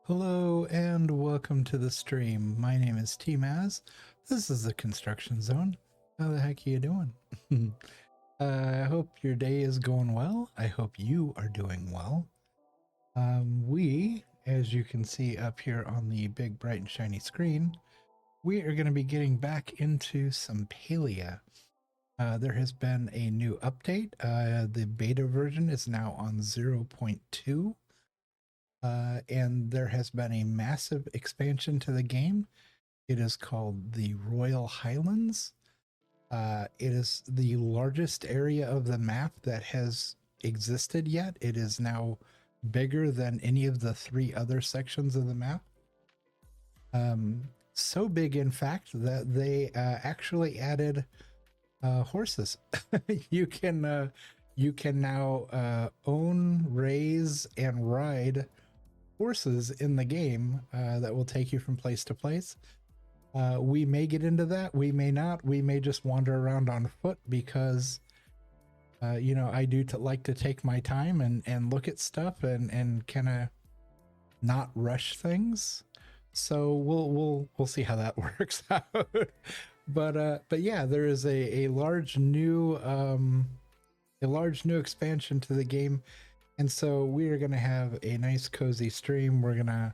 Hello and welcome to the stream. My name is tmaaz. This is the construction zone. How the heck are you doing? I hope your day is going well. I hope you are doing well. We, as you can see up here on the big bright and shiny screen, we are going to be getting back into some Palia. There has been a new update. The beta version is now on 0.2. And there has been a massive expansion to the game. It is called the Royal Highlands. It is the largest area of the map that has existed yet. It is now bigger than any of the 3 other sections of the map. So big, in fact, that they actually added horses. You can now own, raise, and ride horses in the game that will take you from place to place. We may get into that, we may not. We may just wander around on foot because you know, I do like to take my time and look at stuff and kind of not rush things. So we'll see how that works out. But yeah, there is a large new a large new expansion to the game, and so we are going to have a nice cozy stream. We're going to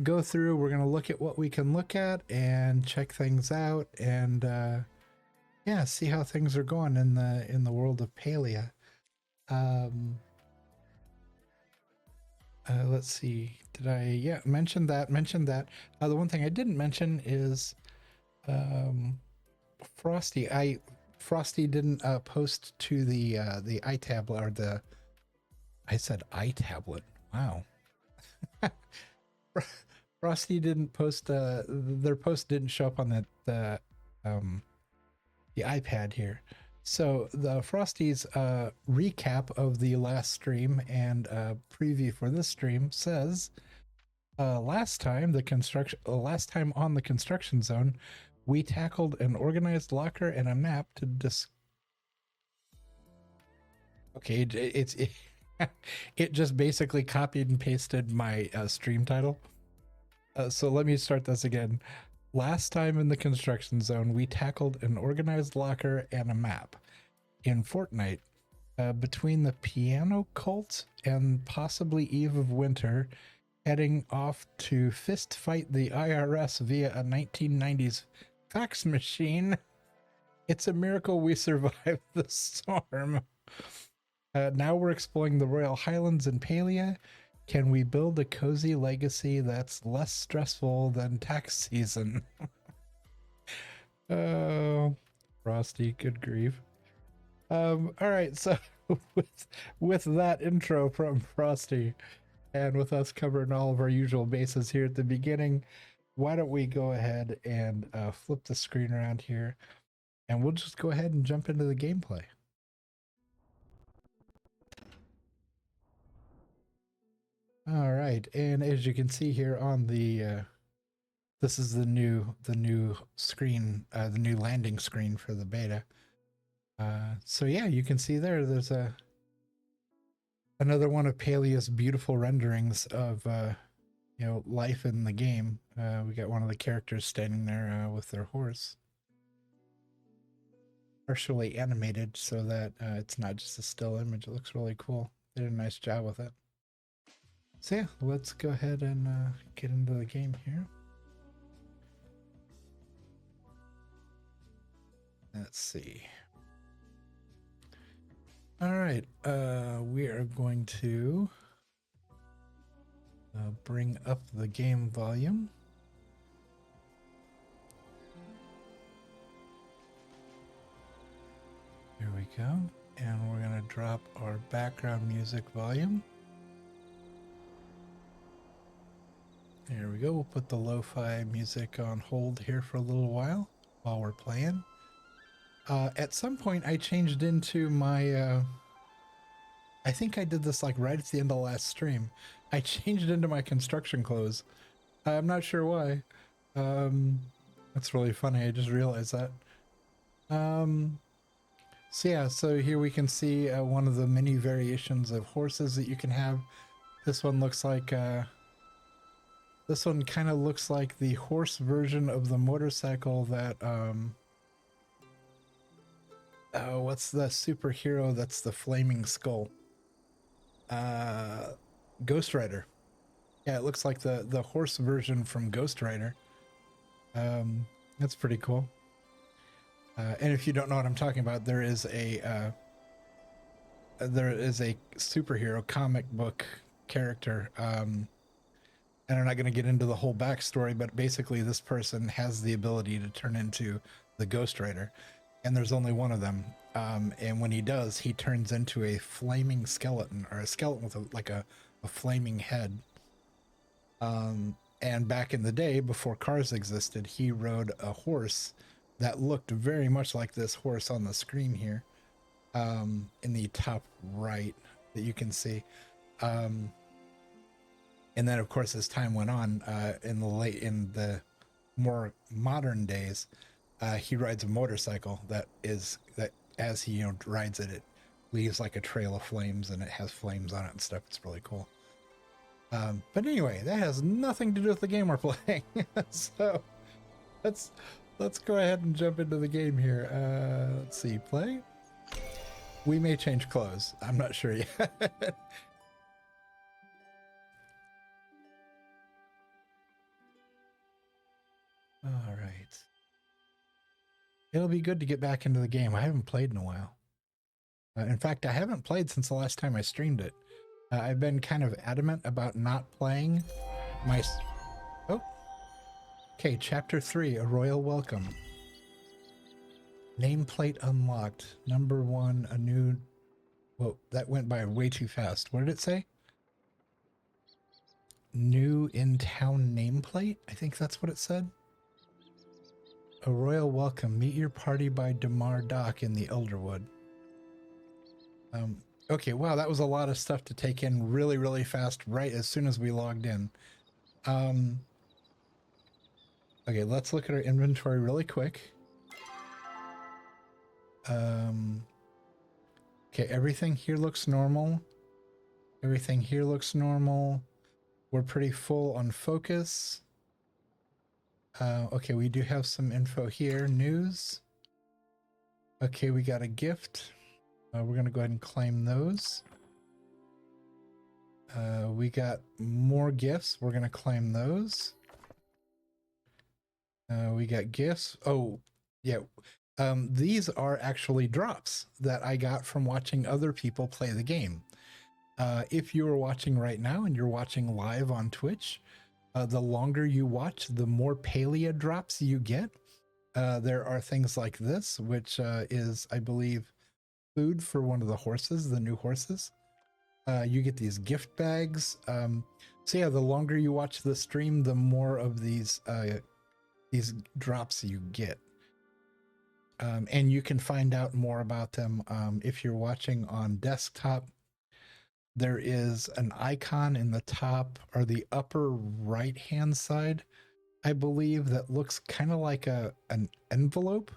go through, we're going to look at what we can look at and check things out, and yeah, see how things are going in the world of Palia. Let's see, did I mention that. The one thing I didn't mention is Frosty didn't post to the iTablet, or the, I said iTablet, wow. Frosty didn't post, their post didn't show up on the iPad here. So the Frosty's recap of the last stream and preview for this stream says, last time on the construction zone, we tackled an organized locker and a map to Okay, it just basically copied and pasted my stream title. So let me start this again. Last time in the construction zone, we tackled an organized locker and a map. In Fortnite, between the piano cult and possibly Eve of Winter, heading off to fist fight the IRS via a 1990s fax machine. It's a miracle we survived the storm. Now we're exploring the Royal Highlands in Palia. Can we build a cozy legacy that's less stressful than tax season? Oh, Frosty, good grief. All right, so with that intro from Frosty, and with us covering all of our usual bases here at the beginning, why don't we go ahead and flip the screen around here, and we'll just go ahead and jump into the gameplay. All right, and as you can see here on the this is the new screen, the new landing screen for the beta. So yeah, you can see there's another one of Palia's beautiful renderings of you know, life in the game. We got one of the characters standing there with their horse, partially animated so that it's not just a still image. It looks really cool. They did a nice job with it. So yeah, let's go ahead and get into the game here. Let's see. All right, we are going to bring up the game volume. Here we go, and we're gonna drop our background music volume. There we go. We'll put the lo-fi music on hold here for a little while we're playing. At some point I changed into my I think I did this like right at the end of the last stream. I changed into my construction clothes. I'm not sure why. That's really funny. I just realized that. So yeah, so here we can see one of the many variations of horses that you can have. This one looks like this one kind of looks like the horse version of the motorcycle that what's the superhero that's the flaming skull? Ghost Rider. Yeah, it looks like the horse version from Ghost Rider. That's pretty cool. And if you don't know what I'm talking about, there is a superhero comic book character. And I'm not going to get into the whole backstory, but basically this person has the ability to turn into the Ghost Rider, and there's only one of them. And when he does, he turns into a flaming skeleton, or a skeleton with like a flaming head. And back in the day, before cars existed, he rode a horse that looked very much like this horse on the screen here, in the top right that you can see. And then, of course, as time went on, in the more modern days, he rides a motorcycle that as he rides it, it leaves like a trail of flames, and it has flames on it and stuff. It's really cool. But anyway, that has nothing to do with the game we're playing. So let's go ahead and jump into the game here. Let's see, play. We may change clothes. I'm not sure yet. All right. It'll be good to get back into the game. I haven't played in a while. In fact, I haven't played since the last time I streamed it. I've been kind of adamant about not playing my... Oh. Okay, Chapter 3, A Royal Welcome. Nameplate unlocked. Number 1, a new... Whoa, that went by way too fast. What did it say? New in-town nameplate? I think that's what it said. A royal welcome. Meet your party by Damar Dock in the Elderwood. Okay, wow, that was a lot of stuff to take in really, really fast right as soon as we logged in. Okay, let's look at our inventory really quick. Okay, everything here looks normal. Everything here looks normal. We're pretty full on focus. Okay, we do have some info here. News. Okay, we got a gift. We're going to go ahead and claim those. We got more gifts. We're going to claim those. We got gifts. Oh, yeah. These are actually drops that I got from watching other people play the game. If you are watching right now and you're watching live on Twitch, the longer you watch, the more Palia drops you get. There are things like this, which is, I believe, food for one of the horses, the new horses. You get these gift bags. So yeah, the longer you watch the stream, the more of these drops you get. And you can find out more about them if you're watching on desktop. There is an icon in the top or the upper right hand side, I believe, that looks kind of like an envelope.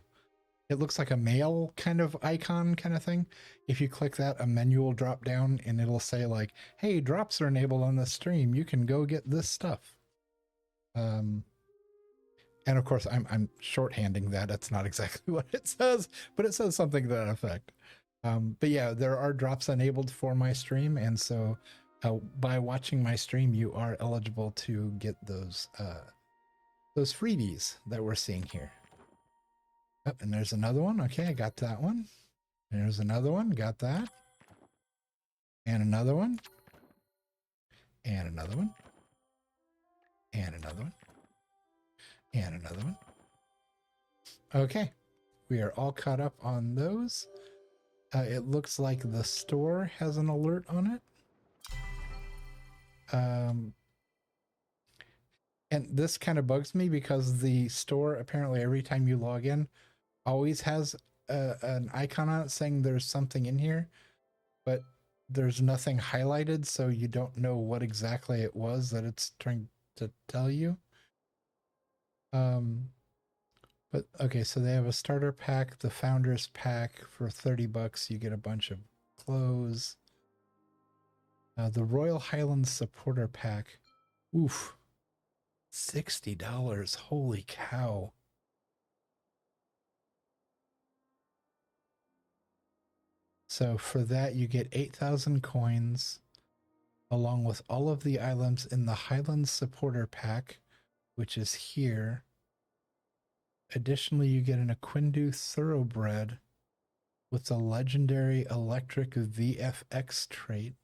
It looks like a mail kind of icon kind of thing. If you click that, a menu will drop down and it'll say like, hey, drops are enabled on the stream. You can go get this stuff. And of course, I'm shorthanding that. That's not exactly what it says, but it says something to that effect. But yeah, there are drops enabled for my stream. And so by watching my stream, you are eligible to get those freebies that we're seeing here. Oh, and there's another one. Okay, I got that one. And there's another one. Got that. And another one. And another one. And another one. And another one. Okay, we are all caught up on those. It looks like the store has an alert on it. And this kind of bugs me because the store, apparently every time you log in, always has an icon on it saying there's something in here, but there's nothing highlighted, so you don't know what exactly it was that it's trying to tell you. But okay, so they have a starter pack, the founders pack. For $30 you get a bunch of clothes. The Royal Highlands supporter pack, oof, $60. Holy cow. So for that you get 8,000 coins along with all of the items in the Highlands supporter pack, which is here. Additionally, you get an Aquindu thoroughbred with the legendary electric VFX trait,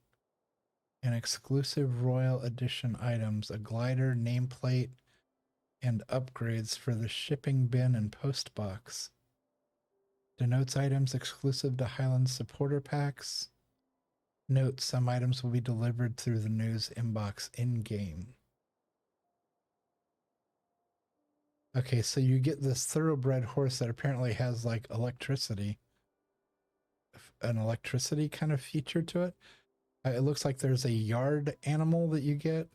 and exclusive Royal Edition items, a glider, nameplate, and upgrades for the shipping bin and post box. Denotes items exclusive to Highlands supporter packs. Note, some items will be delivered through the news inbox in-game. Okay, so you get this thoroughbred horse that apparently has like electricity. An electricity kind of feature to it. It looks like there's a yard animal that you get.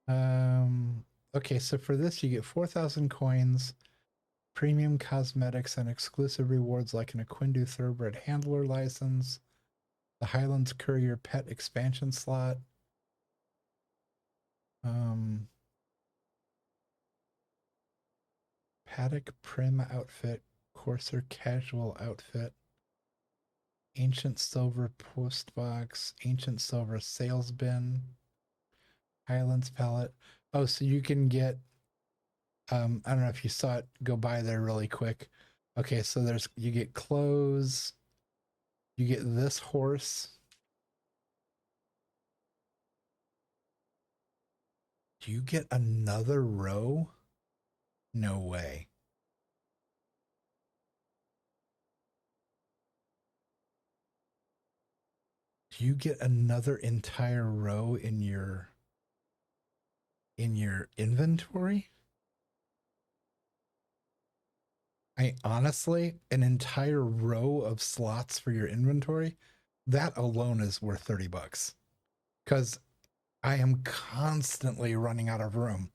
Okay, so for this you get 4,000 coins, premium cosmetics, and exclusive rewards like an Aquindu thoroughbred handler license, the Highlands Courier pet expansion slot, paddock prim outfit, courser casual outfit. Ancient silver post box, ancient silver sales bin, Highlands palette. Oh, so you can get I don't know if you saw it go by there really quick. Okay, so there's you get clothes, you get this horse. Do you get another row? No way. Do you get another entire row in your inventory? I honestly, an entire row of slots for your inventory, that alone is worth 30 bucks. Cuz I am constantly running out of room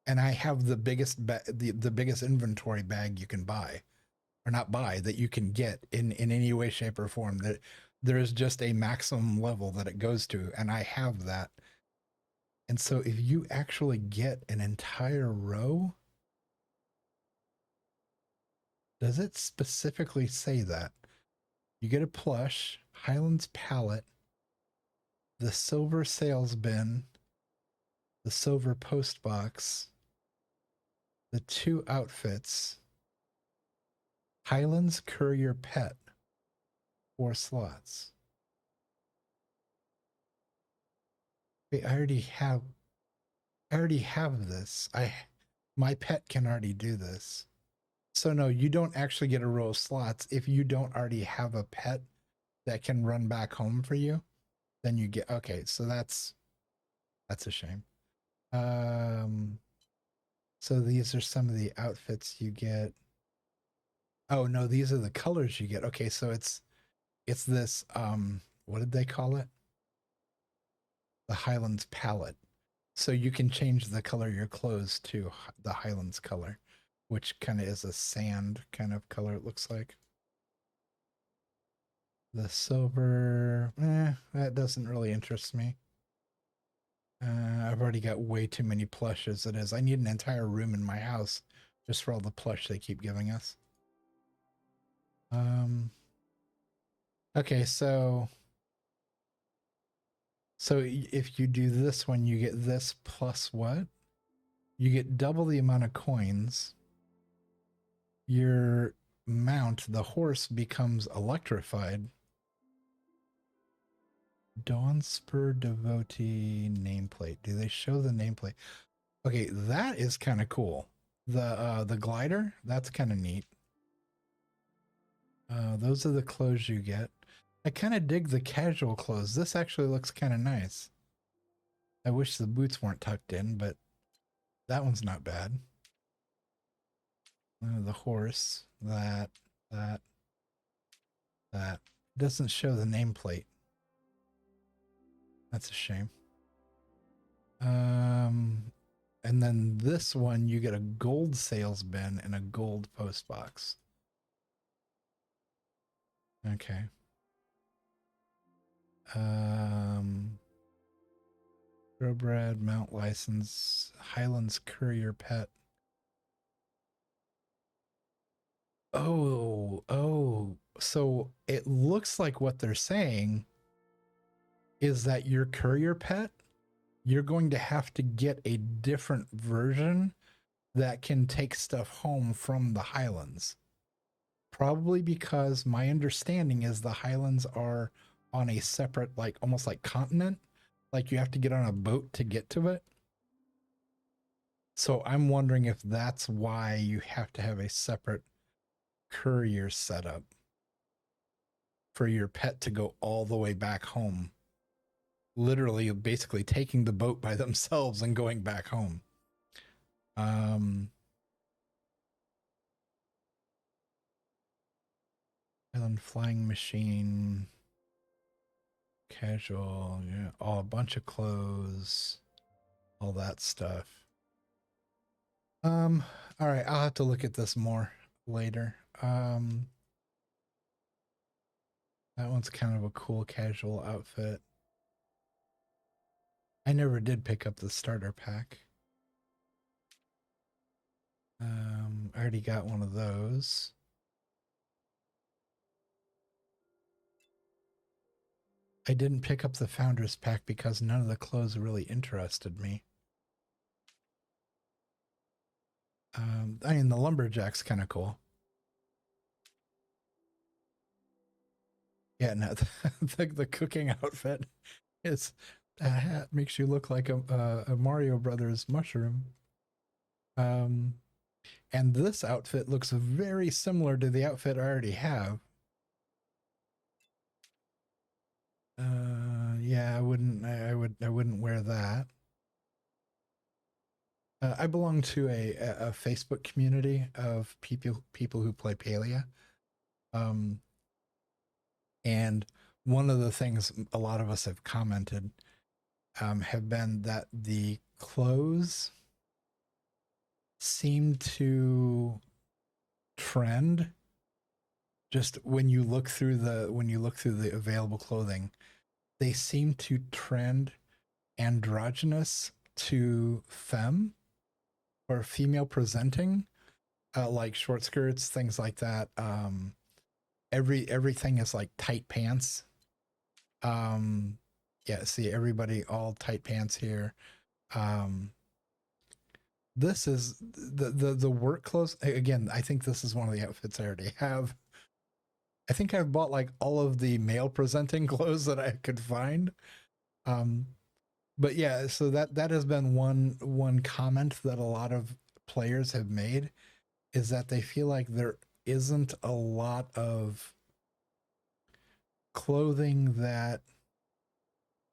and I have the biggest the biggest inventory bag you can buy or not buy that you can get in any way shape or form that there is just a maximum level that it goes to and I have that. And so if you actually get an entire row, does it specifically say that? You get a plush, Highlands palette, the silver sales bin, the silver post box, the 2 outfits, Highlands courier pet, 4 slots. Wait, I already have this. My pet can already do this. So no, you don't actually get a row of slots if you don't already have a pet that can run back home for you. Then you get okay. So that's a shame. So these are some of the outfits you get. Oh no, these are the colors you get. Okay, so it's this what did they call it? The Highlands palette. So you can change the color of your clothes to the Highlands color, which kind of is a sand kind of color it looks like. The silver, that doesn't really interest me. I've already got way too many plush as it is. I need an entire room in my house just for all the plush they keep giving us. Okay, so if you do this one, you get this plus what? You get double the amount of coins. Your mount, the horse, becomes electrified. Dawn Spur Devotee nameplate. Do they show the nameplate? Okay, that is kind of cool. The glider, that's kind of neat. Those are the clothes you get. I kind of dig the casual clothes. This actually looks kind of nice. I wish the boots weren't tucked in, but that one's not bad. The horse, that doesn't show the nameplate. That's a shame. And then this one, you get a gold sales bin and a gold post box. Okay. Thoroughbred, mount license, Highlands courier pet. Oh. So it looks like what they're saying is that your courier pet, you're going to have to get a different version that can take stuff home from the Highlands. Probably because my understanding is the Highlands are on a separate, like almost like continent. Like you have to get on a boat to get to it. So I'm wondering if that's why you have to have a separate courier setup for your pet to go all the way back home. Literally, basically taking the boat by themselves and going back home. Island flying machine, casual, yeah, all a bunch of clothes, all that stuff. All right, I'll have to look at this more later. That one's kind of a cool casual outfit. I never did pick up the starter pack. I already got one of those. I didn't pick up the Founders Pack because none of the clothes really interested me. I mean, the Lumberjack's kind of cool. Yeah, no, the cooking outfit is, that hat makes you look like a Mario Brothers mushroom. And this outfit looks very similar to the outfit I already have. Yeah, I wouldn't wear that. I belong to a Facebook community of people who play Palia. And one of the things a lot of us have commented have been that the clothes seem to trend just when you look through the available clothing. They seem to trend androgynous to femme or female presenting, like short skirts, things like that. Everything is like tight pants. Yeah, see everybody all tight pants here. This is the work clothes. Again, I think this is one of the outfits I already have. I think I've bought like all of the male presenting clothes that I could find. But yeah, so that has been one comment that a lot of players have made, is that they feel like there isn't a lot of clothing that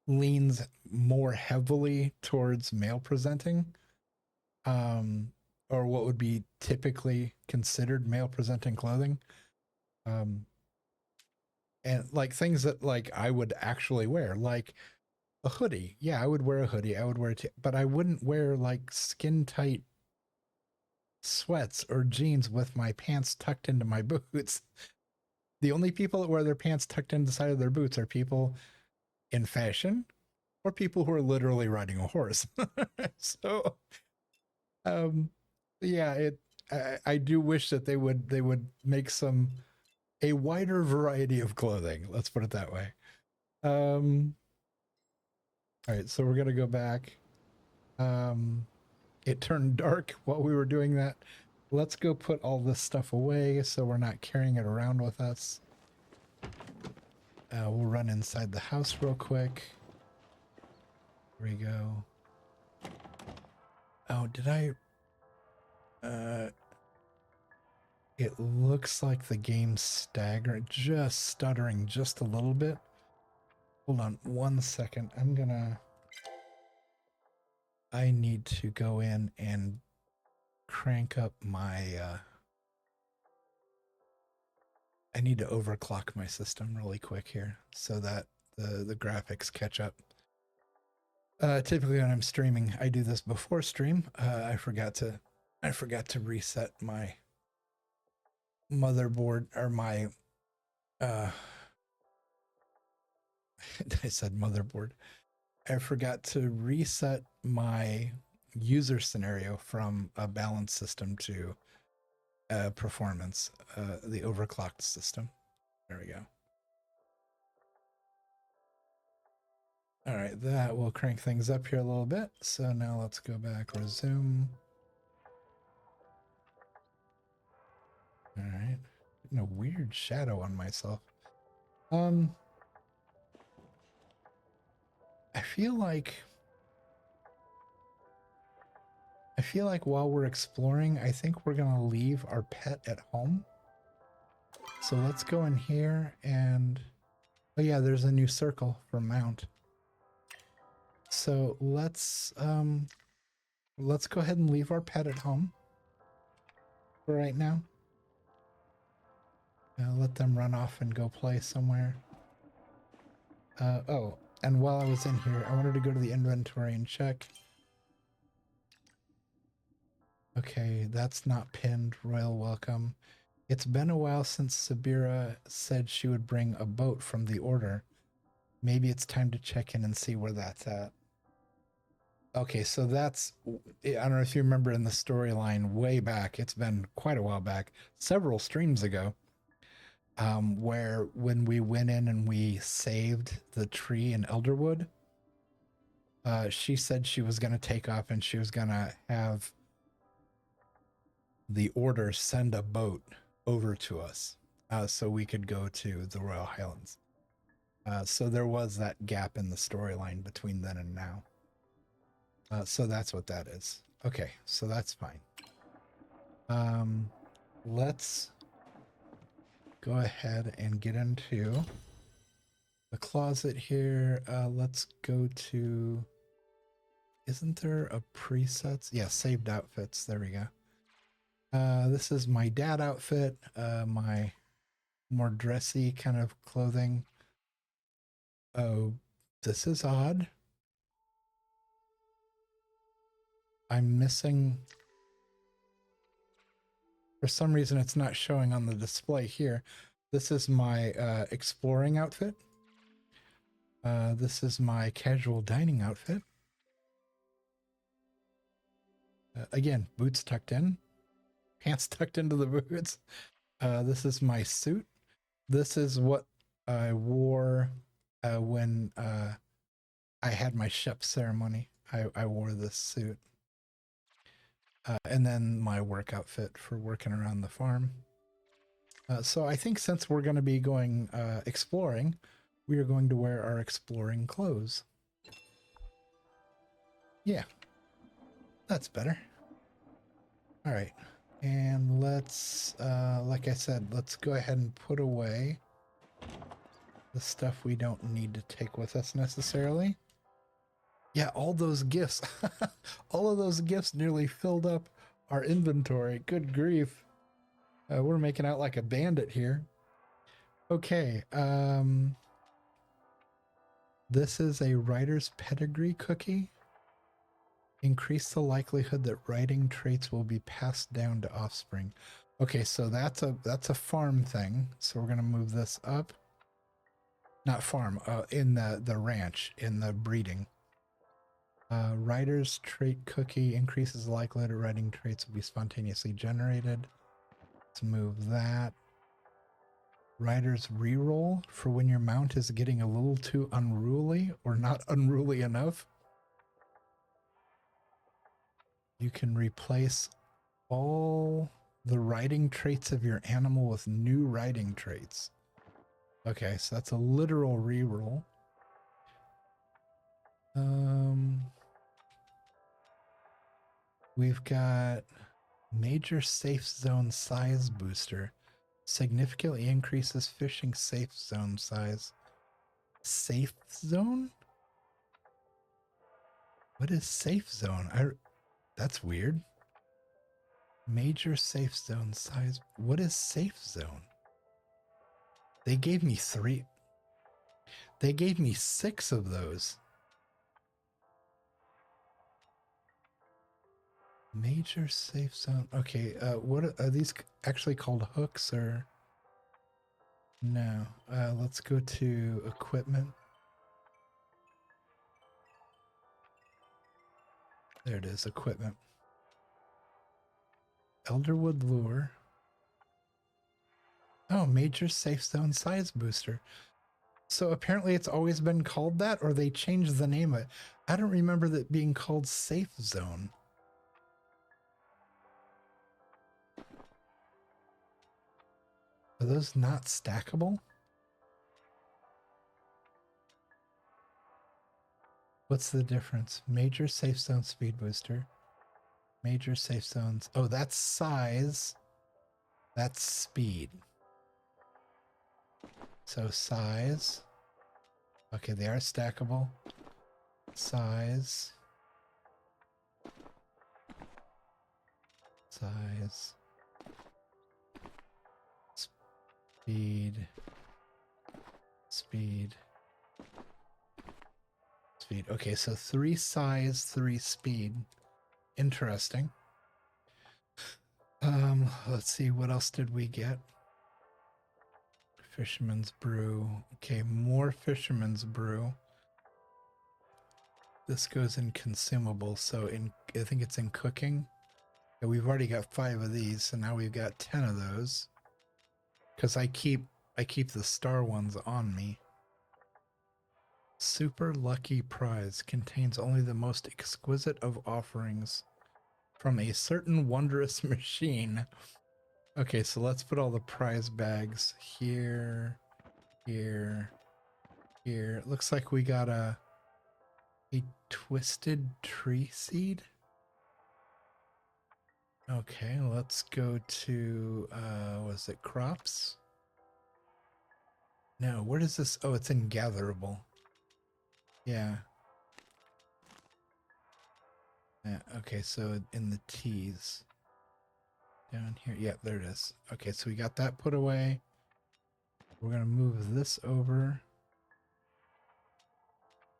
leans more heavily towards male presenting, or what would be typically considered male presenting clothing. And like things that like I would actually wear, like a hoodie. Yeah, I would wear a hoodie. I would wear but I wouldn't wear like skin tight sweats or jeans with my pants tucked into my boots. The only people that wear their pants tucked into the side of their boots are people in fashion or people who are literally riding a horse. So, um, yeah, I do wish that they would make a wider variety of clothing. Let's put it that way. All right, so we're gonna go back. It turned dark while we were doing that. Let's go put all this stuff away so we're not carrying it around with us. We'll run inside the house real quick. Here we go. Oh, did I? It looks like the game's stuttering just a little bit. Hold on 1 second. I need to go in and crank up my, I need to overclock my system really quick here so that the graphics catch up. Typically when I'm streaming, I do this before stream. I forgot to reset my motherboard, or my, I said motherboard. I forgot to reset my user scenario from a balanced system to performance, the overclocked system. There we go. All right, that will crank things up here a little bit. So now let's go back, resume. All right, getting a weird shadow on myself. I feel like while we're exploring, I think we're gonna leave our pet at home. So let's go in here and, oh yeah, there's a new circle for mount. So let's go ahead and leave our pet at home for right now. Let them run off and go play somewhere. Oh, and while I was in here, I wanted to go to the inventory and check. Okay, that's not pinned. Royal welcome. It's been a while since Sabira said she would bring a boat from the order. Maybe it's time to check in and see where that's at. Okay, so that's, I don't know if you remember in the storyline way back, it's been quite a while back, several streams ago. where when we went in and we saved the tree in Elderwood, she said she was going to take off and she was going to have the order send a boat over to us so we could go to the Royal Highlands. So there was that gap in the storyline between then and now. So that's what that is. Okay, so that's fine. Let's go ahead and get into the closet here. Let's go to... Isn't there a presets? Yeah, saved outfits. There we go. This is my dad outfit, my more dressy kind of clothing. Oh, this is odd. I'm missing... For some reason, it's not showing on the display here. This is my exploring outfit. This is my casual dining outfit. Again, boots tucked in. Pants tucked into the boots. This is my suit. This is what I wore when I had my chef ceremony. I wore this suit. And then my work outfit for working around the farm. So I think since we're going to be going exploring, we are going to wear our exploring clothes. Yeah, that's better. All right. And let's, like I said, let's go ahead and put away the stuff we don't need to take with us necessarily. Yeah, all those gifts. All of those gifts nearly filled up our inventory. Good grief. We're making out like a bandit here. Okay. This is a writer's pedigree cookie. Increase the likelihood that writing traits will be passed down to offspring. Okay, so that's a farm thing. So we're gonna move this up. Not farm, in the ranch, in the breeding. Writer's trait cookie increases the likelihood of writing traits will be spontaneously generated. Let's move that. Writer's reroll for when your mount is getting a little too unruly or not unruly enough. You can replace all the writing traits of your animal with new writing traits. Okay, so that's a literal reroll. We've got major safe zone size booster. Significantly increases fishing safe zone size. Safe zone? What is safe zone? That's weird. Major safe zone size. What is safe zone? They gave me 3. They gave me 6 of those. Major safe zone. Okay, what are these actually called hooks or? No. Let's go to equipment. There it is, equipment. Elderwood lure. Oh, major safe zone size booster. So apparently it's always been called that, or they changed the name of it. I don't remember that being called safe zone. Are those not stackable? What's the difference? Major safe zone speed booster. Major safe zones. Oh, that's size. That's speed. So size. Okay, they are stackable. Size. Size. Speed. Speed. Speed. Okay, so 3 size, 3 speed. Interesting. Let's see, what else did we get? Fisherman's brew. Okay, more fisherman's brew. This goes in consumables, so I think it's in cooking. Yeah, we've already got 5 of these, so now we've got 10 of those. Because I keep I keep the star ones on me. Super lucky prize contains only the most exquisite of offerings from a certain wondrous machine. Okay, so let's put all the prize bags here, here, here. It looks like we got a twisted tree seed. Okay, let's go to, was it crops? No, where does this, oh, it's in gatherable. Yeah. Yeah, okay, so in the T's. Down here, yeah, there it is. Okay, so we got that put away. We're gonna move this over.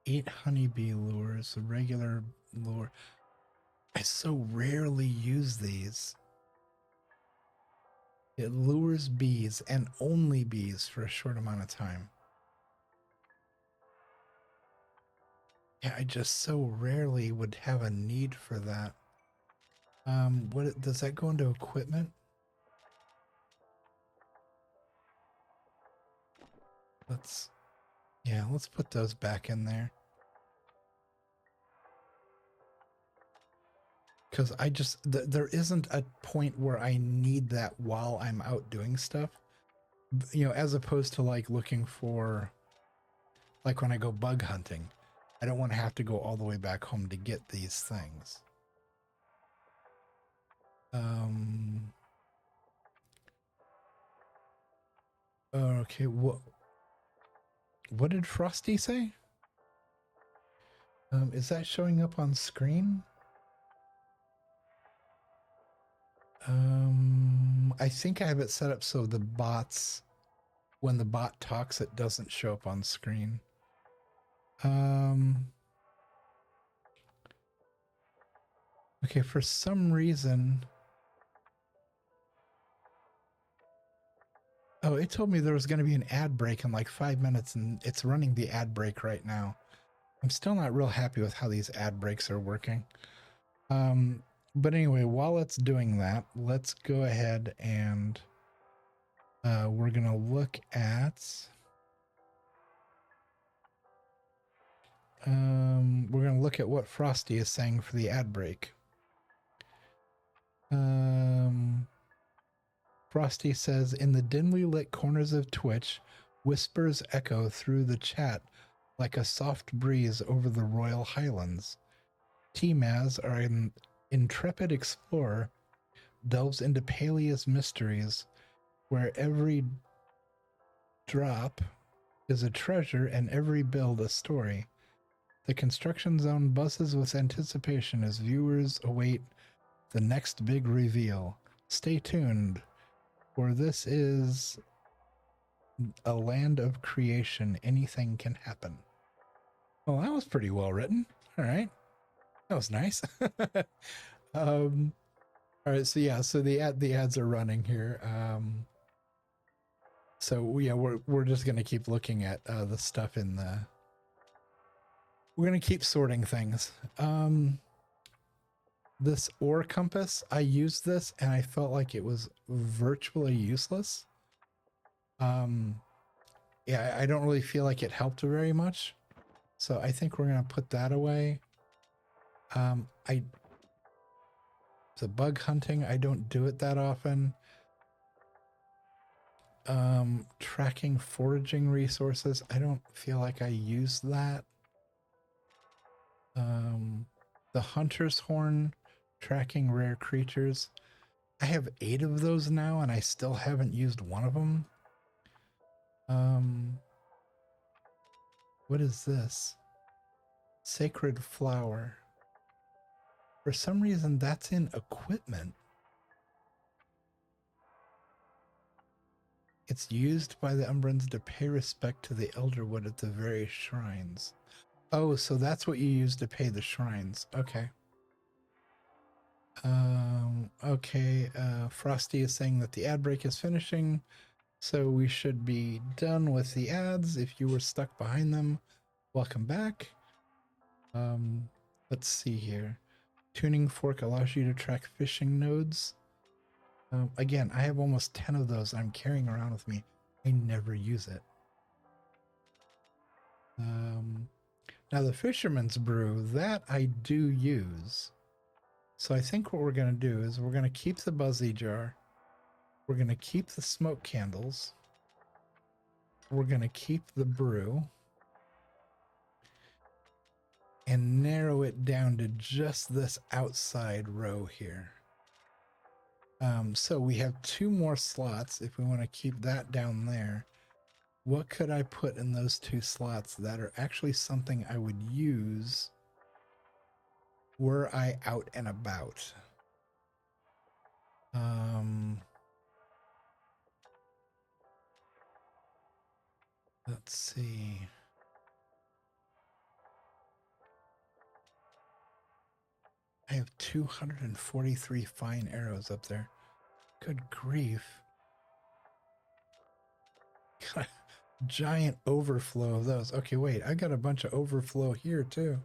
8 honeybee lures, a regular lure. I so rarely use these. It lures bees and only bees for a short amount of time. Yeah, I just so rarely would have a need for that. What does that go into equipment? Let's put those back in there. Because I just, there isn't a point where I need that while I'm out doing stuff. You know, as opposed to like looking for, like when I go bug hunting, I don't want to have to go all the way back home to get these things. Okay, what did Frosty say? Is that showing up on screen? I think I have it set up so the bots, when the bot talks, it doesn't show up on screen. Okay, for some reason. Oh, it told me there was going to be an ad break in like 5 minutes, and it's running the ad break right now. I'm still not real happy with how these ad breaks are working. But anyway, while it's doing that, let's go ahead and we're going to look at what Frosty is saying for the ad break. Frosty says, in the dimly lit corners of Twitch, whispers echo through the chat like a soft breeze over the Royal Highlands. tmaaz, our intrepid explorer, delves into Palia's mysteries, where every drop is a treasure and every build a story. The construction zone buzzes with anticipation as viewers await the next big reveal. Stay tuned, for this is a land of creation. Anything can happen. Well, that was pretty well written. All right. That was nice. All right, so yeah, so the ads are running here. So yeah, we're just gonna keep looking at the stuff in the. We're gonna keep sorting things. This ore compass, I used this and I felt like it was virtually useless. Yeah, I don't really feel like it helped very much. So I think we're gonna put that away. The bug hunting, I don't do it that often. Tracking foraging resources, I don't feel like I use that. The hunter's horn, tracking rare creatures. I have 8 of those now and I still haven't used one of them. What is this? Sacred flower. For some reason that's in equipment. It's used by the Umbrans to pay respect to the Elderwood at the various shrines. Oh, so that's what you use to pay the shrines. Okay. Okay, Frosty is saying that the ad break is finishing, so we should be done with the ads. If you were stuck behind them, welcome back. Let's see here. Tuning fork allows you to track fishing nodes. Again, I have almost 10 of those I'm carrying around with me. I never use it. Now the Fisherman's Brew, that I do use. So I think what we're going to do is we're going to keep the Buzzy Jar. We're going to keep the smoke candles. We're going to keep the brew. And narrow it down to just this outside row here. So we have 2 more slots if we want to keep that down there. What could I put in those 2 slots that are actually something I would use were I out and about? Let's see. I have 243 fine arrows up there. Good grief. Got a giant overflow of those. Okay, wait, I got a bunch of overflow here too.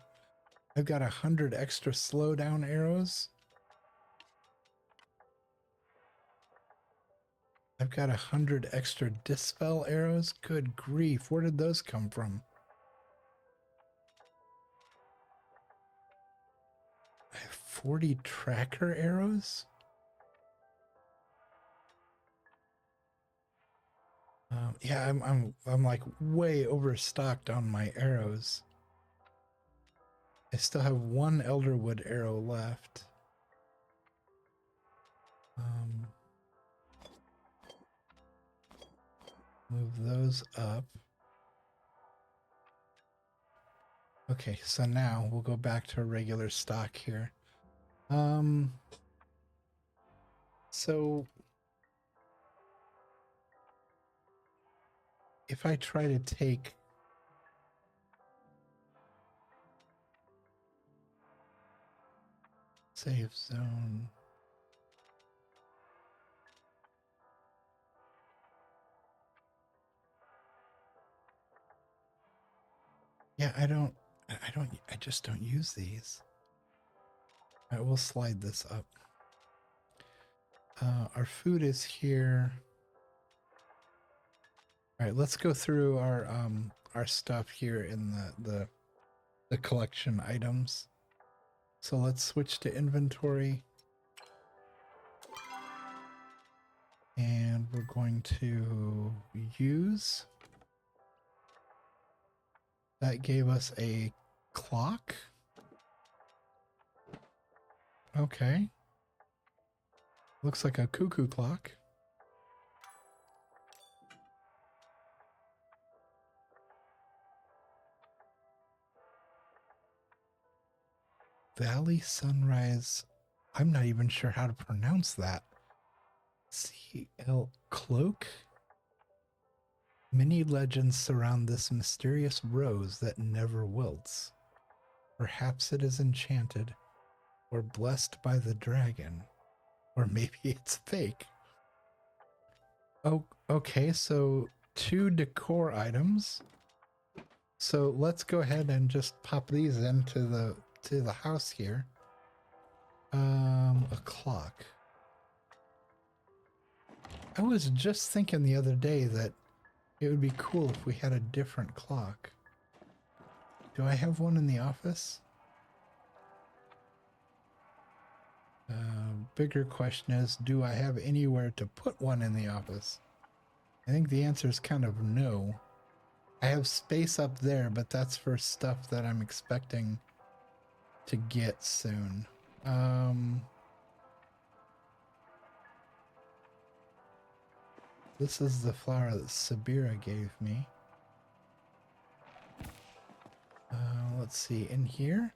I've got 100 extra slowdown arrows. I've got 100 extra dispel arrows. Good grief, where did those come from? I have 40 tracker arrows. Yeah, I'm like way overstocked on my arrows. I still have 1 Elderwood arrow left. Move those up. Okay, so now we'll go back to a regular stock here. So if I try to take save zone, yeah, I just don't use these. All right, we'll slide this up. Our food is here. All right, let's go through our stuff here in the collection items. So let's switch to inventory. And we're going to use. That gave us a clock. Okay. Looks like a cuckoo clock. Valley Sunrise. I'm not even sure how to pronounce that. CL Cloak? Many legends surround this mysterious rose that never wilts. Perhaps it is enchanted, or blessed by the dragon, or maybe it's fake. Oh, okay, so 2 decor items. So let's go ahead and just pop these into the house here. A clock. I was just thinking the other day that it would be cool if we had a different clock. Do I have one in the office? Bigger question is, do I have anywhere to put one in the office? I think the answer is kind of no. I have space up there, but that's for stuff that I'm expecting to get soon. This is the flower that Sabira gave me. Let's see, in here?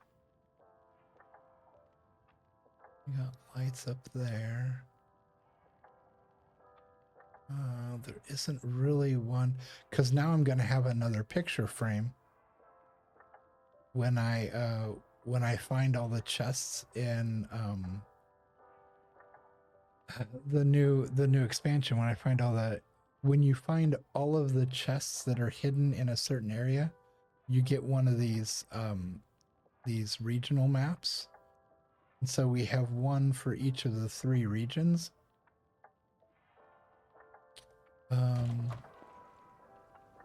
We got lights up there. There isn't really one, because now I'm going to have another picture frame when I find all the chests in the new expansion. When I find all that, when you find all of the chests that are hidden in a certain area, you get one of these regional maps. And so we have one for each of the 3 regions.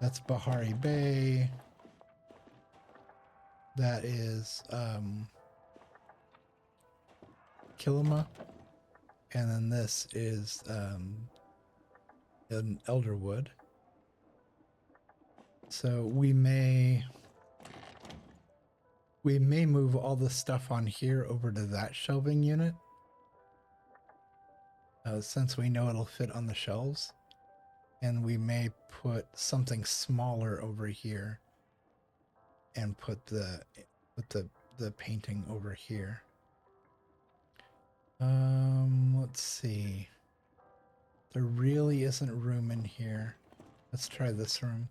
That's Bahari Bay. That is Kilima. And then this is an Elderwood. So we may move all the stuff on here over to that shelving unit. Since we know it'll fit on the shelves. And we may put something smaller over here and put the painting over here. Let's see. There really isn't room in here. Let's try this room.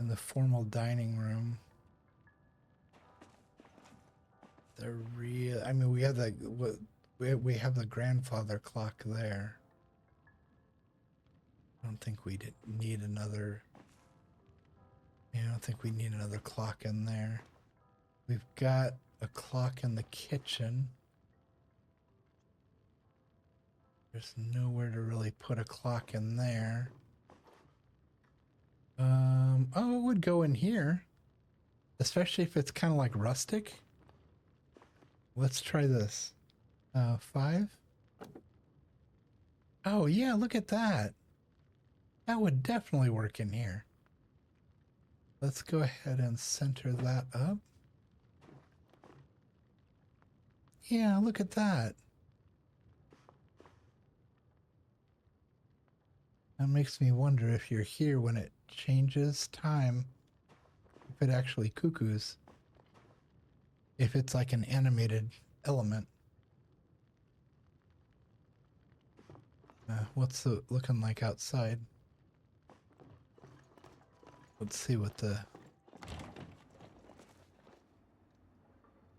In the formal dining room. I mean, we have we have the grandfather clock there. I don't think we need another. Yeah, I don't think we need another clock in there. We've got a clock in the kitchen. There's nowhere to really put a clock in there. Oh, it would go in here. Especially if it's kind of like rustic. Let's try this. 5. Oh, yeah, look at that. That would definitely work in here. Let's go ahead and center that up. Yeah, look at that. That makes me wonder if you're here when it changes time, if it actually cuckoos. If it's like an animated element. What's it looking like outside? Let's see what the...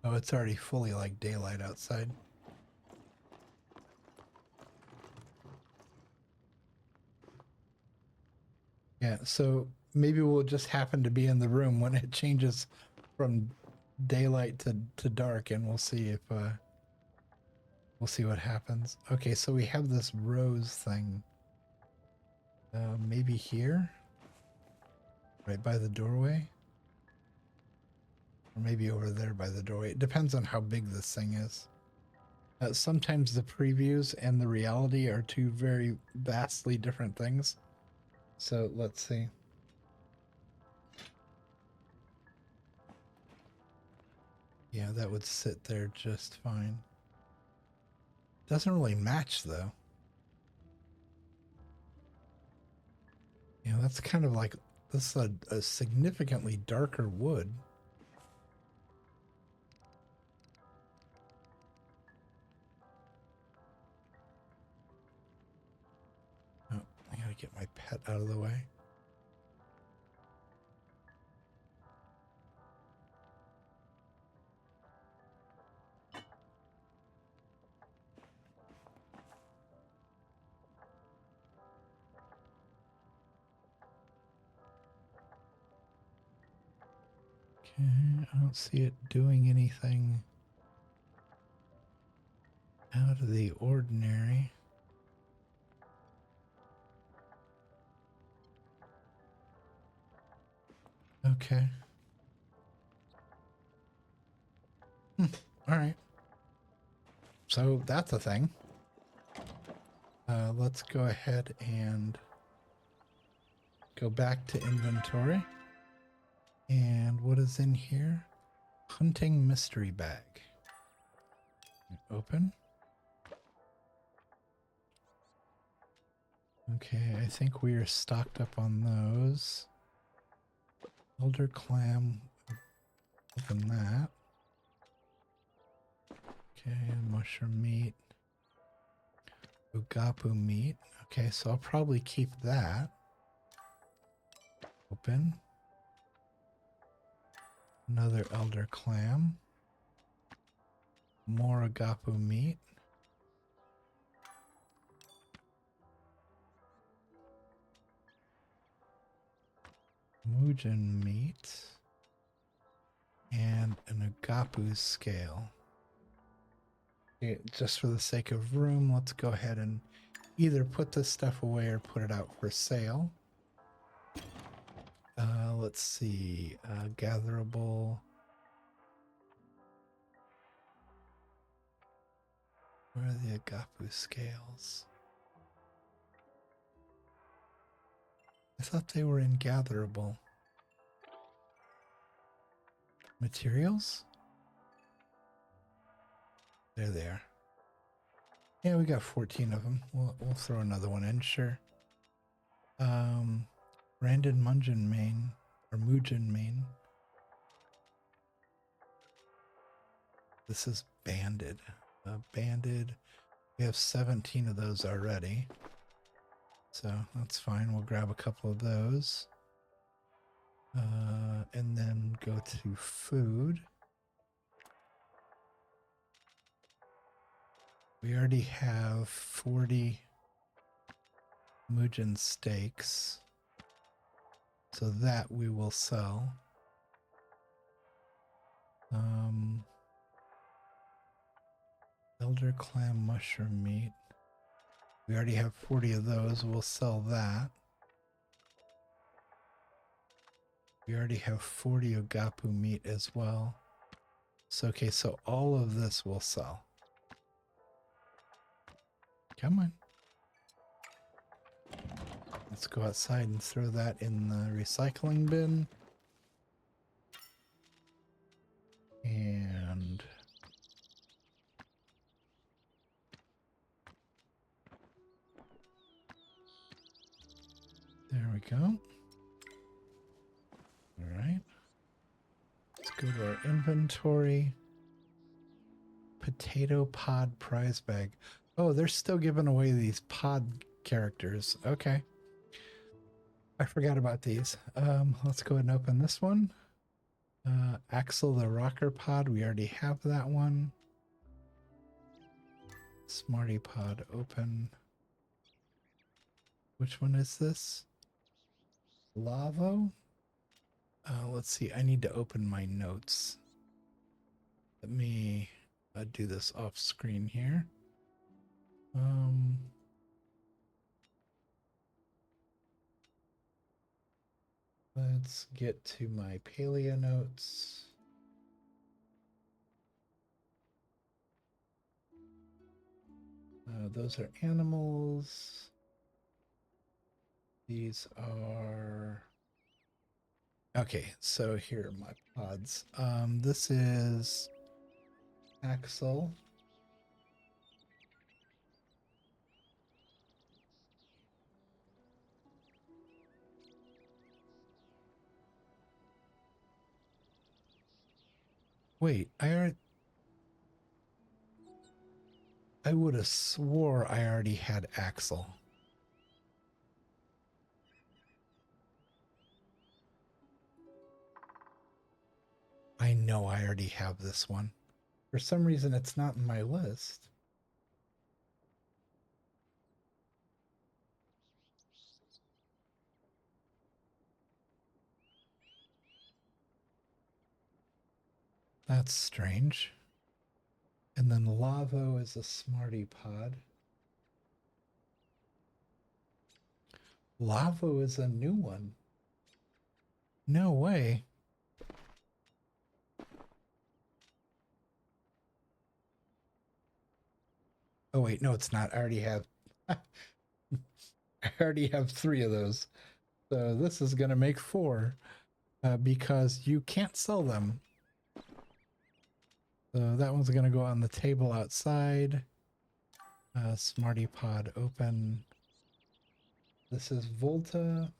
Oh, it's already fully like daylight outside. Yeah, so maybe we'll just happen to be in the room when it changes from daylight to dark, and we'll see if we'll see what happens. Okay, so we have this rose thing. Maybe here? Right by the doorway? Or maybe over there by the doorway. It depends on how big this thing is. Sometimes the previews and the reality are two very vastly different things. So let's see. Yeah, that would sit there just fine. Doesn't really match though. Yeah, that's kind of like, this is a significantly darker wood. Oh, I gotta get my pet out of the way. Okay, I don't see it doing anything out of the ordinary. Okay. All right. So that's a thing. Let's go ahead and go back to inventory. And what is in here? Hunting mystery bag. Open. Okay, I think we are stocked up on those. Elder clam. Open that. Okay, mushroom meat. Ugapu meat. Okay, so I'll probably keep that. Open. Another elder clam. More agapu meat. Mujin meat. And an agapu scale. Okay, just for the sake of room, let's go ahead and either put this stuff away or put it out for sale. Let's see. Gatherable. Where are the agapu scales? I thought they were in gatherable. Materials? There they are. Yeah, we got 14 of them. We'll throw another one in, sure. Branded Mungeon Main, or Mujin Main. This is banded. Banded. We have 17 of those already. So that's fine. We'll grab a couple of those. And then go to food. We already have 40 Mujin steaks. So that we will sell. Elder clam mushroom meat. We already have 40 of those. We'll sell that. We already have 40 agapu meat as well. So, okay, so all of this will sell. Come on. Let's go outside and throw that in the recycling bin. And there we go. All right. Let's go to our inventory. Potato pod prize bag. Oh, they're still giving away these pod characters. Okay. I forgot about these. Let's go ahead and open this one. Axel the rocker pod. We already have that one. Smarty pod open. Which one is this? Lavo? Let's see. I need to open my notes. Let me do this off screen here. Let's get to my Palia notes. Those are animals. These are... Okay, so here are my pods. This is Axel. Wait, I would have swore I already had Axel. I know I already have this one. For some reason, it's not in my list. That's strange. And then Lavo is a Smarty pod. Lavo is a new one. No way. Oh wait, no, it's not. I already have I already have 3 of those. So this is gonna make 4. Because you can't sell them. So that one's gonna go on the table outside. Smarty pod open. This is Volta.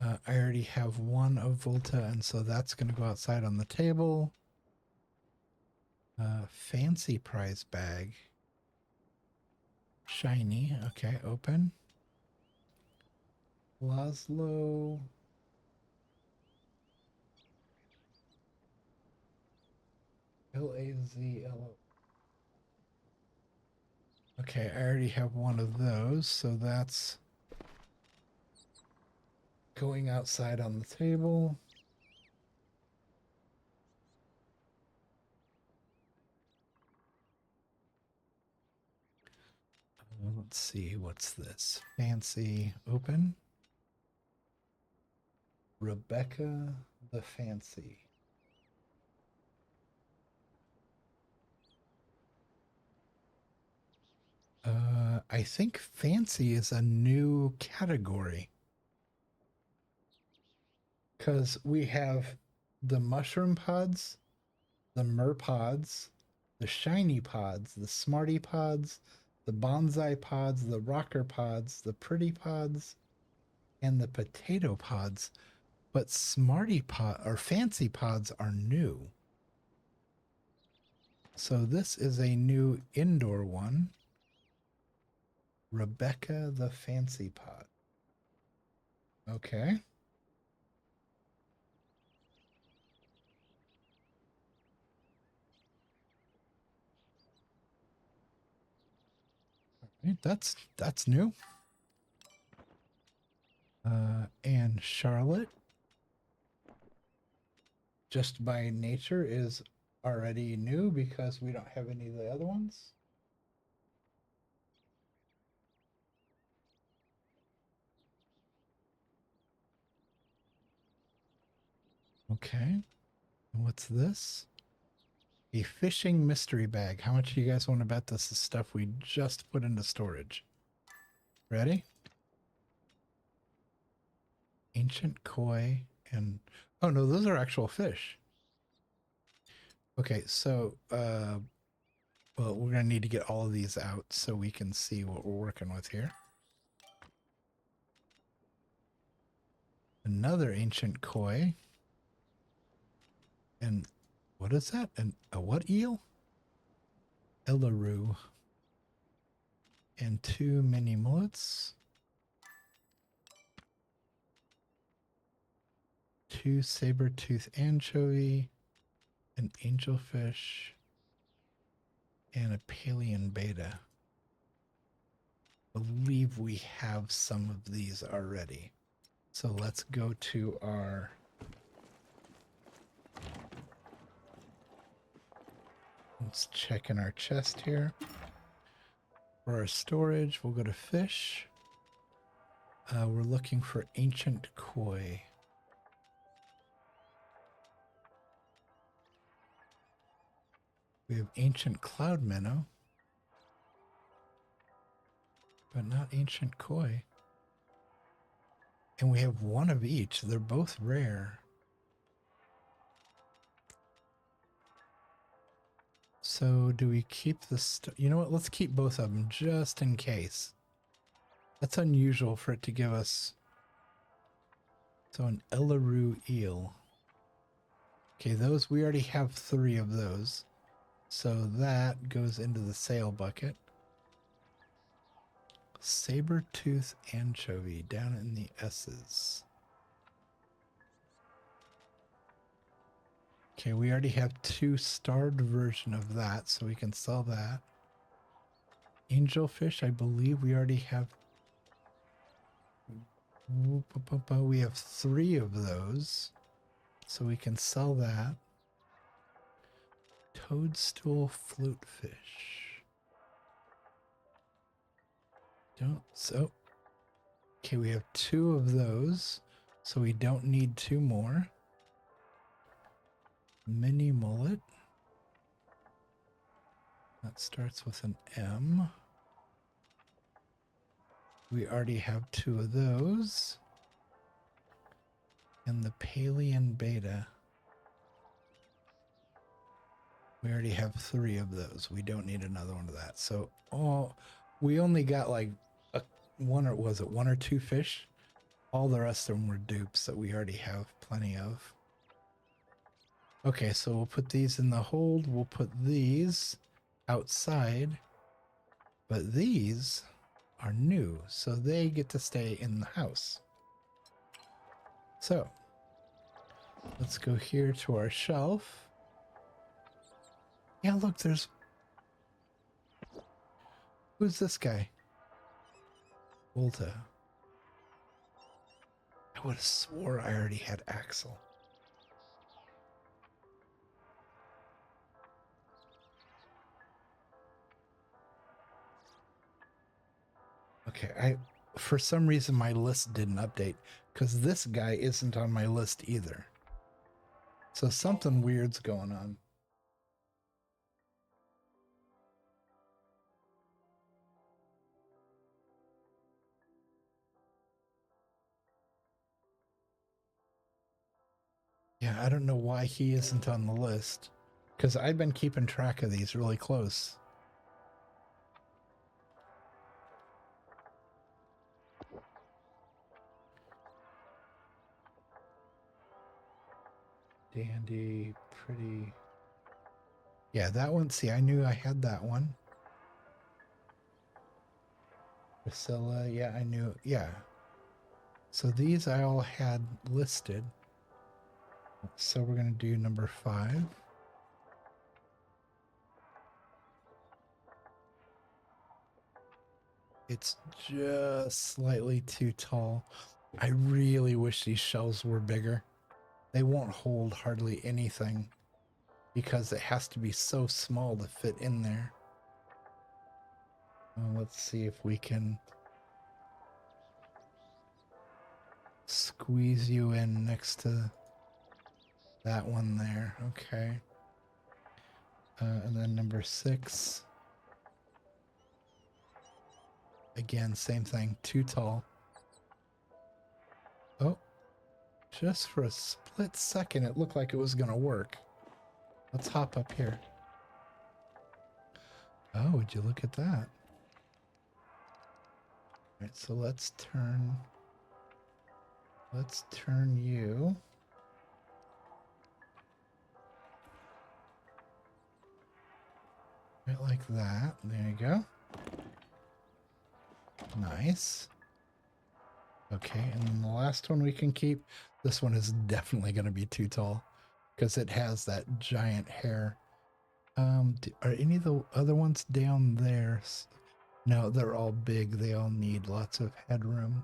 I already have 1 of Volta, and so that's gonna go outside on the table. Fancy prize bag. Shiny. Okay, open. Laszlo. Lazlo. Okay, I already have 1 of those, so that's going outside on the table. Let's see, what's this? Fancy open. Rebecca the Fancy. I think fancy is a new category because we have the mushroom pods, the mer pods, the shiny pods, the smarty pods, the bonsai pods, the rocker pods, the pretty pods, and the potato pods. But smarty pod or fancy pods are new. So this is a new indoor one. Rebecca the Fancy Pot. Okay. All right, that's new. And Charlotte, just by nature, is already new because we don't have any of the other ones. Okay. What's this? A fishing mystery bag. How much do you guys want to bet this is stuff we just put into storage? Ready? Ancient koi and... Oh, no, those are actual fish. Okay, so, well, we're going to need to get all of these out so we can see what we're working with here. Another ancient koi. And what is that? A what eel? Ellaroo. And 2 mini mullets. 2 saber-tooth anchovy. An angelfish. And a Palian beta. I believe we have some of these already. So let's go to our... Let's check in our chest here. For our storage, we'll go to fish. We're looking for ancient koi. We have ancient cloud minnow. But not ancient koi. And we have one of each. They're both rare. So do we keep this? You know what? Let's keep both of them just in case. That's unusual for it to give us. So an Ellaroo eel. Okay, those, we already have 3 of those. So that goes into the sale bucket. Saber-tooth anchovy down in the S's. Okay, we already have 2 starred version of that, so we can sell that. Angelfish, I believe we already have. We have 3 of those, so we can sell that. Toadstool flutefish. Don't so. Okay, we have 2 of those, so we don't need 2 more. Mini mullet. That starts with an M. We already have 2 of those. And the Palian beta. We already have 3 of those. We don't need another one of that. So, we only got like one or 2 fish? All the rest of them were dupes that we already have plenty of. Okay, so we'll put these in the hold. We'll put these outside. But these are new, so they get to stay in the house. So, let's go here to our shelf. Yeah, look, there's... Who's this guy? Volta. I would have swore I already had Axel. Okay, for some reason my list didn't update because this guy isn't on my list either. So something weird's going on. Yeah, I don't know why he isn't on the list because I've been keeping track of these really close. Dandy, pretty. Yeah, that one. See, I knew I had that one. Priscilla, yeah, I knew. Yeah. So these I all had listed. So we're going to do number 5. It's just slightly too tall. I really wish these shelves were bigger. They won't hold hardly anything because it has to be so small to fit in there. Well, let's see if we can squeeze you in next to that one there. Okay. And then number 6. Again, same thing. Too tall. Oh, just for a split second, it looked like it was going to work. Let's hop up here. Oh, would you look at that? All right, so let's turn you. Right like that. There you go. Nice. Okay, and then the last one we can keep. This one is definitely going to be too tall because it has that giant hair. Are any of the other ones down there? No, they're all big. They all need lots of headroom.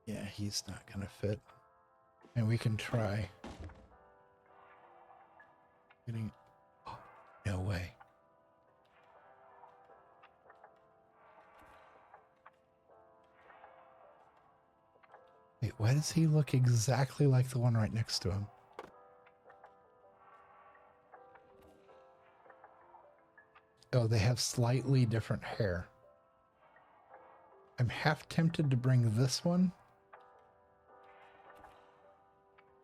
Yeah, he's not going to fit. And we can try. Getting... Oh, no way. Wait, why does he look exactly like the one right next to him? Oh, they have slightly different hair. I'm half tempted to bring this one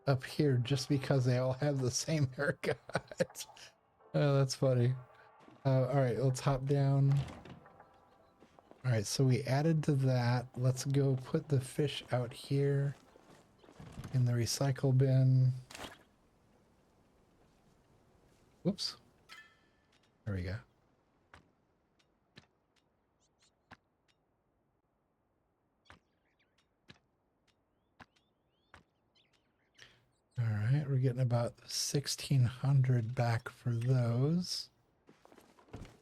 up here just because they all have the same haircut. Oh, that's funny. All right, let's hop down. All right, so we added to that. Let's go put the fish out here in the recycle bin. Whoops. There we go. All right, we're getting about 1,600 back for those.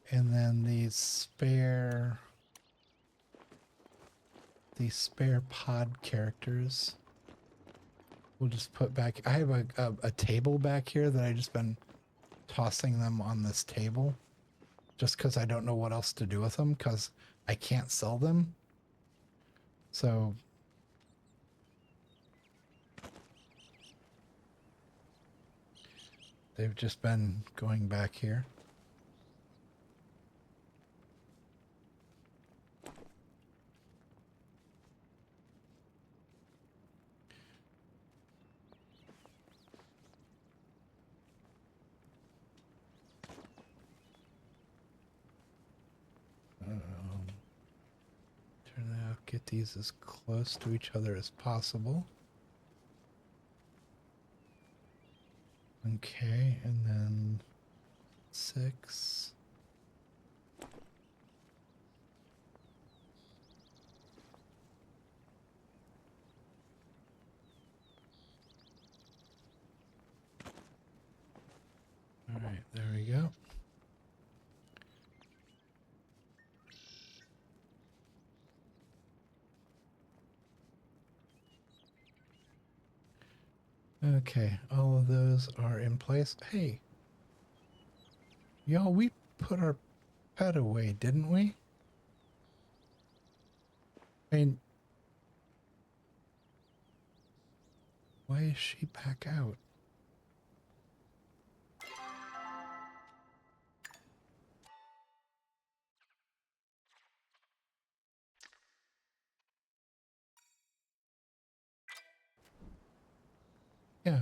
And then these spare pod characters we'll just put back. I have a table back here that I just been tossing them on this table just because I don't know what else to do with them because I can't sell them. So they've just been going back here. Turn out, get these as close to each other as possible. Okay, and then 6. All right, there we go. Okay, all of those are in place. Hey, y'all, we put our pet away, didn't we? I mean, why is she back out? Yeah. I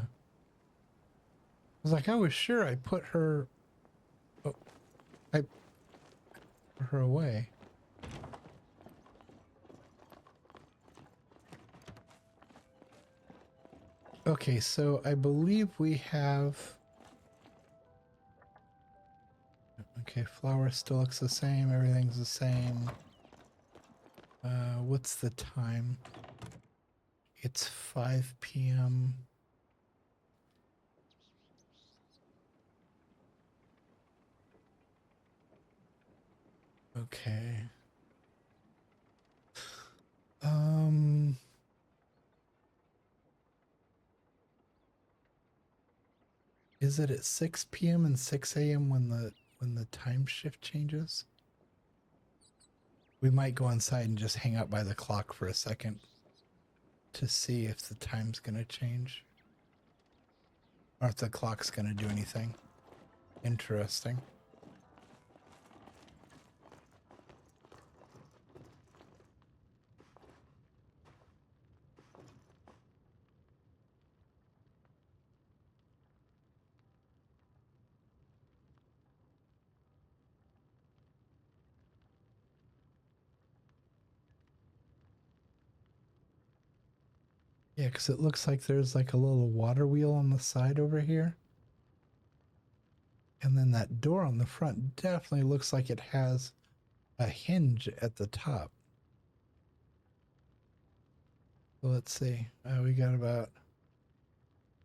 was like, I was sure I put her... Oh, I put her away. Okay, so I believe we have... Okay, flower still looks the same. Everything's the same. What's the time? It's 5 p.m. Okay. Is it at 6 p.m. and 6 a.m. when the time shift changes? We might go inside and just hang out by the clock for a second to see if the time's gonna change. Or if the clock's gonna do anything interesting. Yeah, because it looks like there's like a little water wheel on the side over here. And then that door on the front definitely looks like it has a hinge at the top. So let's see. We got about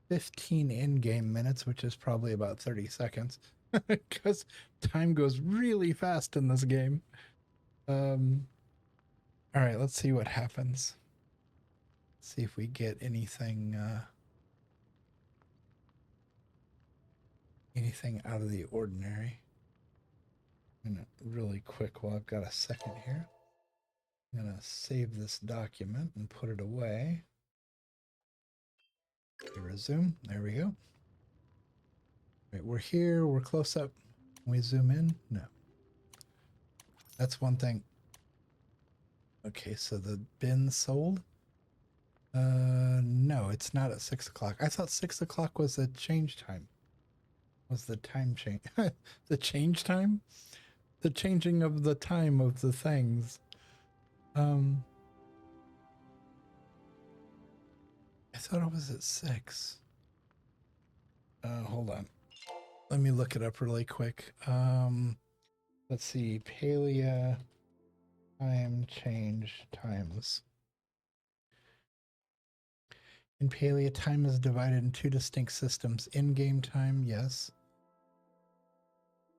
15 in-game minutes, which is probably about 30 seconds. Because time goes really fast in this game. All right, let's see what happens. See if we get anything out of the ordinary. And really quick while I've got a second here. I'm gonna save this document and put it away. Okay, resume. There we go. Right, we're here. We're close up. Can we zoom in? No. That's one thing. Okay, so the bin sold. No, it's not at 6 o'clock. I thought 6 o'clock was the change time. Was the time change? The change time? The changing of the time of the things. I thought it was at 6. Hold on. Let me look it up really quick. Let's see. Palia time change times. In Palia, time is divided in 2 distinct systems. In-game time, yes.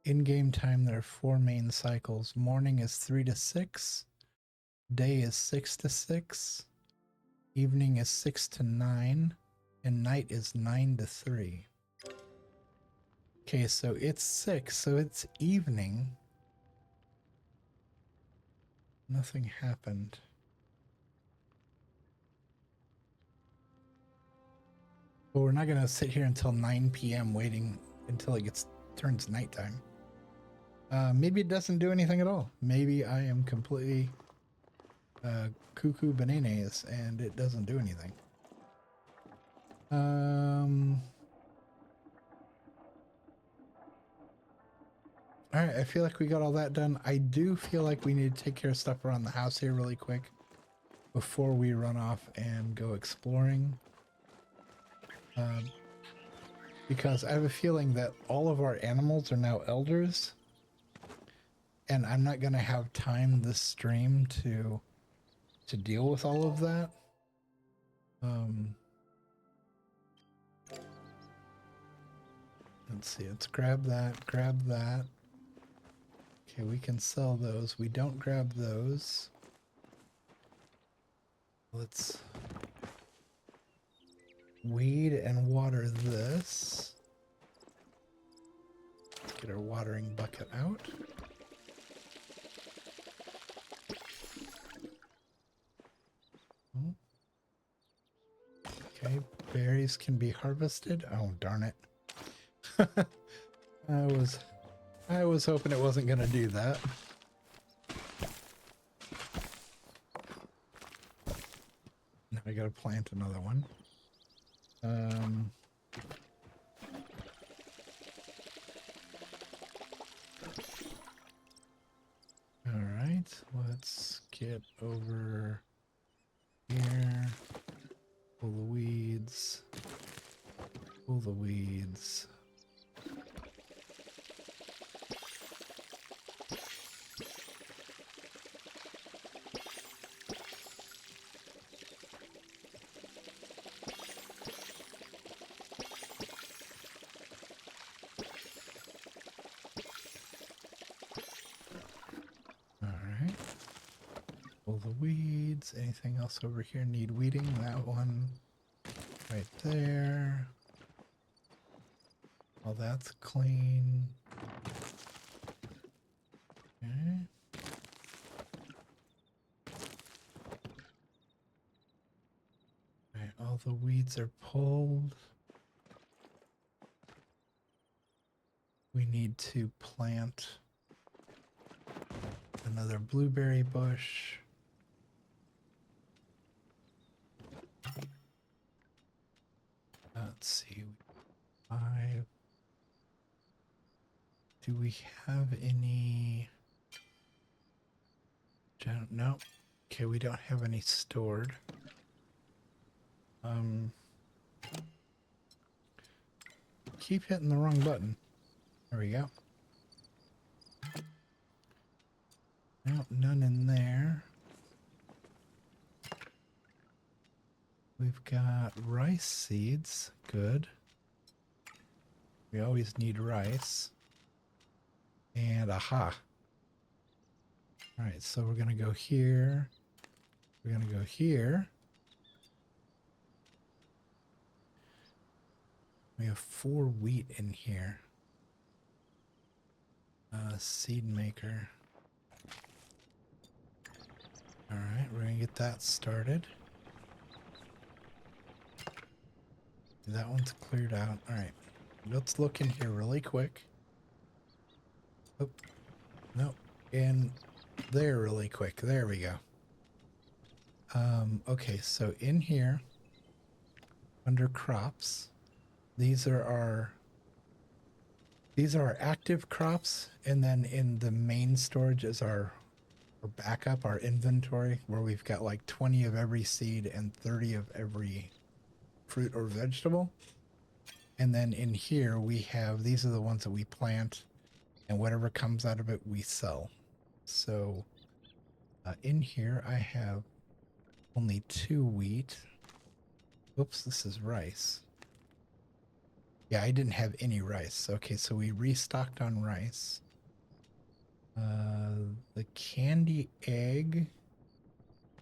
In-game time, there are 4 main cycles. Morning is 3 to 6. Day is 6 to 6. Evening is 6 to 9. And night is 9 to 3. Okay, so it's 6, so it's evening. Nothing happened. But we're not going to sit here until 9 p.m. waiting until it turns nighttime. Maybe it doesn't do anything at all. Maybe I am completely cuckoo bananas and it doesn't do anything. Alright, I feel like we got all that done. I do feel like we need to take care of stuff around the house here really quick before we run off and go exploring. Because I have a feeling that all of our animals are now elders. And I'm not going to have time this stream to deal with all of that. Let's see, let's grab that, grab that. Okay, we can sell those. We don't grab those. Let's weed and water this. Let's get our watering bucket out. Okay, berries can be harvested. Oh, darn it. I was hoping it wasn't gonna do that. Now I gotta plant another one. All right, let's get over here. Pull the weeds. Pull the weeds. Pull the weeds. Anything else over here need weeding? That one right there. All that's clean. Okay. Alright, all the weeds are pulled. We need to plant another blueberry bush. Let's see. 5. Do we have any? No. Okay, we don't have any stored. Keep hitting the wrong button. There we go. Nope, none in there. We've got rice seeds. Good. We always need rice. And aha. Alright, so we're going to go here. We're going to go here. We have 4 wheat in here. Seed maker. Alright, we're going to get that started. That one's cleared out. Alright, let's look in here really quick. Oh, no, in there really quick. There we go. Okay, so in here, under crops, these are our active crops, and then in the main storage is our backup, our inventory, where we've got like 20 of every seed and 30 of every fruit or vegetable. And then in here we have, these are the ones that we plant, and whatever comes out of it we sell. So in here I have only 2 wheat. Oops, this is rice. Yeah, I didn't have any rice. Okay, so we restocked on rice. The candy egg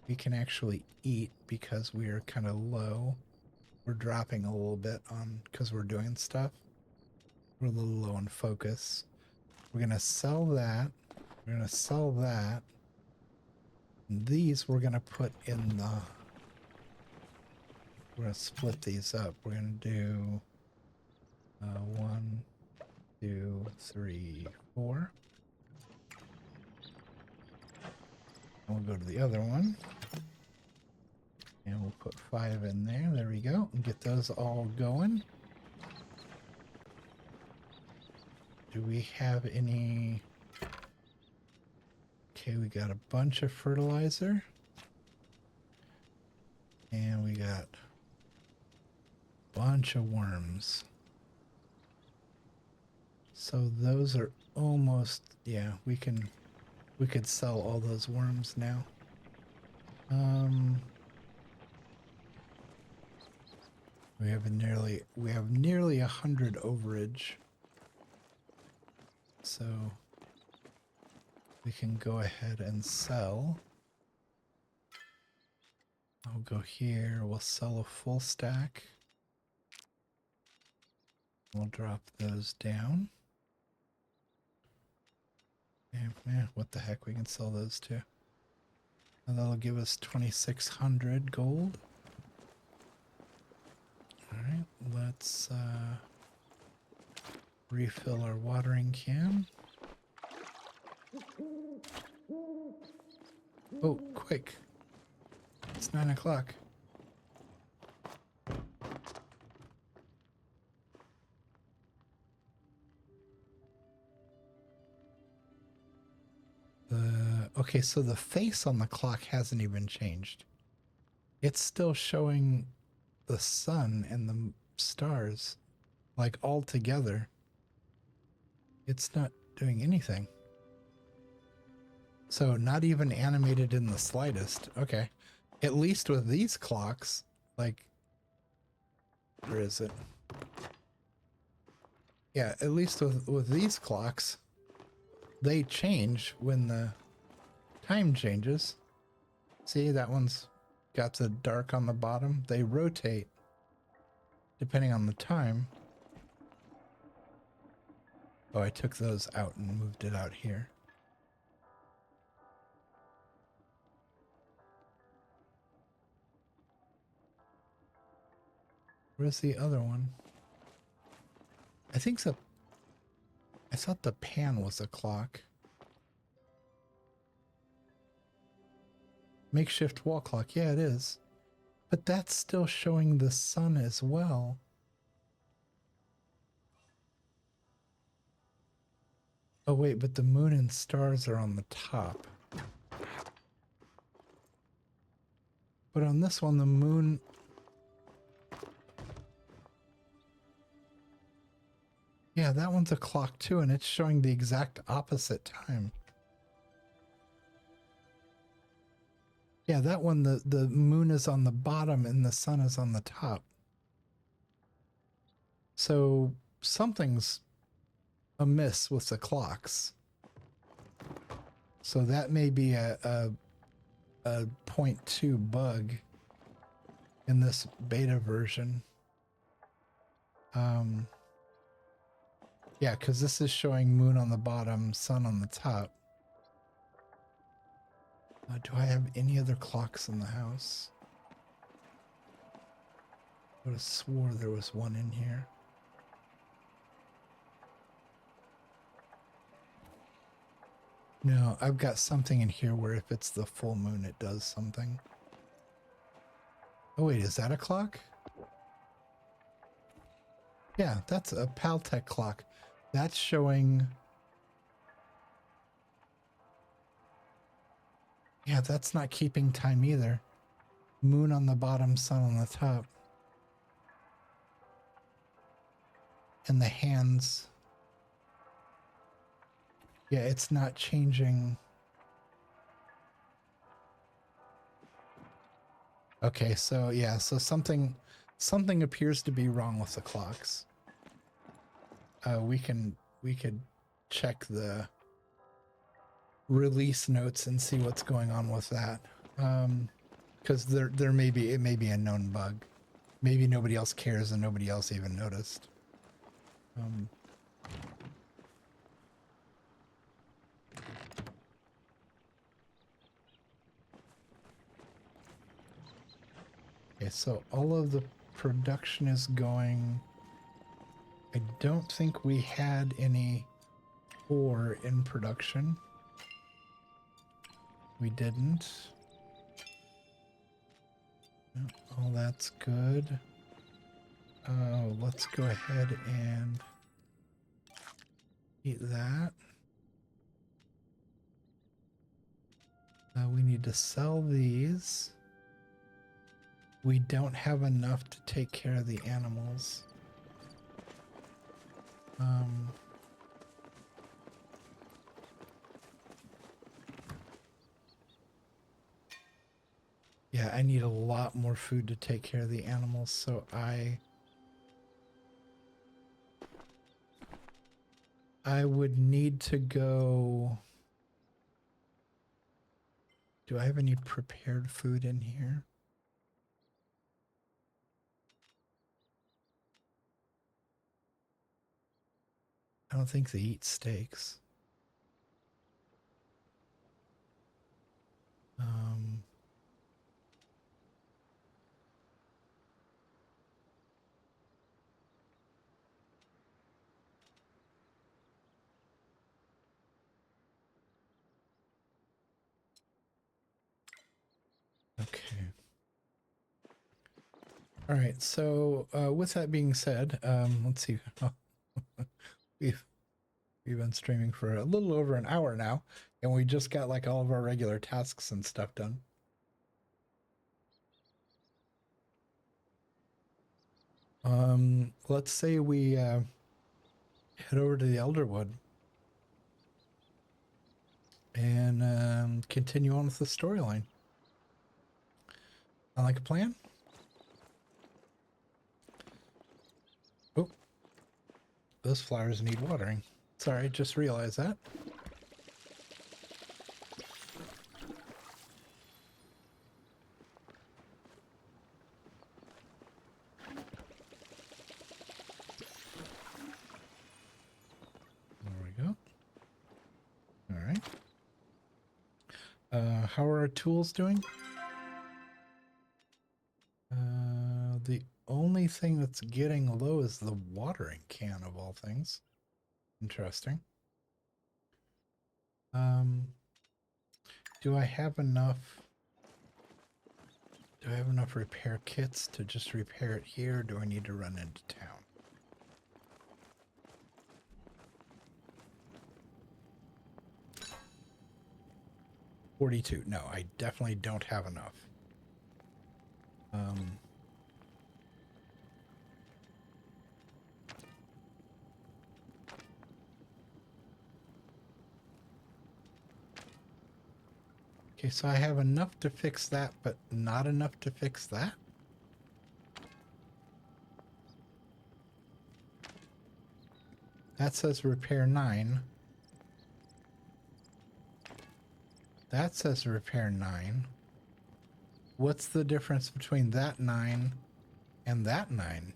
we can actually eat because we are kind of low. We're dropping a little bit on because we're doing stuff. We're a little low on focus. We're gonna sell that. We're gonna sell that. And these we're gonna put in the. We're gonna split these up. We're gonna do 1, 2, 3, 4. And we'll go to the other one. And we'll put 5 in there. There we go. And get those all going. Do we have any? Okay, we got a bunch of fertilizer. And we got a bunch of worms. So those are almost, yeah, we could sell all those worms now. We have nearly 100 overage. So we can go ahead and sell. I'll go here, we'll sell a full stack. We'll drop those down. Yeah, what the heck, we can sell those too. And that'll give us 2,600 gold. Alright, let's refill our watering can. Oh, quick. It's 9 o'clock. Okay, so the face on the clock hasn't even changed. It's still showing the sun and the stars, like all together. It's not doing anything. So not even animated in the slightest. Okay. At least with these clocks, like, where is it? Yeah, at least with these clocks, they change when the time changes. See, that one's got the dark on the bottom. They rotate depending on the time. Oh, I took those out and moved it out here. Where's the other one? I think so. I thought the pan was a clock. Makeshift wall clock. Yeah, it is. But that's still showing the sun as well. Oh, wait, but the moon and stars are on the top. But on this one, the moon... Yeah, that one's a clock too, and it's showing the exact opposite time. Yeah, that one, the moon is on the bottom and the sun is on the top. So something's amiss with the clocks. So that may be a 0.2 bug in this beta version. Yeah, because this is showing moon on the bottom, sun on the top. Do I have any other clocks in the house? I would have swore there was one in here. No, I've got something in here where if it's the full moon, it does something. Oh wait, is that a clock? Yeah, that's a Paltech clock. That's showing... Yeah, that's not keeping time either. Moon on the bottom, sun on the top. And the hands... Yeah, it's not changing. Okay, so yeah, so something appears to be wrong with the clocks. We could check the release notes and see what's going on with that. Because it may be a known bug. Maybe nobody else cares and nobody else even noticed. Okay, so all of the production is going. I don't think we had any ore in production. We didn't. Oh, that's good. Let's go ahead and eat that. We need to sell these. We don't have enough to take care of the animals. Yeah, I need a lot more food to take care of the animals, so I would need to go... Do I have any prepared food in here? I don't think they eat steaks. Um, okay. All right. So with that being said, let's see. Oh, we've been streaming for a little over an hour now, and we just got like all of our regular tasks and stuff done. Let's say we head over to the Elderwood and continue on with the storyline. Sound like a plan? Oh, those flowers need watering. Sorry, just realized that. There we go. All right. How are our tools doing? The only thing that's getting low is the watering can of all things. Interesting. Do I have enough? Do I have enough repair kits to just repair it here? Or do I need to run into town? $42. No, I definitely don't have enough. Okay, so I have enough to fix that, but not enough to fix that? That says repair 9. That says repair 9. What's the difference between that 9 and that 9?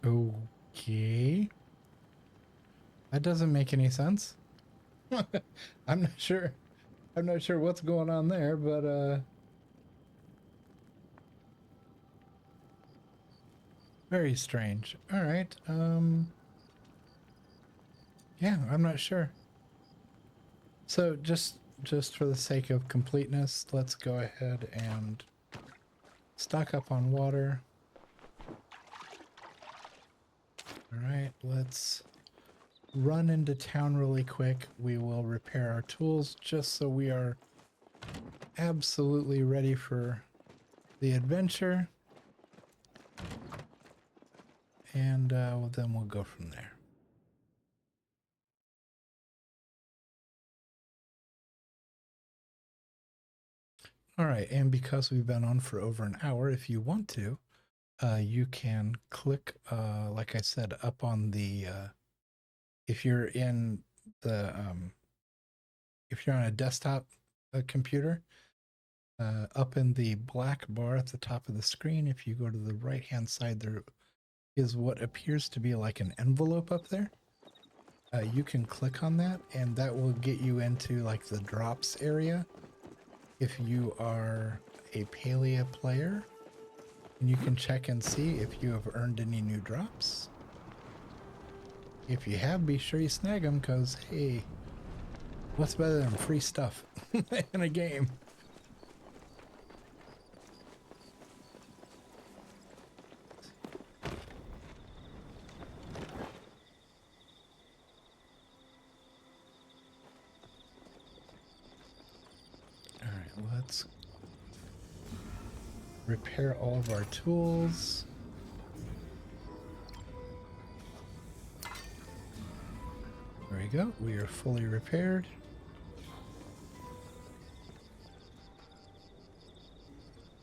Okay. That doesn't make any sense. I'm not sure. I'm not sure what's going on there, but very strange. All right. Yeah, I'm not sure. So just for the sake of completeness, let's go ahead and stock up on water. All right, let's run into town really quick. We will repair our tools just so we are absolutely ready for the adventure. And then we'll go from there. All right, and because we've been on for over an hour, if you want to, you can click, like I said, up on the, if you're in the, if you're on a desktop computer, up in the black bar at the top of the screen, if you go to the right-hand side, there is what appears to be like an envelope up there. You can click on that, and that will get you into like the drops area. If you are a Palia player, and you can check and see if you have earned any new drops. If you have, be sure you snag them, because hey, what's better than free stuff in a game? All right, let's repair all of our tools. There we go. We are fully repaired.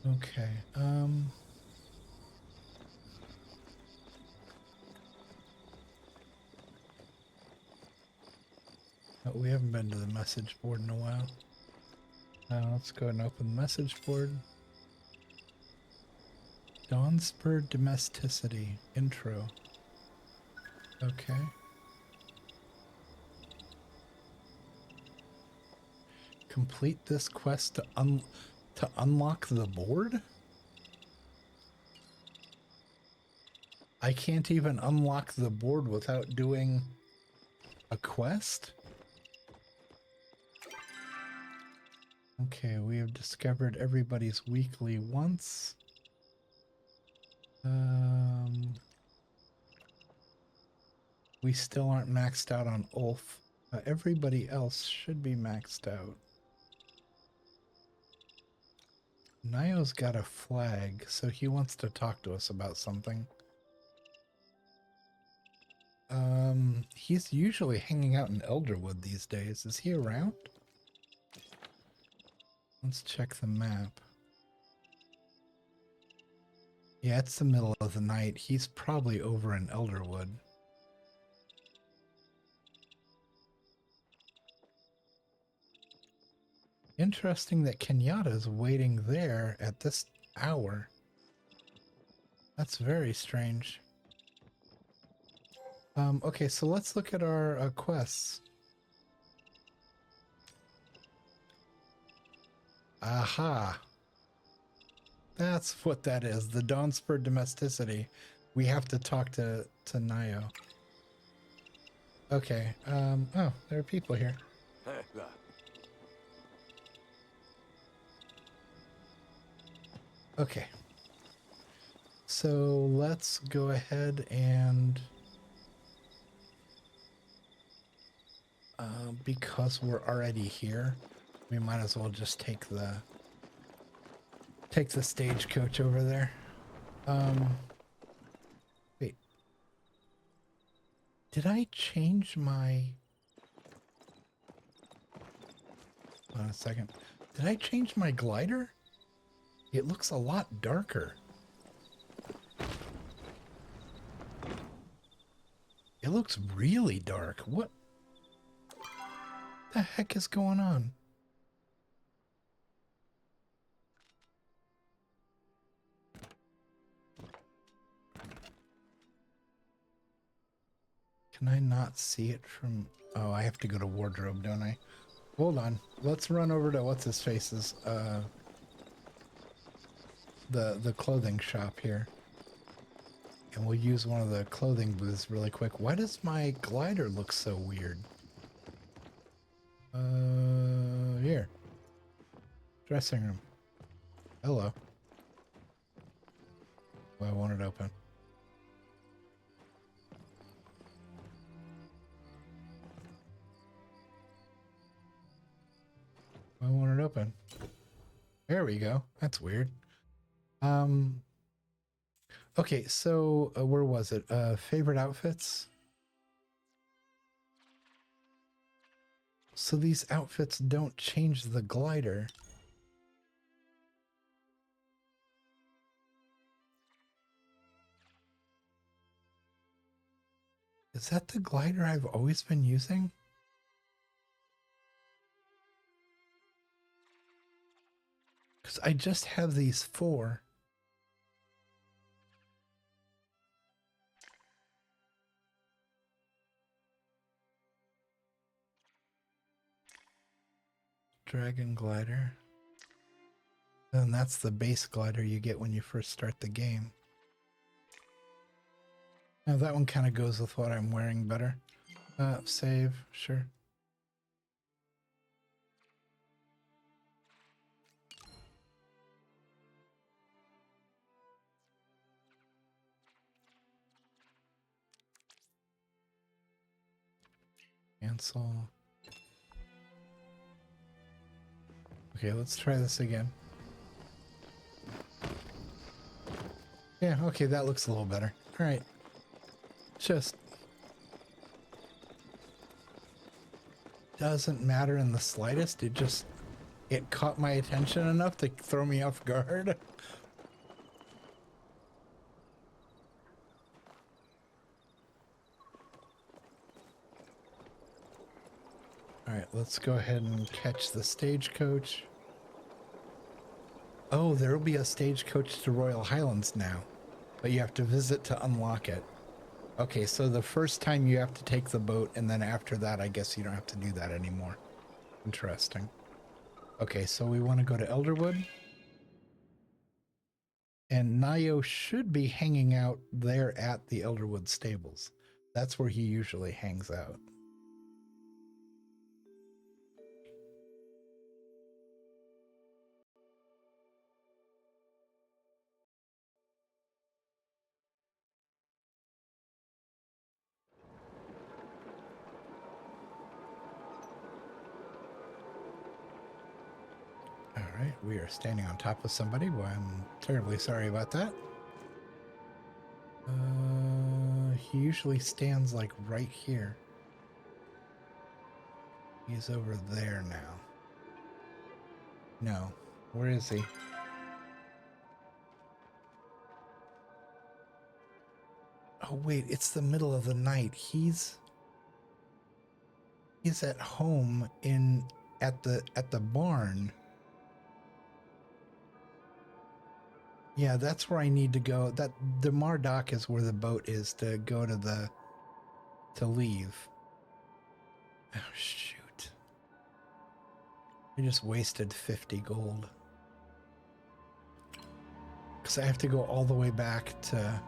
Okay. We haven't been to the message board in a while. Let's go ahead and open the message board. Dawnspur Domesticity intro. Okay. Complete this quest to unlock the board? I can't even unlock the board without doing a quest? Okay, we have discovered everybody's weekly once. We still aren't maxed out on Ulf. Everybody else should be maxed out. Nio's got a flag, so he wants to talk to us about something. He's usually hanging out in Elderwood these days. Is he around? Let's check the map. Yeah, it's the middle of the night. He's probably over in Elderwood. Interesting that Kenyatta's waiting there at this hour. That's very strange. Okay, so let's look at our quests. Aha. That's what that is. The Dawnspur Domesticity. We have to talk to Nio. Okay. Oh, there are people here. Okay. So let's go ahead and because we're already here, we might as well just take the stagecoach over there. Wait. Did I change my... Hold on a second. Did I change my glider? It looks a lot darker. It looks really dark. What the heck is going on? Can I not see it from... Oh, I have to go to wardrobe, don't I? Hold on. Let's run over to what's-his-face's, the clothing shop here. And we'll use one of the clothing booths really quick. Why does my glider look so weird? Here. Dressing room. Hello. Why won't it open? Why won't it open? There we go. That's weird. Okay, so where was it? Favorite outfits? So these outfits don't change the glider. Is that the glider I've always been using? Because I just have these 4. Dragon glider. And that's the base glider you get when you first start the game. Now that one kind of goes with what I'm wearing better. Save, sure. Cancel. Okay, let's try this again. Yeah, okay, that looks a little better. All right. Just doesn't matter in the slightest. It caught my attention enough to throw me off guard. All right, let's go ahead and catch the stagecoach. Oh, there will be a stagecoach to Royal Highlands now, but you have to visit to unlock it. Okay, so the first time you have to take the boat, and then after that, I guess you don't have to do that anymore. Interesting. Okay, so we want to go to Elderwood. And Nayo should be hanging out there at the Elderwood stables. That's where he usually hangs out. All right, we are standing on top of somebody. Well, I'm terribly sorry about that. He usually stands like right here. He's over there now. No, where is he? Oh wait, it's the middle of the night. He's at home at the barn. Yeah, that's where I need to go. That the Mardock is where the boat is to go to leave. Oh shoot. I just wasted 50 gold. Cuz I have to go all the way back to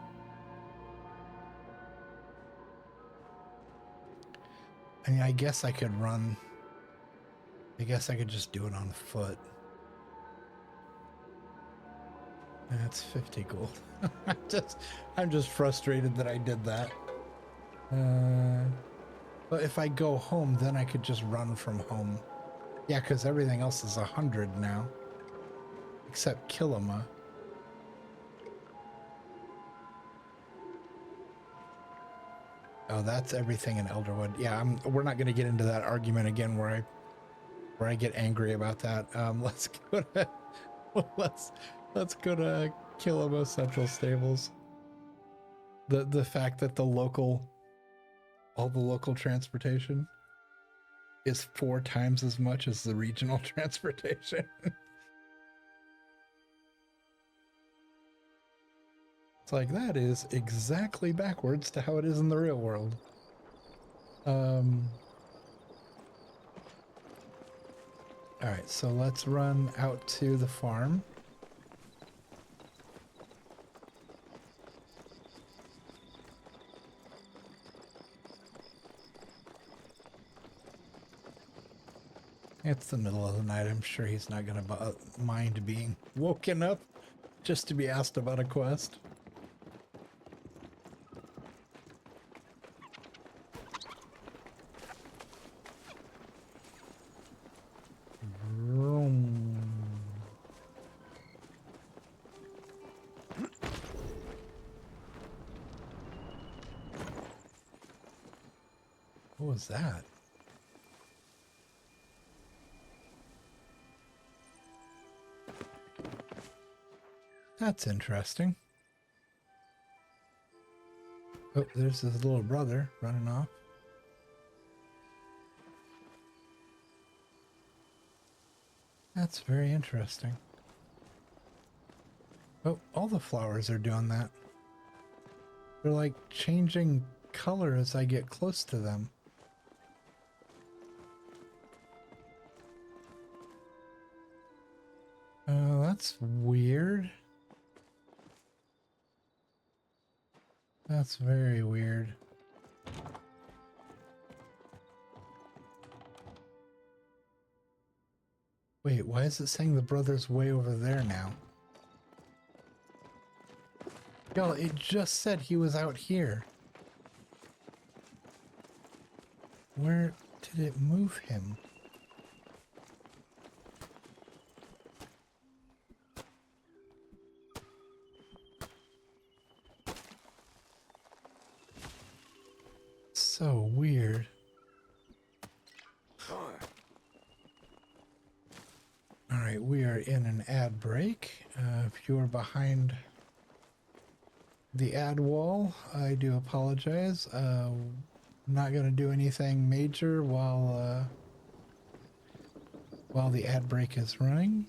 I mean, I guess I could run. I guess I could just do it on foot. That's 50 gold. I'm just frustrated that I did that. But if I go home, then I could just run from home. Yeah, because everything else is 100 now. Except Kilima. Oh, that's everything in Elderwood. Yeah, we're not going to get into that argument again where I get angry about that. Let's go to let's go to Kilima Central Stables. The fact that all the local transportation is 4 times as much as the regional transportation. It's like, that is exactly backwards to how it is in the real world. All right, so let's run out to the farm. It's the middle of the night. I'm sure he's not going to mind being woken up just to be asked about a quest. What was that? That's interesting. Oh, there's his little brother running off. That's very interesting. Oh, all the flowers are doing that. They're like changing color as I get close to them. Oh, that's weird. That's very weird. Wait, why is it saying the brother's way over there now? Y'all, it just said he was out here. Where did it move him? So weird. Alright, we are in an ad break. If you are behind the ad wall, I do apologize. I'm not going to do anything major while the ad break is running.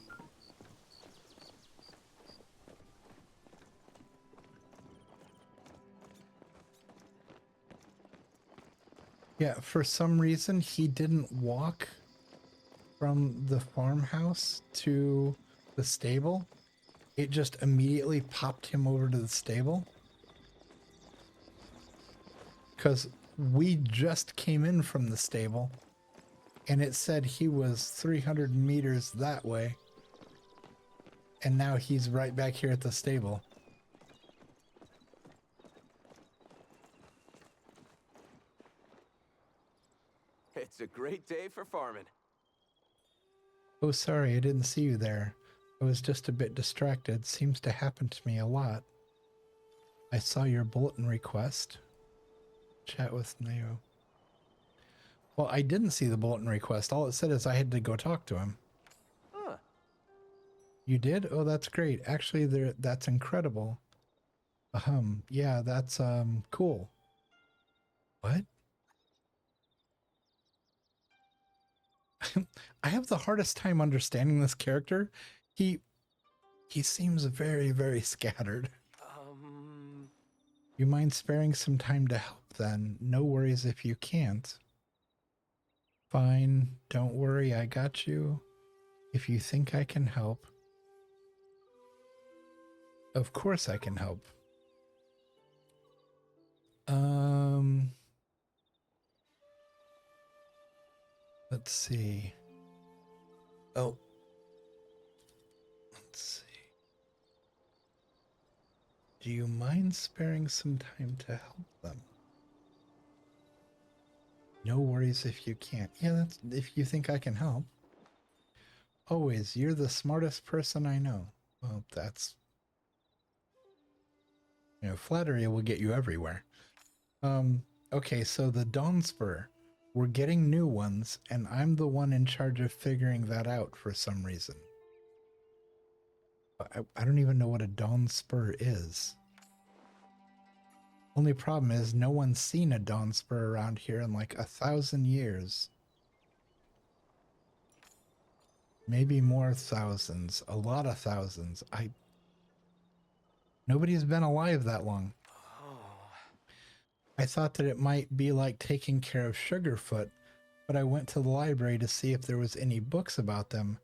Yeah, for some reason, he didn't walk from the farmhouse to the stable. It just immediately popped him over to the stable. Because we just came in from the stable, and it said he was 300 meters that way. And now he's right back here at the stable. It's a great day for farming. Oh, sorry, I didn't see you there. I was just a bit distracted. Seems to happen to me a lot. I saw your bulletin request. Chat with Neo. Well, I didn't see the bulletin request. All it said is I had to go talk to him. Huh. You did? Oh, that's great. Actually, that's incredible. Yeah, that's cool. What? I have the hardest time understanding this character. He seems very, very scattered. You mind sparing some time to help then? No worries if you can't. Fine, don't worry, I got you. If you think I can help. Of course I can help. Let's see. Oh. Let's see. Do you mind sparing some time to help them? No worries if you can't. Yeah, that's if you think I can help. Always, you're the smartest person I know. Well, that's... You know, flattery will get you everywhere. Okay, so the Dawn Spur. We're getting new ones, and I'm the one in charge of figuring that out for some reason. I don't even know what a Dawn Spur is. Only problem is no one's seen a Dawn Spur around here in like 1,000 years. Maybe more thousands. A lot of thousands. Nobody's been alive that long. I thought that it might be like taking care of Sugarfoot, but I went to the library to see if there was any books about them,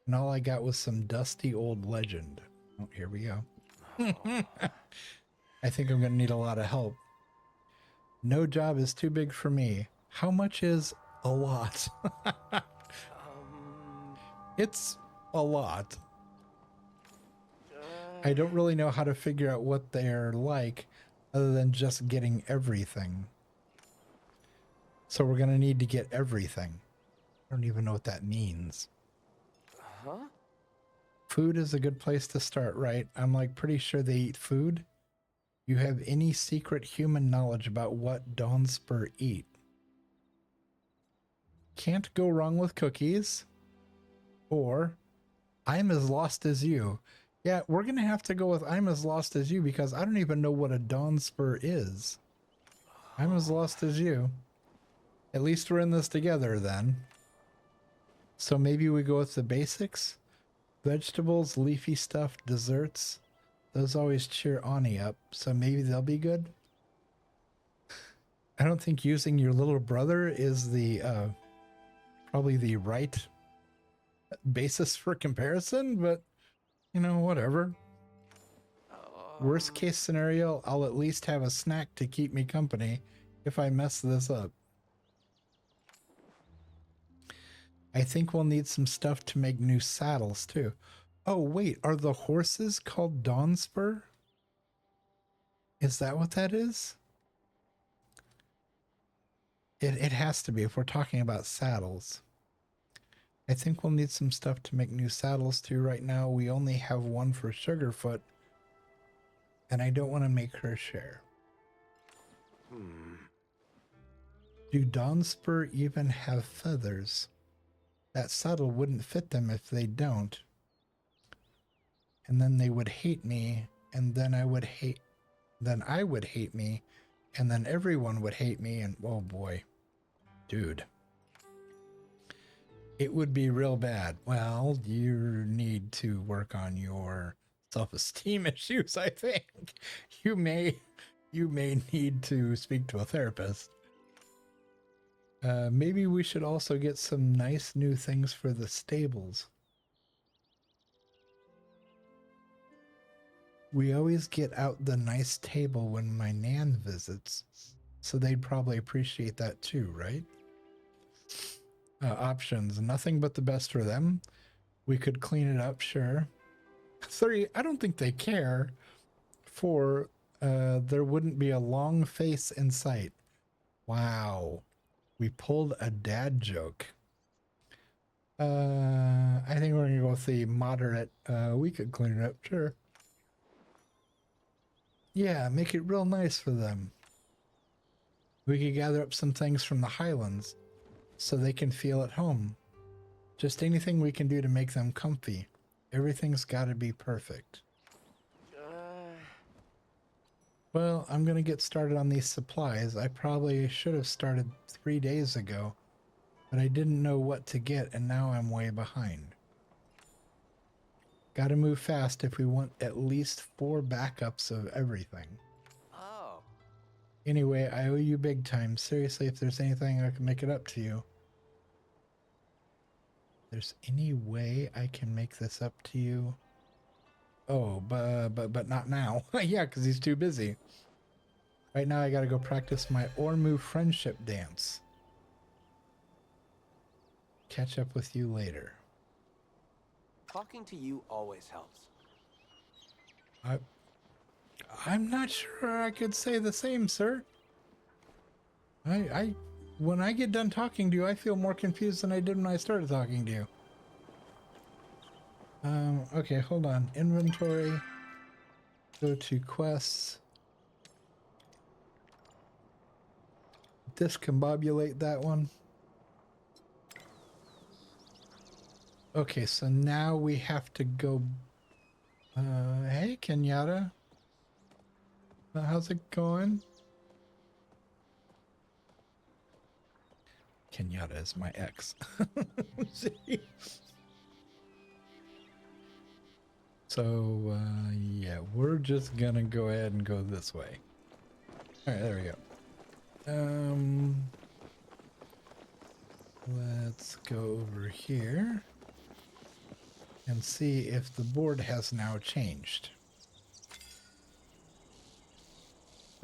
and all I got was some dusty old legend. Oh, here we go. I think I'm going to need a lot of help. No job is too big for me. How much is a lot? It's a lot. I don't really know how to figure out what they're like other than just getting everything. So we're going to need to get everything. I don't even know what that means. Huh? Food is a good place to start, right? I'm like pretty sure they eat food. You have any secret human knowledge about what Dawnspur eat? Can't go wrong with cookies. Or I'm as lost as you. Yeah, we're going to have to go with I'm as lost as you because I don't even know what a Dawnspur is. I'm as lost as you. At least we're in this together then. So maybe we go with the basics. Vegetables, leafy stuff, desserts. Those always cheer Ani up, so maybe they'll be good. I don't think using your little brother is the probably the right basis for comparison, but you know, whatever. Worst case scenario, I'll at least have a snack to keep me company if I mess this up. I think we'll need some stuff to make new saddles too. Oh wait, are the horses called Dawnspur? Is that what that is? It has to be if we're talking about saddles. I think we'll need some stuff to make new saddles too. Right now we only have one for Sugarfoot, and I don't want to make her share. Do Dawnspur even have feathers? That saddle wouldn't fit them if they don't. And then they would hate me, and then I would hate me, and then everyone would hate me, and oh boy. Dude. It would be real bad. Well, you need to work on your self-esteem issues, I think. You may need to speak to a therapist. Maybe we should also get some nice new things for the stables. We always get out the nice table when my nan visits, so they'd probably appreciate that too, right? Options, nothing but the best for them. We could clean it up, sure. 3, I don't think they care. 4, there wouldn't be a long face in sight. Wow. We pulled a dad joke. I think we're gonna go with the moderate. We could clean it up, sure. Yeah, make it real nice for them. We could gather up some things from the Highlands so they can feel at home. Just anything we can do to make them comfy. Everything's gotta be perfect. Well, I'm gonna get started on these supplies. I probably should have started 3 days ago, but I didn't know what to get and now I'm way behind. Gotta move fast if we want at least 4 backups of everything. Oh. Anyway, I owe you big time. Seriously, if there's anything I can make it up to you. There's any way I can make this up to you? Oh, but not now. Yeah, because he's too busy. Right now I gotta go practice my Ormu friendship dance. Catch up with you later. Talking to you always helps. I'm not sure I could say the same, sir. When I get done talking to you, I feel more confused than I did when I started talking to you. Okay, hold on. Inventory. Go to quests. Discombobulate that one. Okay, so now we have to go. Hey, Kenyatta. How's it going? Kenyatta is my ex. So, yeah, we're just gonna go ahead and go this way. Alright, there we go. Let's go over here and see if the board has now changed.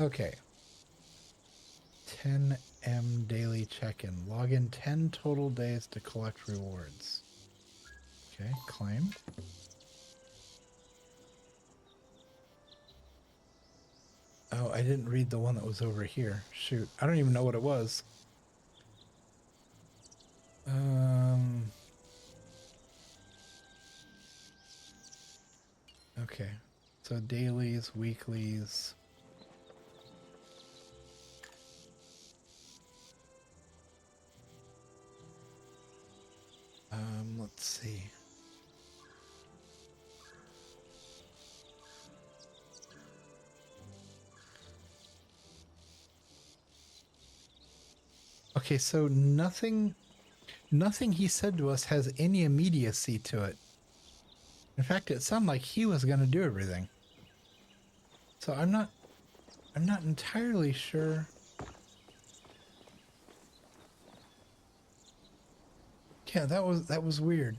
Okay. 10M daily check-in. Log in 10 total days to collect rewards. Okay, claim. Oh, I didn't read the one that was over here. Shoot, I don't even know what it was. Okay, so dailies, weeklies. Let's see. Okay, so nothing he said to us has any immediacy to it. In fact, it sounded like he was going to do everything. So I'm not entirely sure. Yeah, that was weird.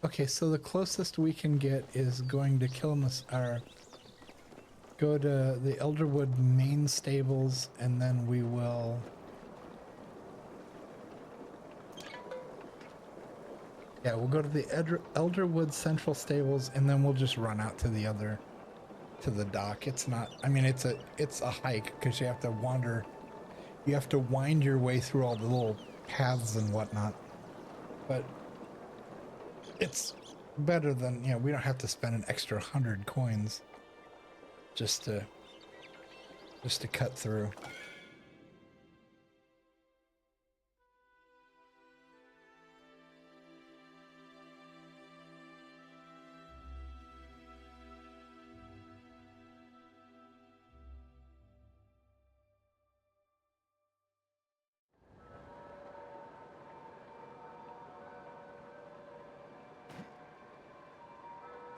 Okay, so the closest we can get is going to go to the Elderwood main stables, and then we will. Yeah, we'll go to the Elderwood Central Stables, and then we'll just run out to the dock. It's not. I mean, it's a hike because you have to wander. You have to wind your way through all the little paths and whatnot. But it's better than, we don't have to spend an extra 100 coins just to cut through.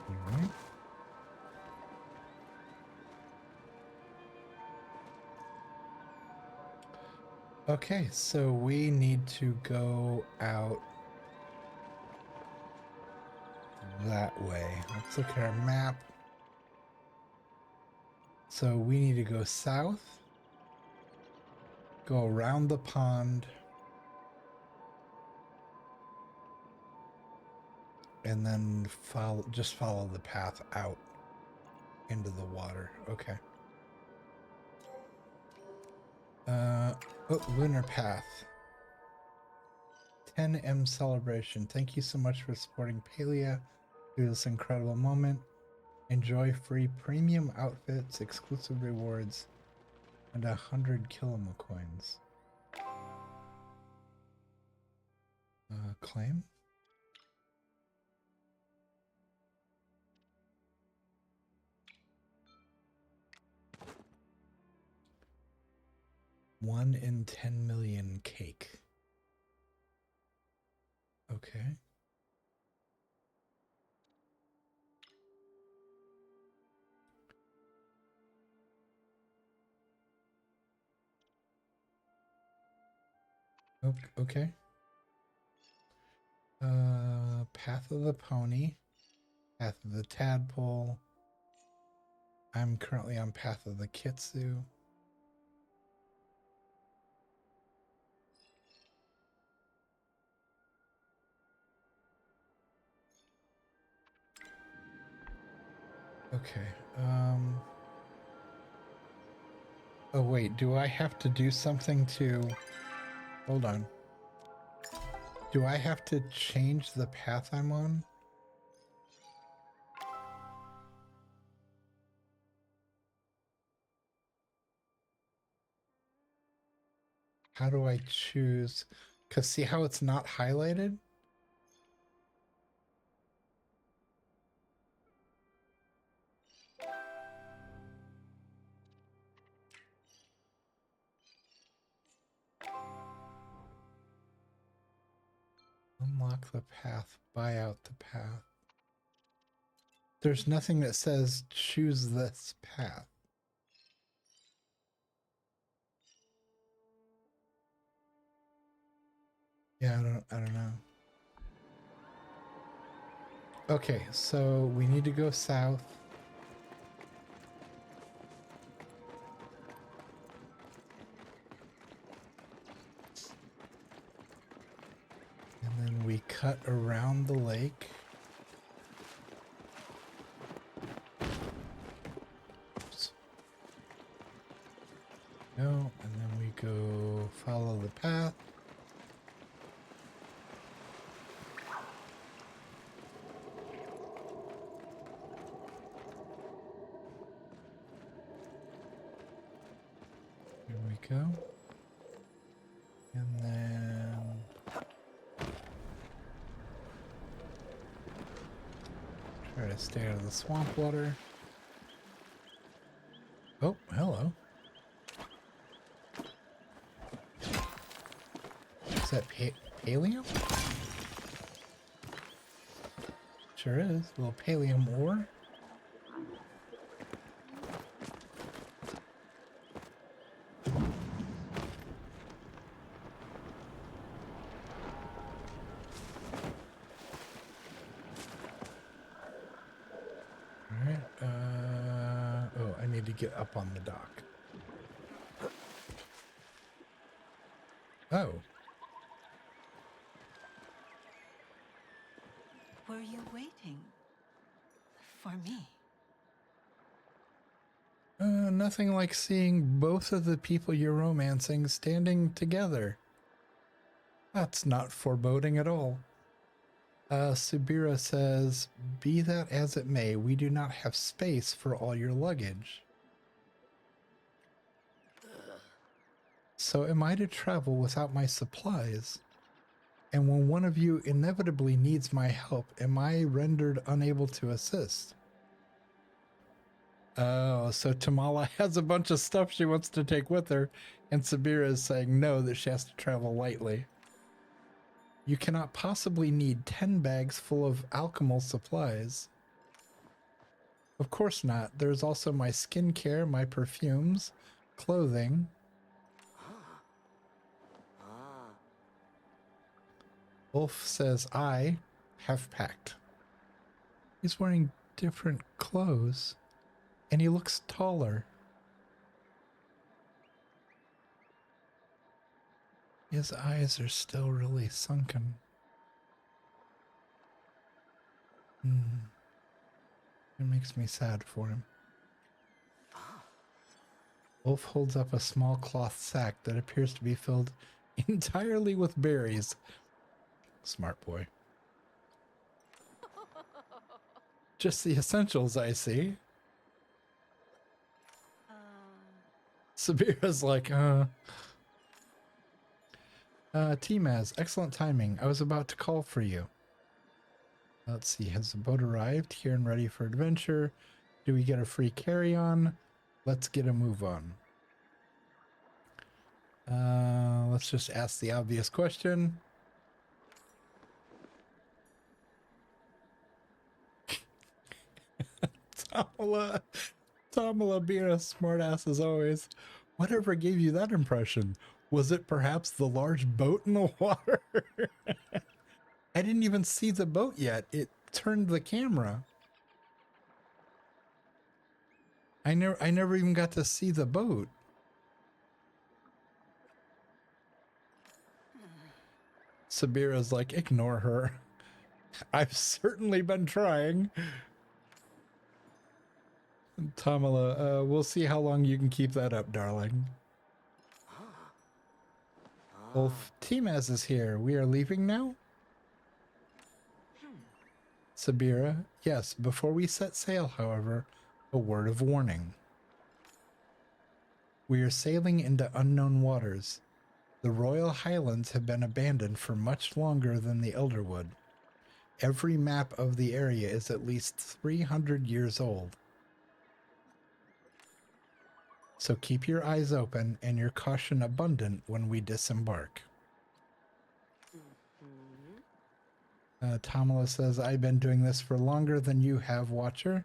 Alright. Okay, so we need to go out that way. Let's look at our map. So we need to go south, go around the pond, and then just follow the path out into the water. Okay. Oh, lunar path. 10M celebration. Thank you so much for supporting Palia through this incredible moment. Enjoy free premium outfits, exclusive rewards, and 100 Kilima coins. Claim? One in 10 million cake. Okay. Okay. Path of the Pony. Path of the Tadpole. I'm currently on Path of the Kitsu. Okay. Oh wait, do I have to do something to... Hold on. Do I have to change the path I'm on? How do I choose? Because see how it's not highlighted? Unlock the path, buy out the path. There's nothing that says choose this path. Yeah, I don't know. Okay, so we need to go south. And then we cut around the lake. Oops. No, and then we go follow the path. Here we go. And then try to stay out of the swamp water. Oh, hello. Is that pallium? Sure is. A little pallium ore. Oh, I need to get up on the dock. Oh. Were you waiting for me? Nothing like seeing both of the people you're romancing standing together. That's not foreboding at all. Subira says, be that as it may, we do not have space for all your luggage. So am I to travel without my supplies? And when one of you inevitably needs my help, am I rendered unable to assist? Oh, so Tamala has a bunch of stuff she wants to take with her, and Sabira is saying no, that she has to travel lightly. You cannot possibly need 10 bags full of alchemical supplies. Of course not. There's also my skincare, my perfumes, clothing. Wolf says, I have packed. He's wearing different clothes, and he looks taller. His eyes are still really sunken. It makes me sad for him. Wolf holds up a small cloth sack that appears to be filled entirely with berries. Smart boy. Just the essentials, I see. Sabira's like, tmaaz, excellent timing. I was about to call for you. Let's see, has the boat arrived here and ready for adventure? Do we get a free carry-on? Let's get a move on. Let's just ask the obvious question. Tamala being a smartass as always. Whatever gave you that impression? Was it perhaps the large boat in the water? I didn't even see the boat yet. It turned the camera. I never even got to see the boat. Sabira's like, ignore her. I've certainly been trying. Tamala, we'll see how long you can keep that up, darling. Wolf, tmaaz is here. We are leaving now? Sabira, yes, before we set sail, however, a word of warning. We are sailing into unknown waters. The Royal Highlands have been abandoned for much longer than the Elderwood. Every map of the area is at least 300 years old. So keep your eyes open and your caution abundant when we disembark. Tamala says, I've been doing this for longer than you have, Watcher.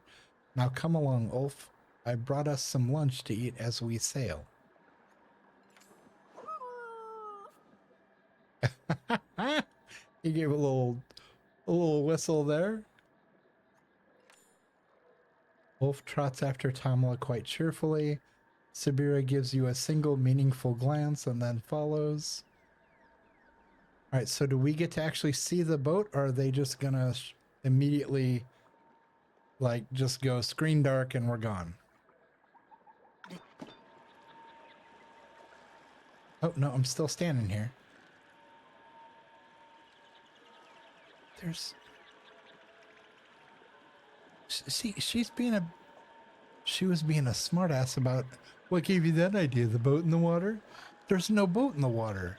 Now come along, Ulf. I brought us some lunch to eat as we sail. He gave a little whistle there. Wolf trots after Tamala quite cheerfully. Sabira gives you a single meaningful glance and then follows. All right, so do we get to actually see the boat, or are they just gonna immediately, like, just go screen dark and we're gone? Oh, no, I'm still standing here. There's... See, she was being a smartass about what gave you that idea, the boat in the water? There's no boat in the water.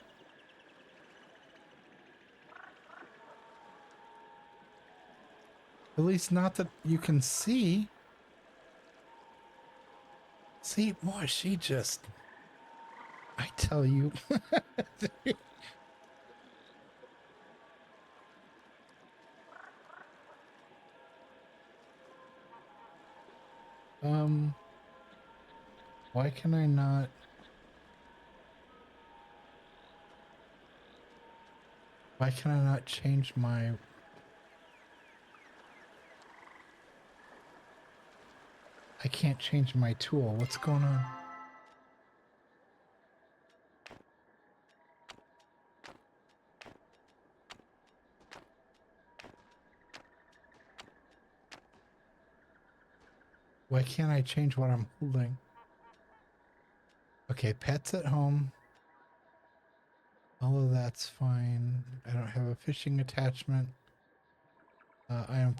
At least not that you can see. See, boy, she just... I tell you. Why can I not... Why can I not change my... I can't change my tool. What's going on? Why can't I change what I'm holding? Okay, pets at home. All of that's fine. I don't have a fishing attachment. I am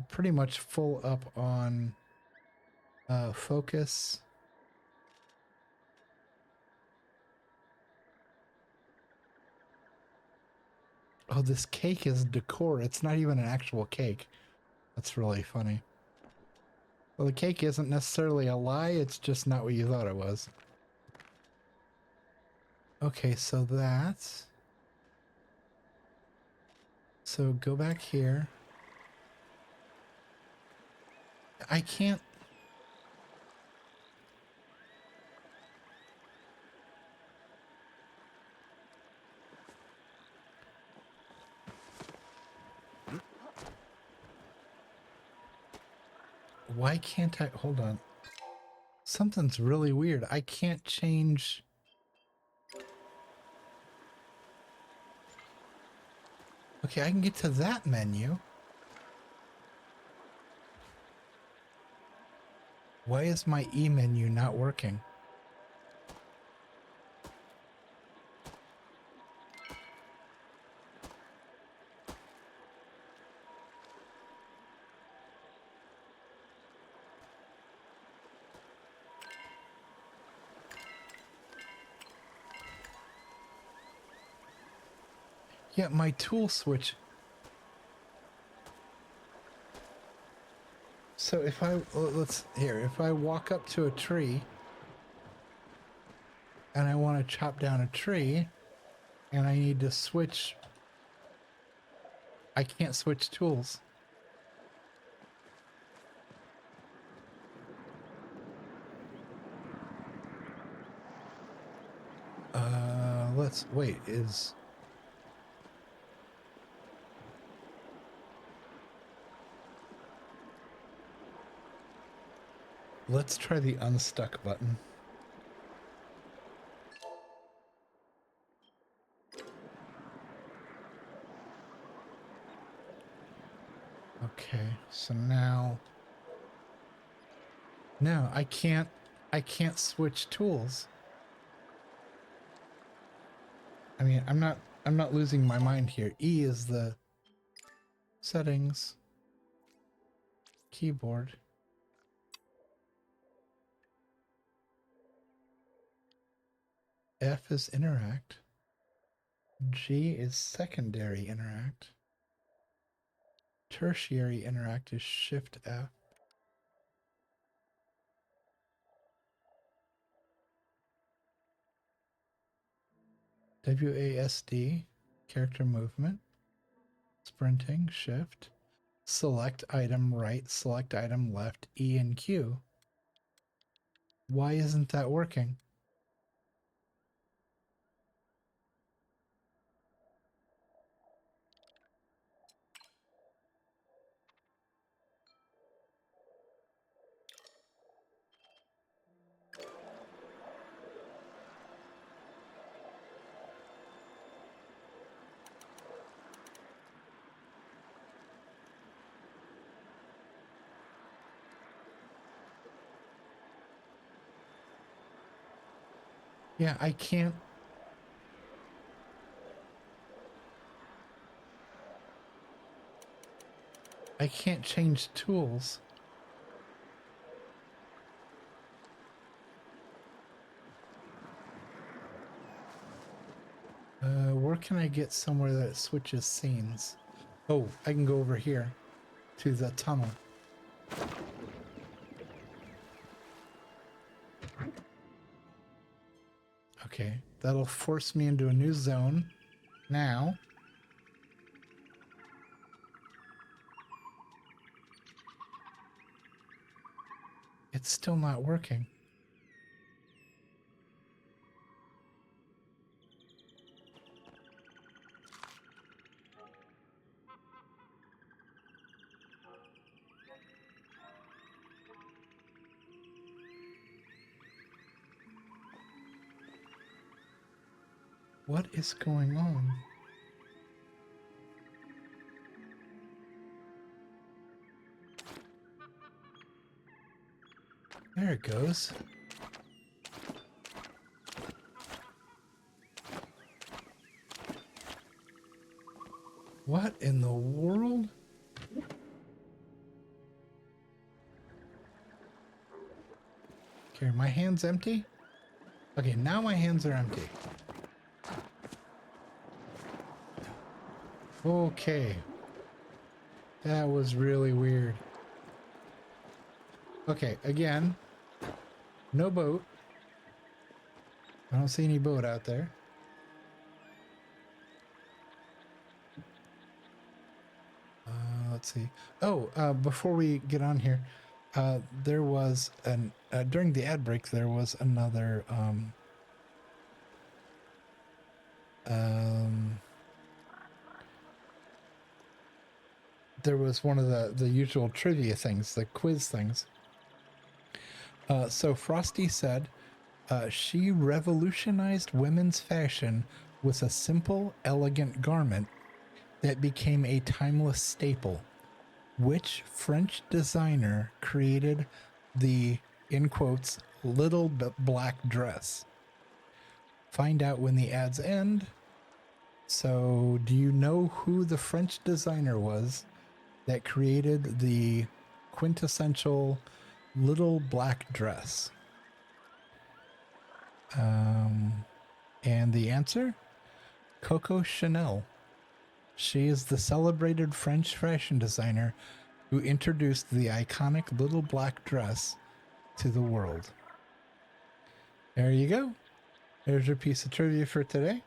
pretty much full up on focus. Oh, this cake is decor. It's not even an actual cake. That's really funny. Well, the cake isn't necessarily a lie. It's just not what you thought it was. Okay, so that's... So go back here. I can't... Why can't I? Hold on. Something's really weird. I can't change. Okay, I can get to that menu. Why is my E menu not working? Yeah, my tool switch. So if I, if I walk up to a tree and I want to chop down a tree and I need to switch, I can't switch tools. Let's wait, let's try the unstuck button. Okay, so now, no, I can't switch tools. I mean, I'm not losing my mind here. E is the settings, keyboard. F is interact. G is secondary interact. Tertiary interact is shift F. WASD, character movement. Sprinting, shift. Select item right, select item left, E and Q. Why isn't that working? Yeah, I can't change tools. Where can I get somewhere that switches scenes? Oh, I can go over here to the tunnel. Okay, that'll force me into a new zone. Now, it's still not working. What is going on? There it goes. What in the world? Okay, my hand's empty? Okay, now my hands are empty. Okay. That was really weird. Okay, again, no boat. I don't see any boat out there. Let's see. Oh, before we get on here, there was during the ad break, there was another, there was one of the usual trivia things, the quiz things. So Frosty said, she revolutionized women's fashion with a simple, elegant garment that became a timeless staple. Which French designer created the, in quotes, little black dress? Find out when the ads end. So, do you know who the French designer was that created the quintessential little black dress? And the answer? Coco Chanel. She is the celebrated French fashion designer who introduced the iconic little black dress to the world. There you go. There's your piece of trivia for today.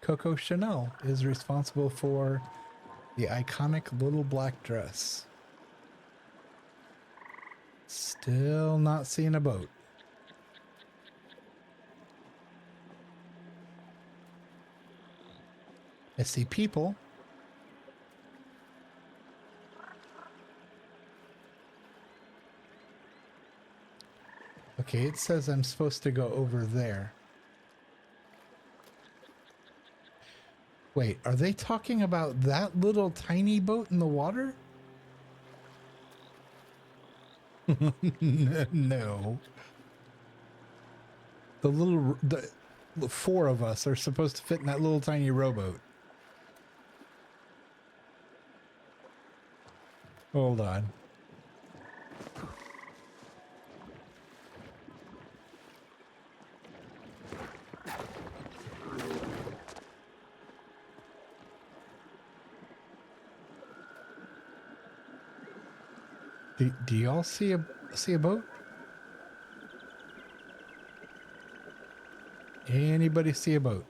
Coco Chanel is responsible for the iconic little black dress. Still not seeing a boat. I see people. Okay, it says I'm supposed to go over there. Wait, are they talking about that little tiny boat in the water? No. The four of us are supposed to fit in that little tiny rowboat. Hold on. Do y'all see a boat? Anybody see a boat?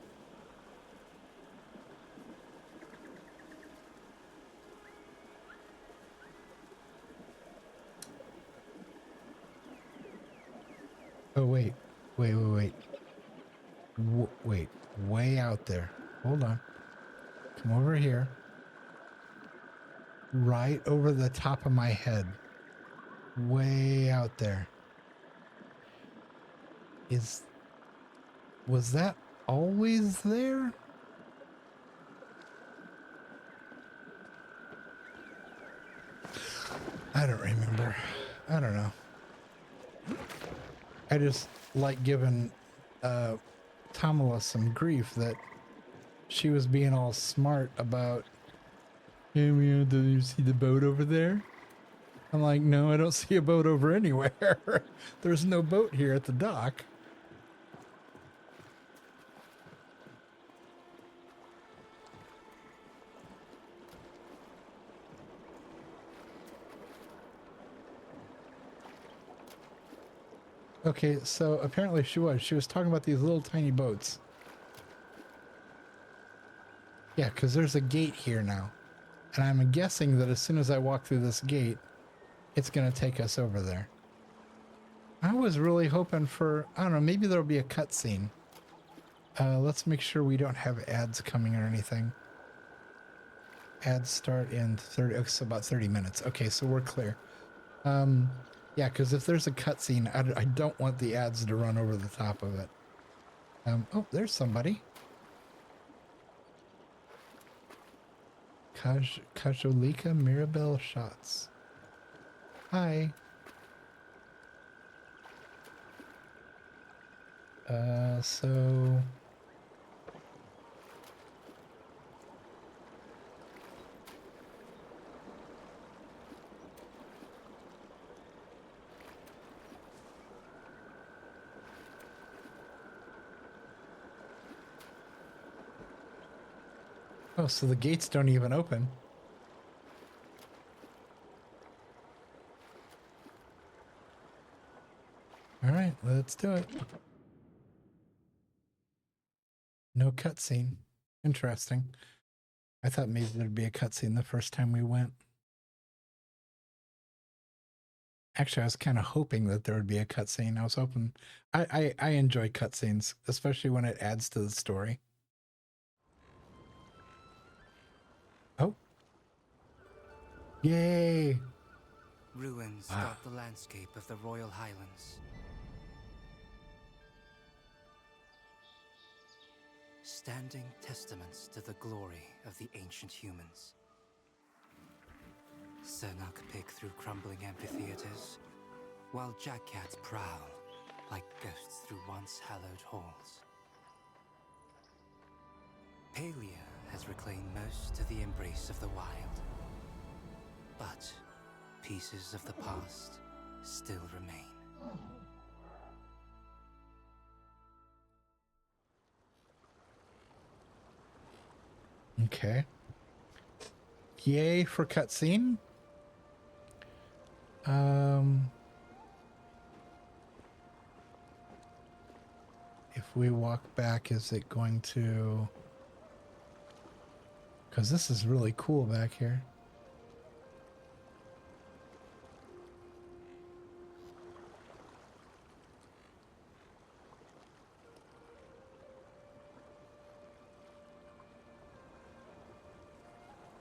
Oh, wait. Wait. Wait. Way out there. Hold on. Come over here. Right over the top of my head. Way out there. Was that always there? I don't remember. I don't know. I just like giving Tamala some grief that she was being all smart about, hey, do you see the boat over there? I'm like, no, I don't see a boat over anywhere. There's no boat here at the dock. Okay, so apparently she was talking about these little tiny boats. Yeah, because there's a gate here now. And I'm guessing that as soon as I walk through this gate, it's going to take us over there. I was really hoping for, I don't know, maybe there'll be a cutscene. Let's make sure we don't have ads coming or anything. Ads start in 30, oh, so about 30 minutes. Okay, so we're clear. Yeah, because if there's a cutscene, I don't want the ads to run over the top of it. Oh, there's somebody. Kajolika Mirabelle Shots. Hi. So... Oh, so the gates don't even open. All right, let's do it. No cutscene. Interesting. I thought maybe there'd be a cutscene the first time we went. Actually, I was kind of hoping that there would be a cutscene. I was hoping. I enjoy cutscenes, especially when it adds to the story. Oh. Yay! Ruins dot the landscape of the Royal Highlands. Standing testaments to the glory of the ancient humans. Sernuk pick through crumbling amphitheaters, while jackcats prowl like ghosts through once hallowed halls. Palia has reclaimed most of the embrace of the wild, but pieces of the past still remain. Okay. Yay for cutscene. If we walk back, is it going to... Because this is really cool back here.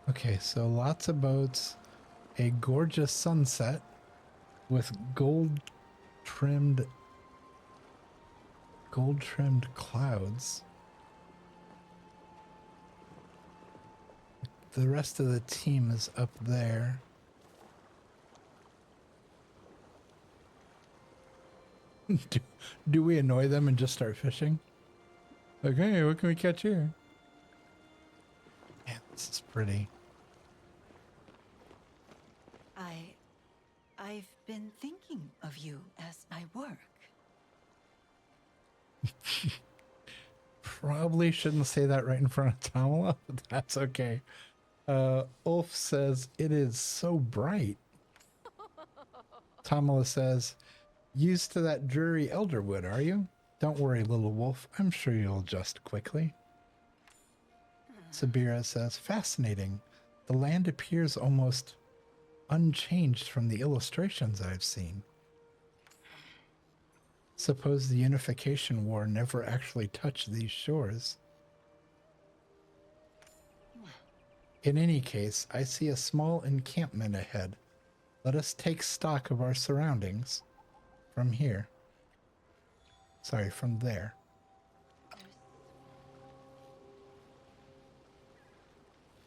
Okay, so lots of boats, a gorgeous sunset with gold-trimmed clouds. The rest of the team is up there. Do we annoy them and just start fishing? Okay, what can we catch here? Man, this is pretty. I've been thinking of you as I work. Probably shouldn't say that right in front of Tamala, but that's okay. Ulf says, it is so bright. Tamala says, used to that dreary elderwood, are you? Don't worry, little wolf. I'm sure you'll adjust quickly. Sabira says, fascinating. The land appears almost unchanged from the illustrations I've seen. Suppose the Unification War never actually touched these shores. In any case, I see a small encampment ahead. Let us take stock of our surroundings from here. Sorry, from there.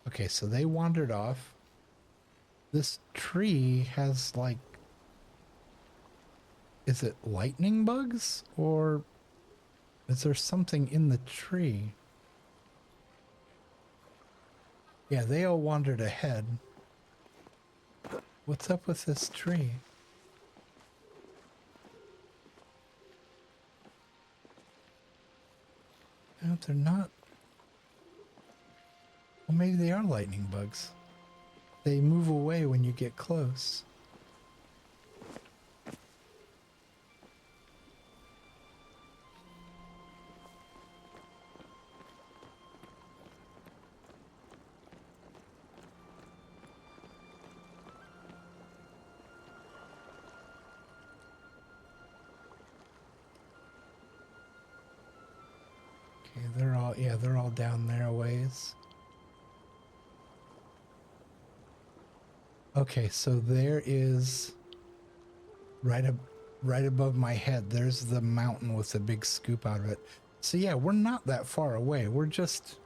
Okay, so they wandered off. This tree has like... Is it lightning bugs? Or is there something in the tree? Yeah, they all wandered ahead. What's up with this tree? No, they're not. Well, maybe they are lightning bugs. They move away when you get close. Okay, they're all down there a ways. Okay, so there is right above my head. There's the mountain with the big scoop out of it. So yeah, we're not that far away. We're just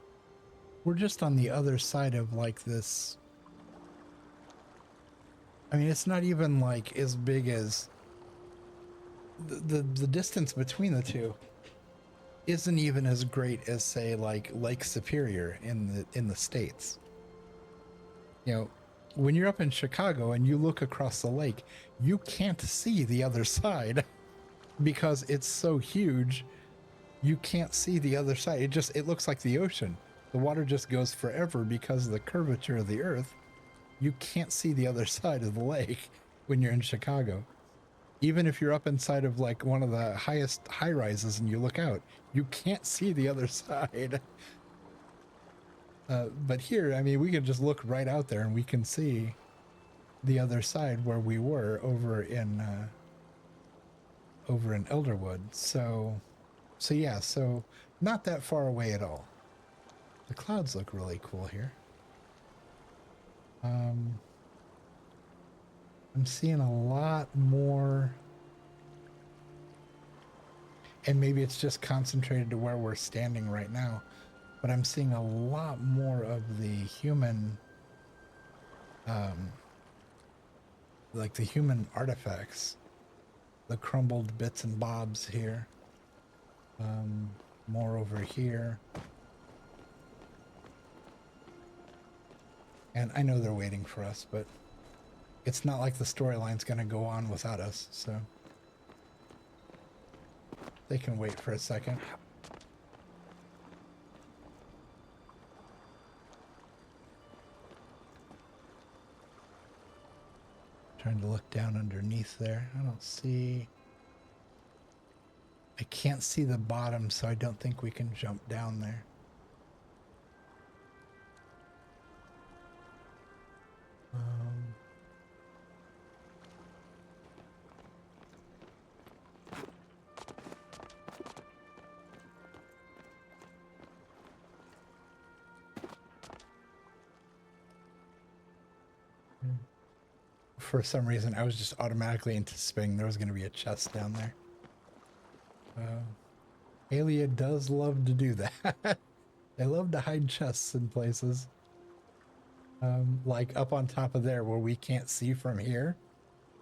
on the other side of like this. I mean, it's not even like as big as the distance between the two isn't even as great as say like Lake Superior in the States. You know, when you're up in Chicago and you look across the lake, you can't see the other side because it's so huge. You can't see the other side. It looks like the ocean. The water just goes forever because of the curvature of the earth. You can't see the other side of the lake when you're in Chicago. Even if you're up inside of like one of the highest high rises and you look out, you can't see the other side. But here, I mean, we can just look right out there and we can see the other side where we were over in Elderwood. So yeah, so not that far away at all. The clouds look really cool here. I'm seeing a lot more, and maybe it's just concentrated to where we're standing right now, but I'm seeing a lot more of the human, like the human artifacts, the crumbled bits and bobs here. More over here. And I know they're waiting for us, but it's not like the storyline's going to go on without us, so they can wait for a second. Trying to look down underneath there. I don't see... I can't see the bottom, so I don't think we can jump down there. For some reason, I was just automatically anticipating there was going to be a chest down there. Palia does love to do that. They love to hide chests in places. Like up on top of there where we can't see from here,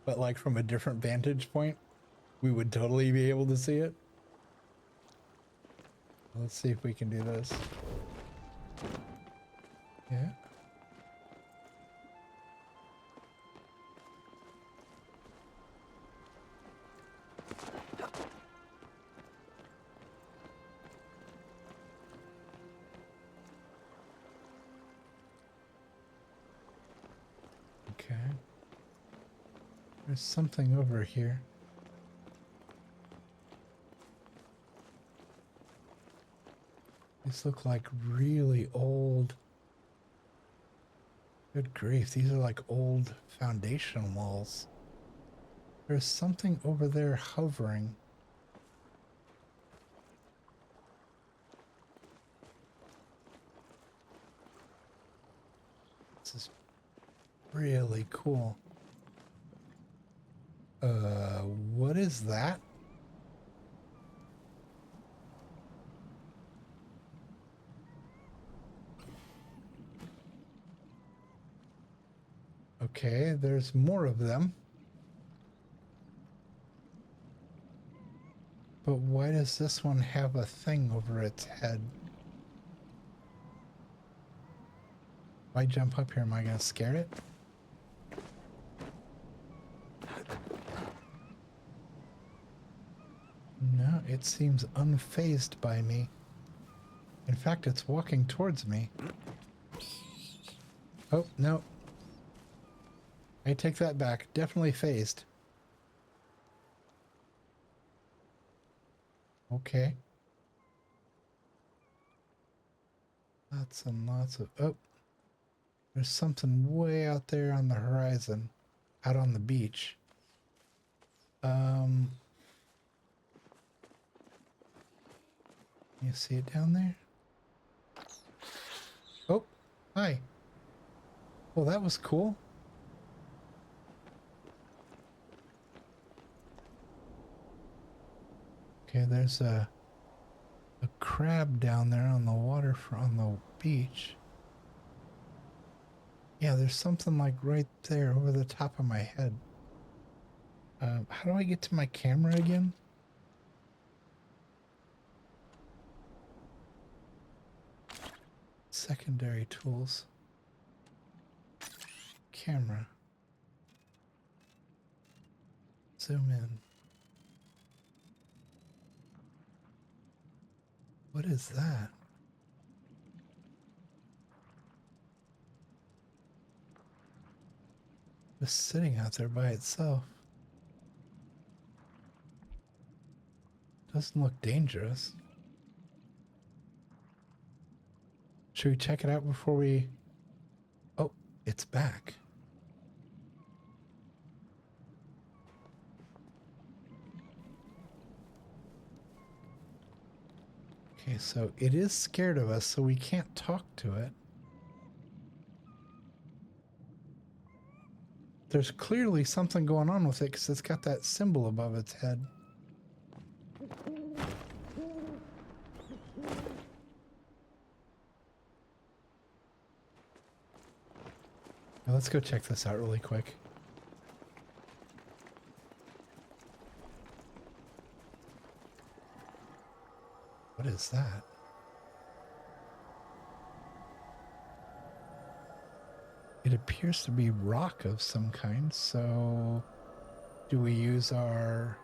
but like from a different vantage point, we would totally be able to see it. Let's see if we can do this. Yeah. Okay. There's something over here. These look like really old. Good grief, these are like old foundation walls. There's something over there hovering. This is really cool. What is that? Okay, there's more of them. But why does this one have a thing over its head? If I jump up here, am I gonna scare it? No, it seems unfazed by me. In fact, it's walking towards me. Oh, no. I take that back. Definitely phased. Okay. Lots and lots of... Oh. There's something way out there on the horizon. Out on the beach. You see it down there? Oh, hi. Well, that was cool. Okay, there's a crab down there on the water on the beach. Yeah, there's something like right there over the top of my head. How do I get to my camera again? Secondary tools. Camera. Zoom in. What is that? Just sitting out there by itself. Doesn't look dangerous. Should we check it out before we... Oh, it's back. Okay, so it is scared of us, so we can't talk to it. there's clearly something going on with it because it's got that symbol above its head. Now let's go check this out really quick. What is that? It appears to be rock of some kind, so do we use our...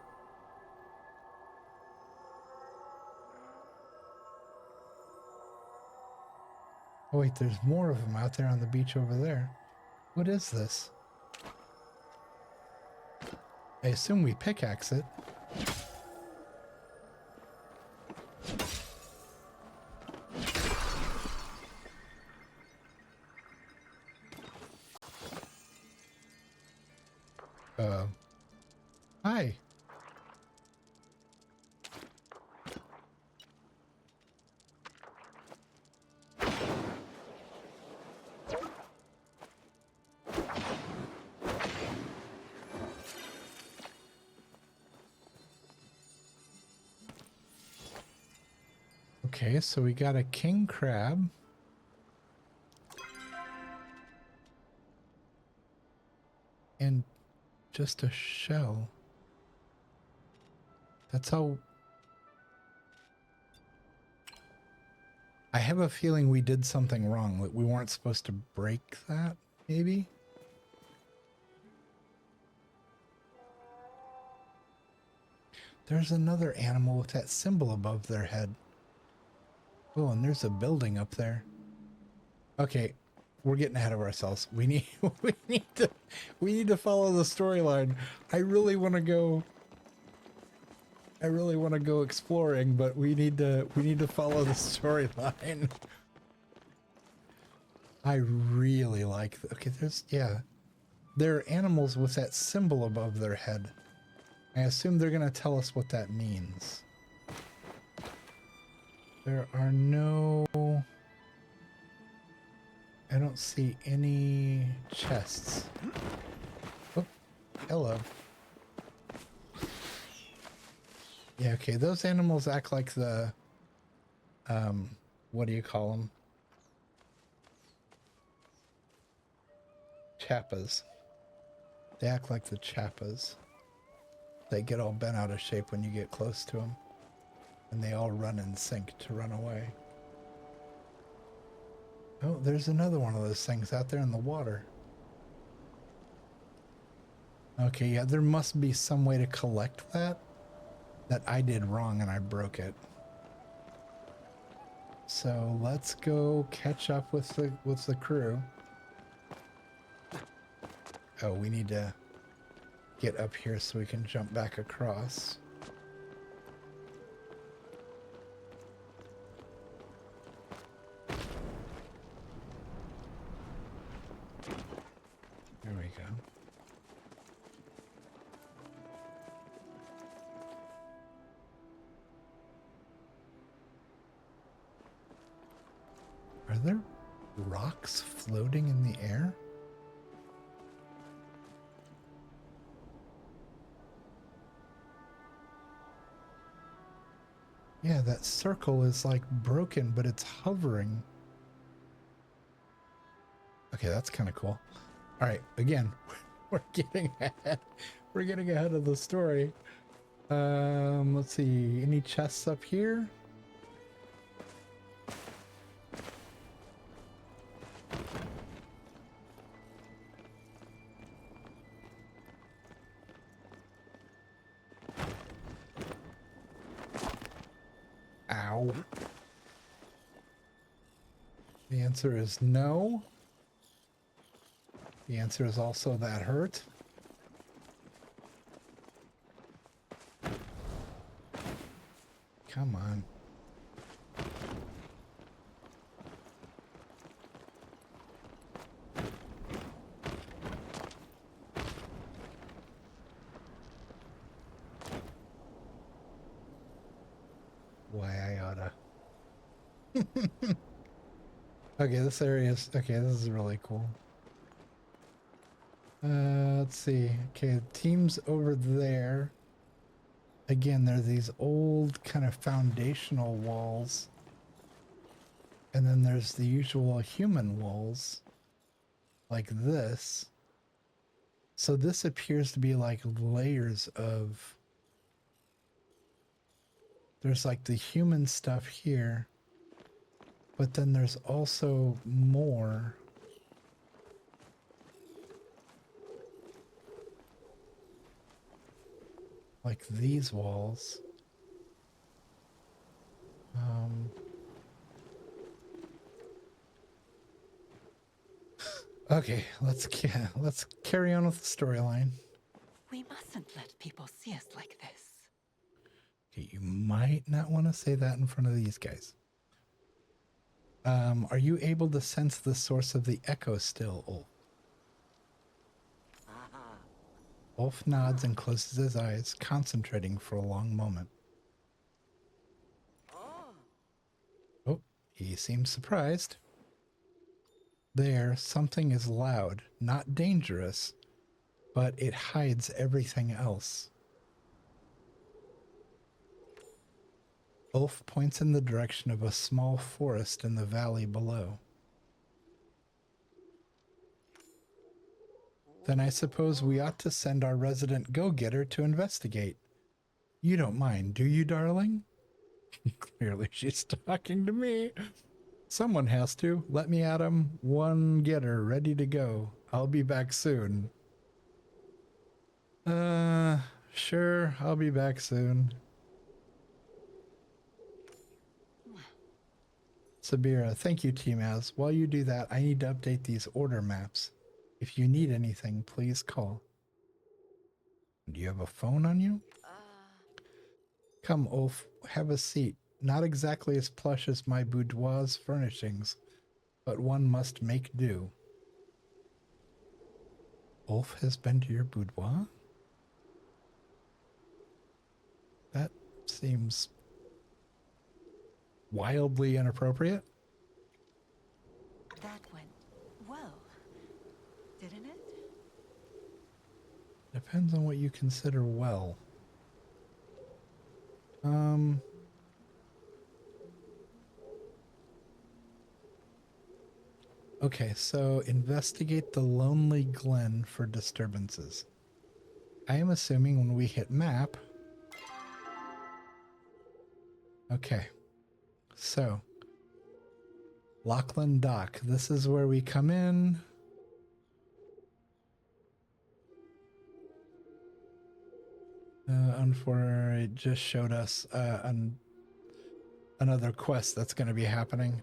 Oh wait, there's more of them out there on the beach over there. What is this? I assume we pickaxe it. Hi. Okay, so we got a king crab. And just a shell. That's how... I have a feeling we did something wrong. That we weren't supposed to break that, maybe? There's another animal with that symbol above their head. Oh, and there's a building up there. Okay, we're getting ahead of ourselves. We need we need to follow the storyline. I really want to go exploring, but we need to follow the storyline. I really like okay, there are animals with that symbol above their head. I assume they're gonna tell us what that means. There are no... I don't see any chests. Oh, hello. Yeah, okay, those animals act like the... what do you call them? Chappas. They act like the chappas. They get all bent out of shape when you get close to them. And they all run in sync to run away. Oh, there's another one of those things out there in the water. Okay, yeah, there must be some way to collect that I did wrong and I broke it. So let's go catch up with the crew. Oh, we need to get up here so we can jump back across. There we go. Are there rocks floating in the air? Yeah, that circle is like broken, but it's hovering. Okay, that's kind of cool. All right, again, we're getting ahead. We're getting ahead of the story. Let's see. Any chests up here? Ow. The answer is no. The answer is also that hurt. Come on. Why I oughta. Okay, this area is... Okay, this is really cool. Let's see. Okay, teams over there. Again, there are these old kind of foundational walls. And then there's the usual human walls. Like this. So this appears to be like layers of... There's like the human stuff here. But then there's also more. Like these walls. Okay, let's carry on with the storyline. We mustn't let people see us like this. Okay, you might not want to say that in front of these guys. Are you able to sense the source of the echo still, Ulf? Ulf nods and closes his eyes, concentrating for a long moment. Oh, he seems surprised. There, something is loud, not dangerous, but it hides everything else. Ulf points in the direction of a small forest in the valley below. Then I suppose we ought to send our resident go-getter to investigate. You don't mind, do you, darling? Clearly she's talking to me. Someone has to. Let me at him. One getter ready to go. I'll be back soon. Sure, I'll be back soon. Sabira, thank you, tmaaz. While you do that, I need to update these order maps. If you need anything, please call. Do you have a phone on you? Come, Ulf, have a seat. Not exactly as plush as my boudoir's furnishings, but one must make do. Ulf has been to your boudoir? That seems wildly inappropriate. That went well, didn't it? Depends on what you consider well. Okay, so investigate the Lonely Glen for disturbances. I am assuming when we hit map... Okay, so Lachlan Dock. This is where we come in. Unfortunately, it just showed us another quest that's going to be happening.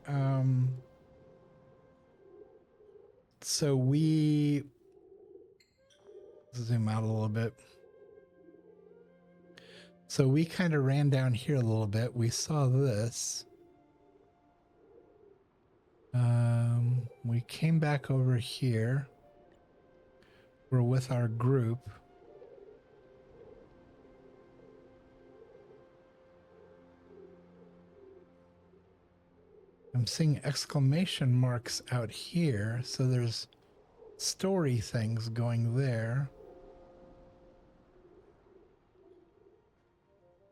So we zoom out a little bit. So we kind of ran down here a little bit. We saw this. We came back over here. We're with our group. I'm seeing exclamation marks out here, so there's story things going there.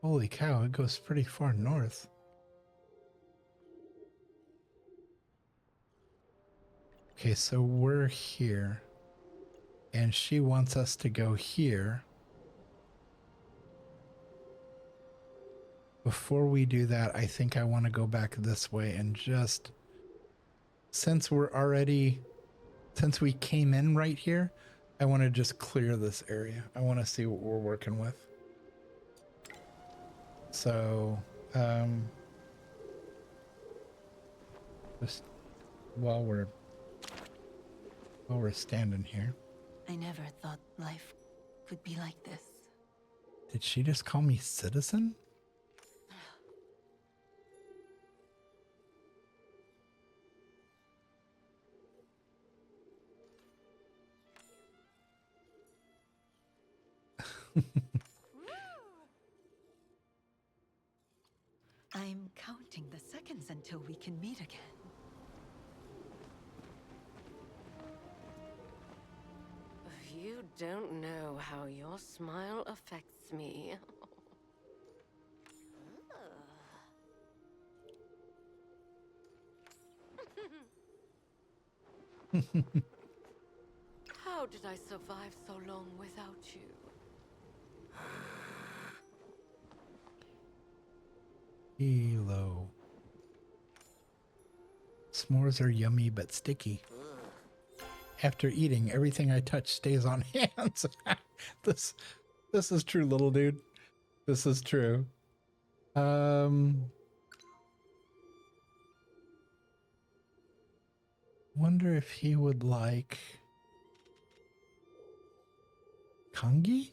Holy cow, it goes pretty far north. Okay, so we're here. And she wants us to go here. Before we do that, I think I want to go back this way and just... Since we came in right here, I want to just clear this area. I want to see what we're working with. So, just while we're standing here. I never thought life could be like this. Did she just call me citizen? I'm counting the seconds until we can meet again. A view You don't know how your smile affects me. How did I survive so long without you? Hello. S'mores are yummy but sticky. After eating, everything I touch stays on hands. this is true, little dude. This is true. Wonder if he would like kangi?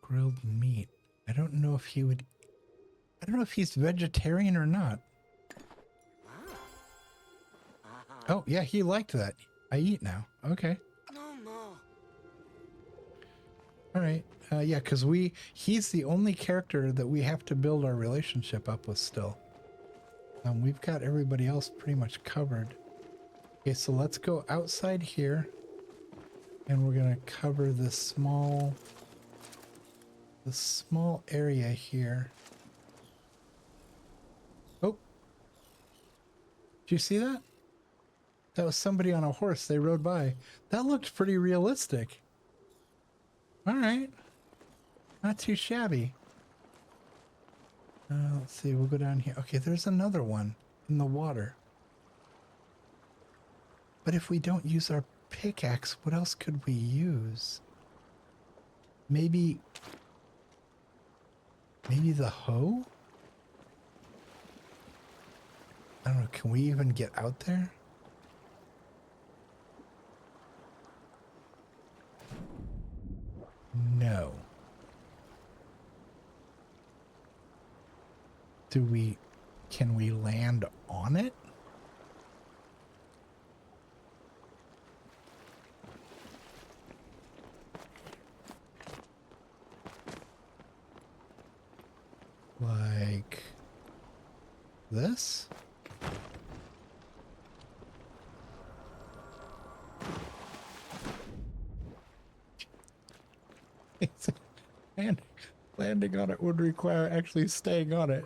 Grilled meat. I don't know if he would. I don't know if he's vegetarian or not. Oh, yeah, he liked that. I eat now. Okay. All right. Yeah, because he's the only character that we have to build our relationship up with still. We've got everybody else pretty much covered. Okay, so let's go outside here. And we're going to cover this small area here. Oh. Did you see that? That was somebody on a horse. They rode by. That looked pretty realistic. All right. Not too shabby. Let's see. We'll go down here. Okay, there's another one in the water. But if we don't use our pickaxe, what else could we use? Maybe the hoe? I don't know. Can we even get out there? No. Can we land on it? Like this? And landing on it would require actually staying on it.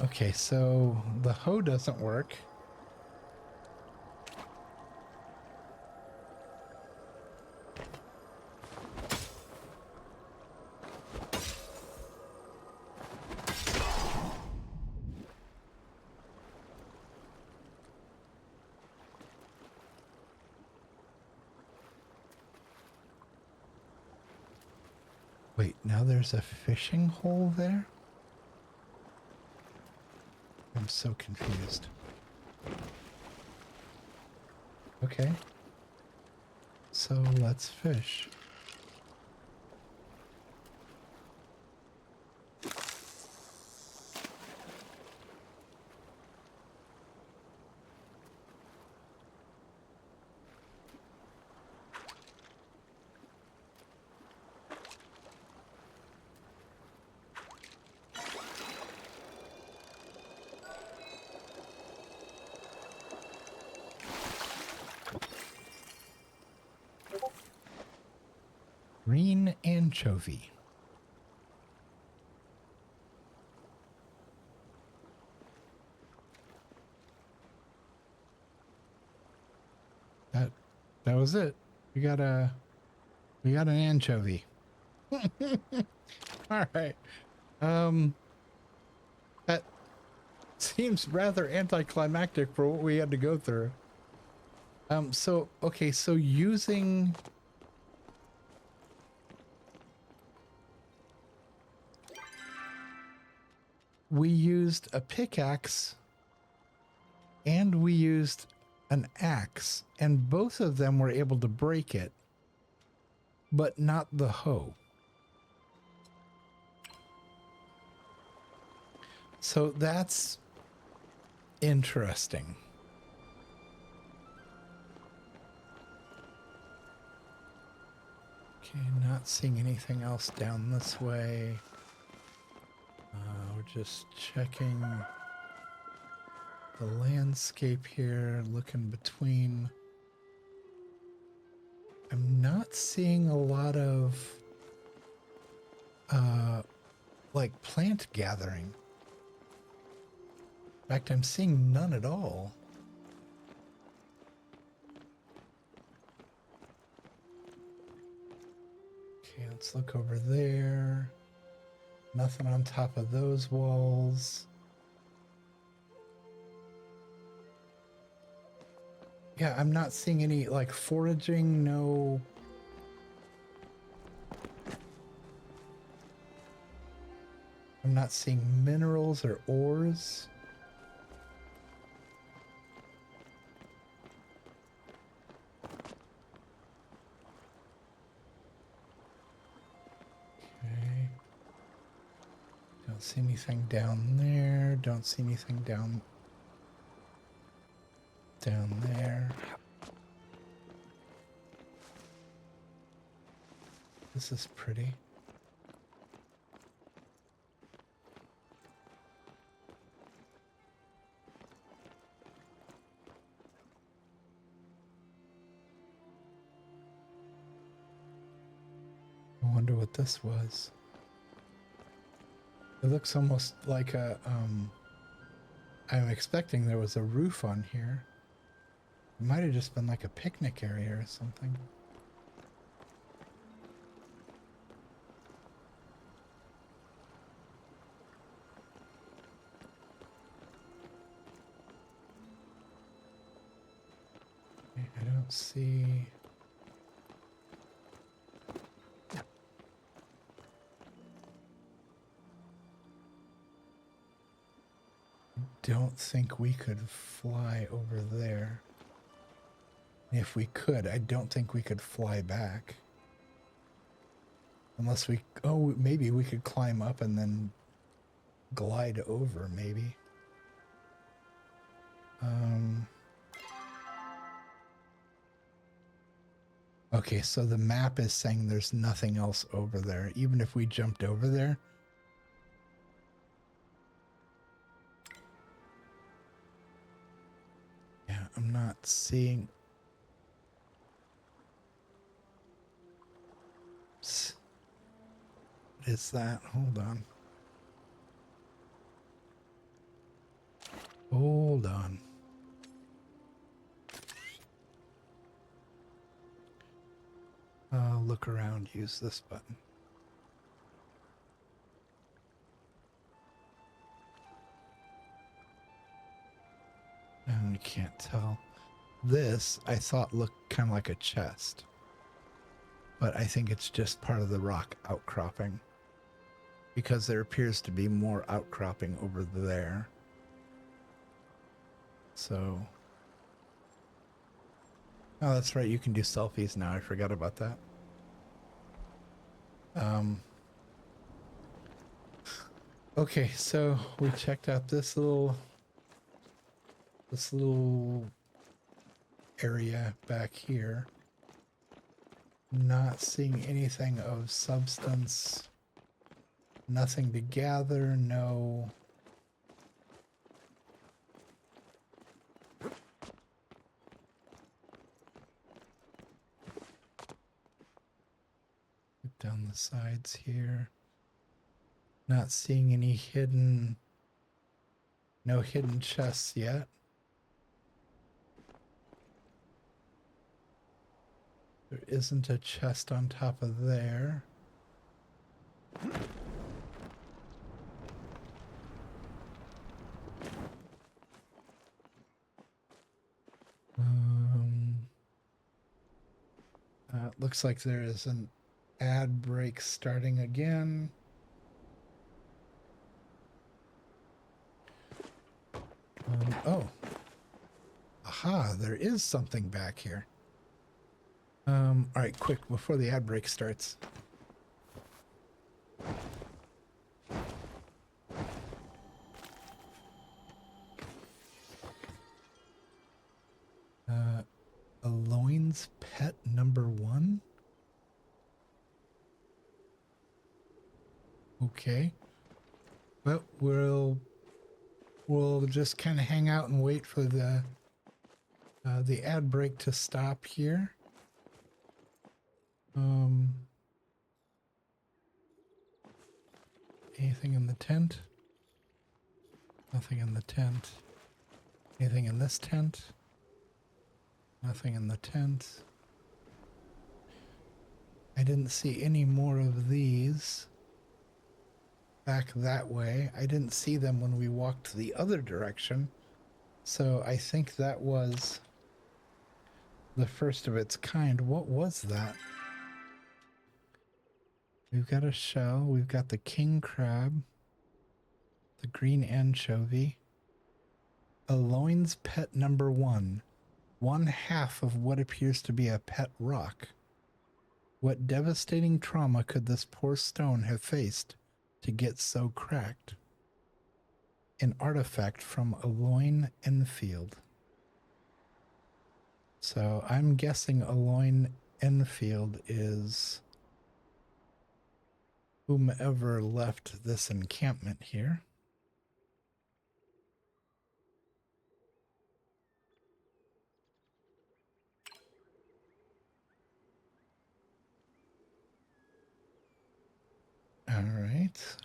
Okay, so the hoe doesn't work. Wait, now there's a fishing hole there? I'm so confused. Okay. So let's fish. Green anchovy. That was it. We got an anchovy. All right. That seems rather anticlimactic for what we had to go through. So okay, so we used a pickaxe and we used an axe, and both of them were able to break it, but not the hoe. So that's interesting. Okay, not seeing anything else down this way. We're just checking the landscape here, looking between. I'm not seeing a lot of like plant gathering. In fact, I'm seeing none at all. Okay, let's look over there. Nothing on top of those walls. Yeah, I'm not seeing any like foraging, no. I'm not seeing minerals or ores. Okay. Don't see anything down there. Don't see anything down there. This is pretty. I wonder what this was. It looks almost like a, I'm expecting there was a roof on here. It might have just been like a picnic area or something. Okay, I don't see... Don't think we could fly over there. If we could, I don't think we could fly back. Unless we... Oh, maybe we could climb up and then glide over, maybe. Okay, so the map is saying there's nothing else over there. Even if we jumped over there... Yeah, I'm not seeing... What is that? Hold on. Hold on. Look around, use this button. And you can't tell. This, I thought, looked kind of like a chest. But I think it's just part of the rock outcropping. Because there appears to be more outcropping over there. So... Oh, that's right, you can do selfies now. I forgot about that. Okay, so we checked out this little area back here. Not seeing anything of substance. Nothing to gather, no. Down the sides here. Not seeing any hidden... No hidden chests yet. There isn't a chest on top of there. Looks like there is an ad break starting again. Oh. Aha, there is something back here. All right, quick, before the ad break starts. Aloin's pet number 1? Okay. But we'll just kind of hang out and wait for the ad break to stop here. Anything in the tent? Nothing in the tent. Anything in this tent? Nothing in the tent. I didn't see any more of these back that way. I didn't see them when we walked the other direction. So I think that was the first of its kind. What was that? We've got a shell. We've got the king crab. The green anchovy. Aloin's pet number 1. 1/2 of what appears to be a pet rock. What devastating trauma could this poor stone have faced to get so cracked? An artifact from Aloin Enfield. So I'm guessing Aloin Enfield is whomever left this encampment here. All right.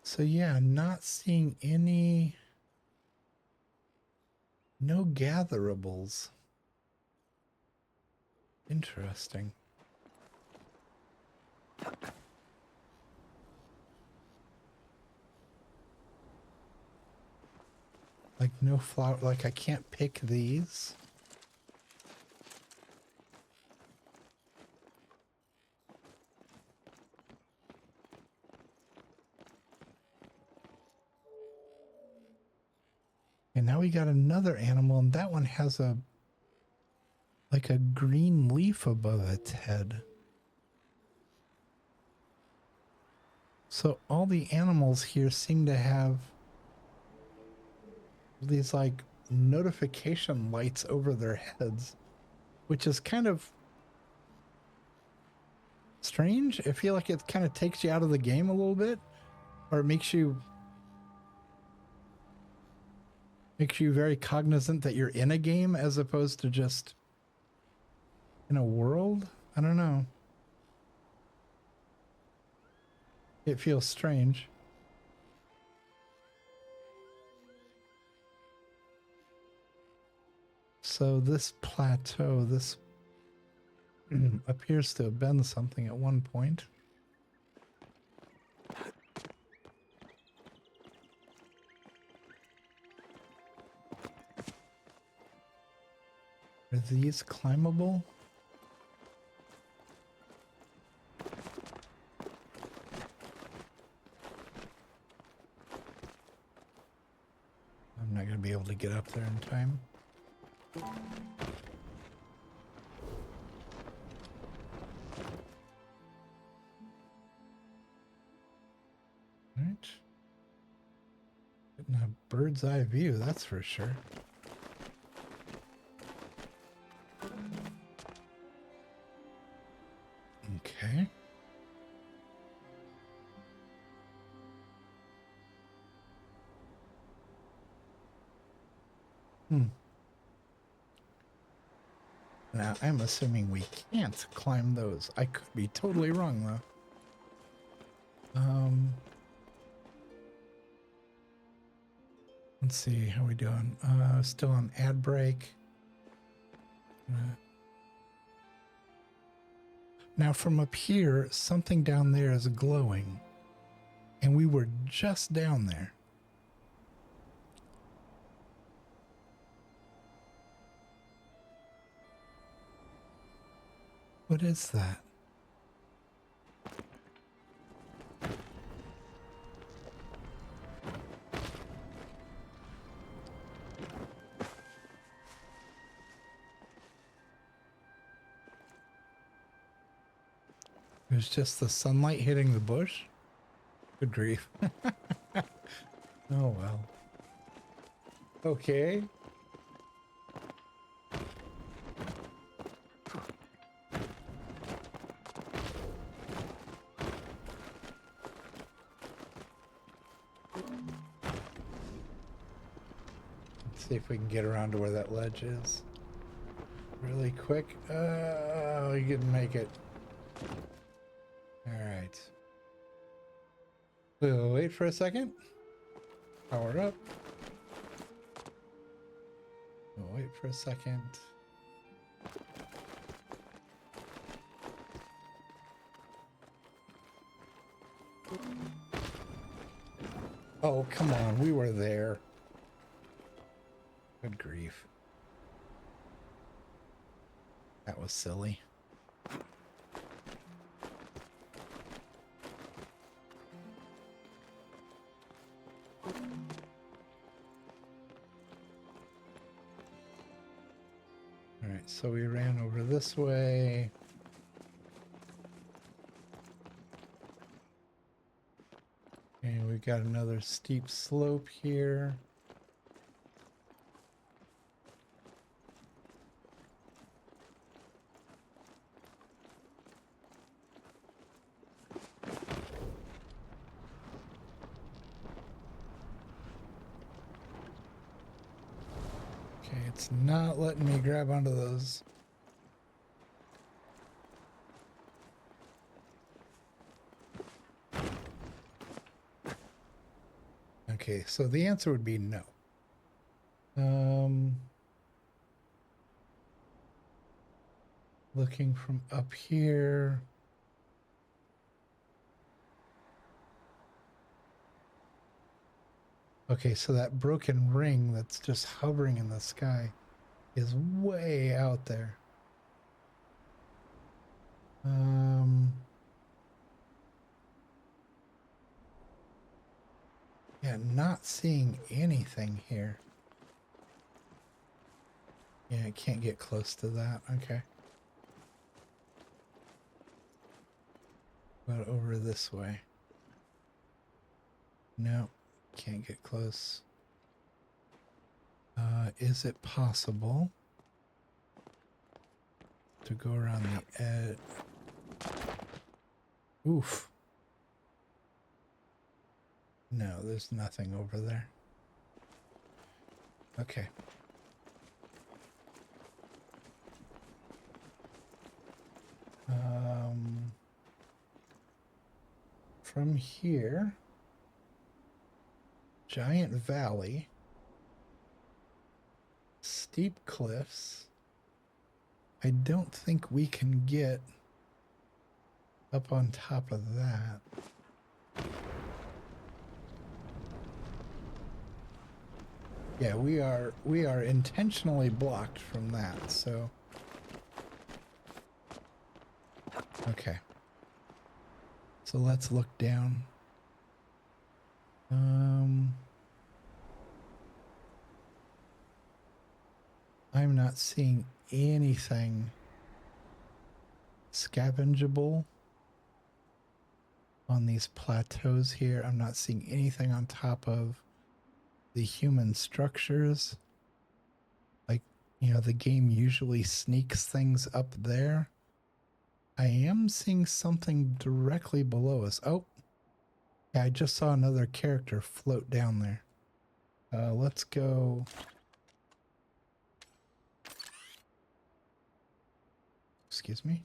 So yeah, not seeing no gatherables. Interesting. Like no flower, like I can't pick these. And now we got another animal, and that one has like a green leaf above its head. So all the animals here seem to have these like notification lights over their heads, which is kind of strange. I feel like it kind of takes you out of the game a little bit, or it makes you very cognizant that you're in a game as opposed to just in a world. I don't know. It feels strange. So this plateau, this appears to have been something at one point. Are these climbable? I'm not going to be able to get up there in time. Right. Getting a bird's eye view, that's for sure. Okay. Now, I'm assuming we can't climb those. I could be totally wrong, though. Let's see, how we doing? Still on ad break. Now, from up here, something down there is glowing. And we were just down there. What is that? There's just the sunlight hitting the bush? Good grief. Oh well. Okay. See if we can get around to where that ledge is. Really quick. Oh, you didn't make it. Alright. We'll wait for a second. Power up. We'll wait for a second. Oh, come on. We were there. Good grief. That was silly. Alright, so we ran over this way. And we've got another steep slope here. Okay, it's not letting me grab onto those. Okay, so the answer would be no. Looking from up here. Okay, so that broken ring that's just hovering in the sky is way out there. Yeah, not seeing anything here. Yeah, I can't get close to that. Okay. But over this way. No, can't get close. Is it possible to go around the edge? Oof. No, there's nothing over there. Okay. From here, giant valley, steep cliffs. I don't think we can get up on top of that. Yeah, we are intentionally blocked from that, so okay. So let's look down. I'm not seeing anything scavengeable on these plateaus here. I'm not seeing anything on top of the human structures. Like, you know, the game usually sneaks things up there. I am seeing something directly below us. Oh, yeah, I just saw another character float down there. Let's go. Excuse me.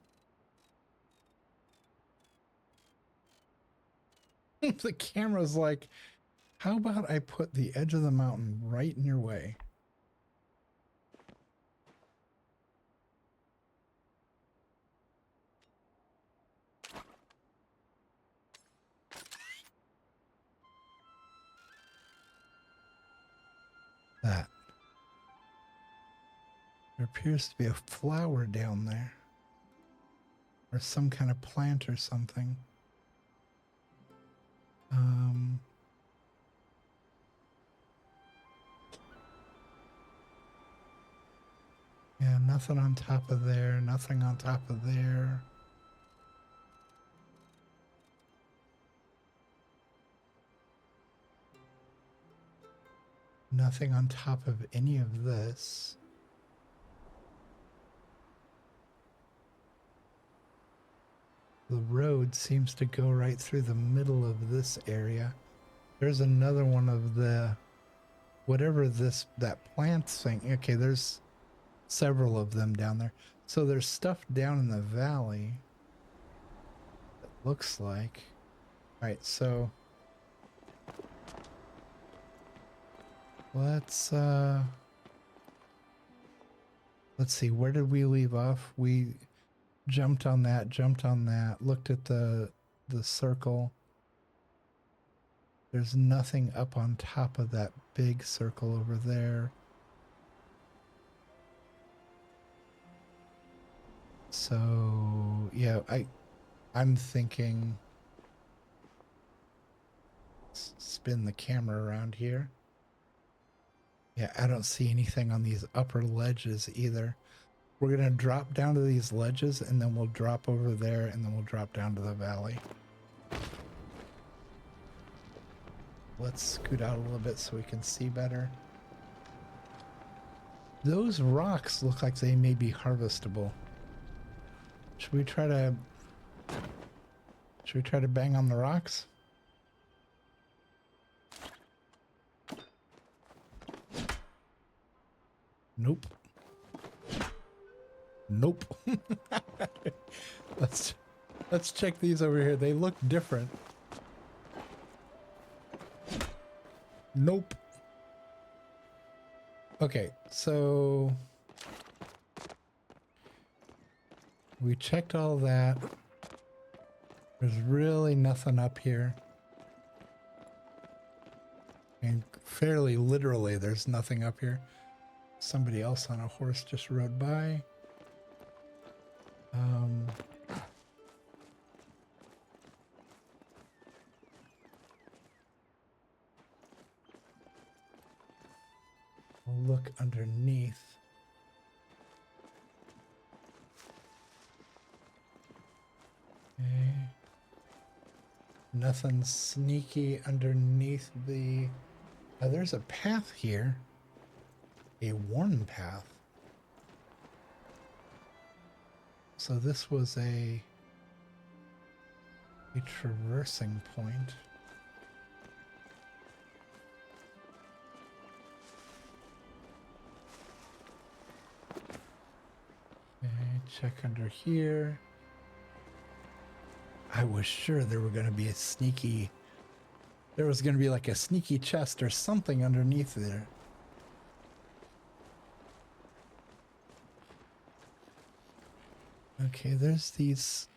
The camera's like, how about I put the edge of the mountain right in your way? That. There appears to be a flower down there. Or some kind of plant or something. Yeah, nothing on top of there, nothing on top of there. Nothing on top of any of this. The road seems to go right through the middle of this area. There's another one of the whatever that plant thing. Okay, there's several of them down there. So there's stuff down in the valley. It looks like. All right, so let's see, where did we leave off? We jumped on that, looked at the circle. There's nothing up on top of that big circle over there. So, yeah, I'm thinking spin the camera around here. Yeah, I don't see anything on these upper ledges either. We're going to drop down to these ledges and then we'll drop over there and then we'll drop down to the valley. Let's scoot out a little bit so we can see better. Those rocks look like they may be harvestable. Should we try to bang on the rocks? Nope. Nope. Let's check these over here. They look different. Nope. Okay, so we checked all that. There's really nothing up here. And fairly literally, there's nothing up here. Somebody else on a horse just rode by. We'll look underneath. Okay. Nothing sneaky underneath the... there's a path here. A worn path. So this was a traversing point. Okay, check under here. I was sure there were going to be a sneaky... There was going to be like a sneaky chest or something underneath there. Okay, there's these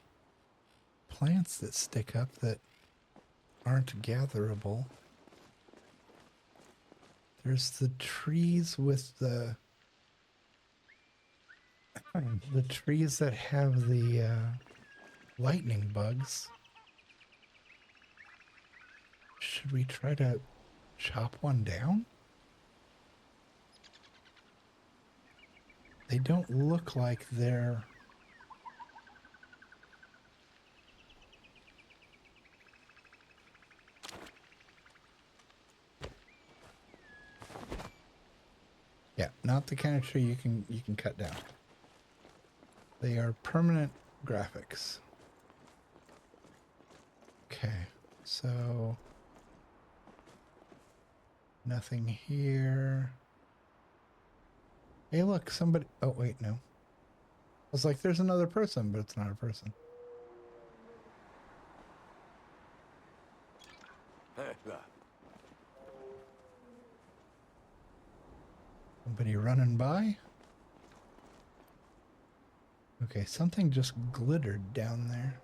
plants that stick up that aren't gatherable. There's the trees with the trees that have the lightning bugs. Should we try to chop one down? They don't look like they're... Yeah, not the kind of tree you can cut down. They are permanent graphics. Okay, so nothing here. Hey, look, somebody... Oh, wait, no. I was like, there's another person, but it's not a person. Somebody running by? Okay, something just glittered down there.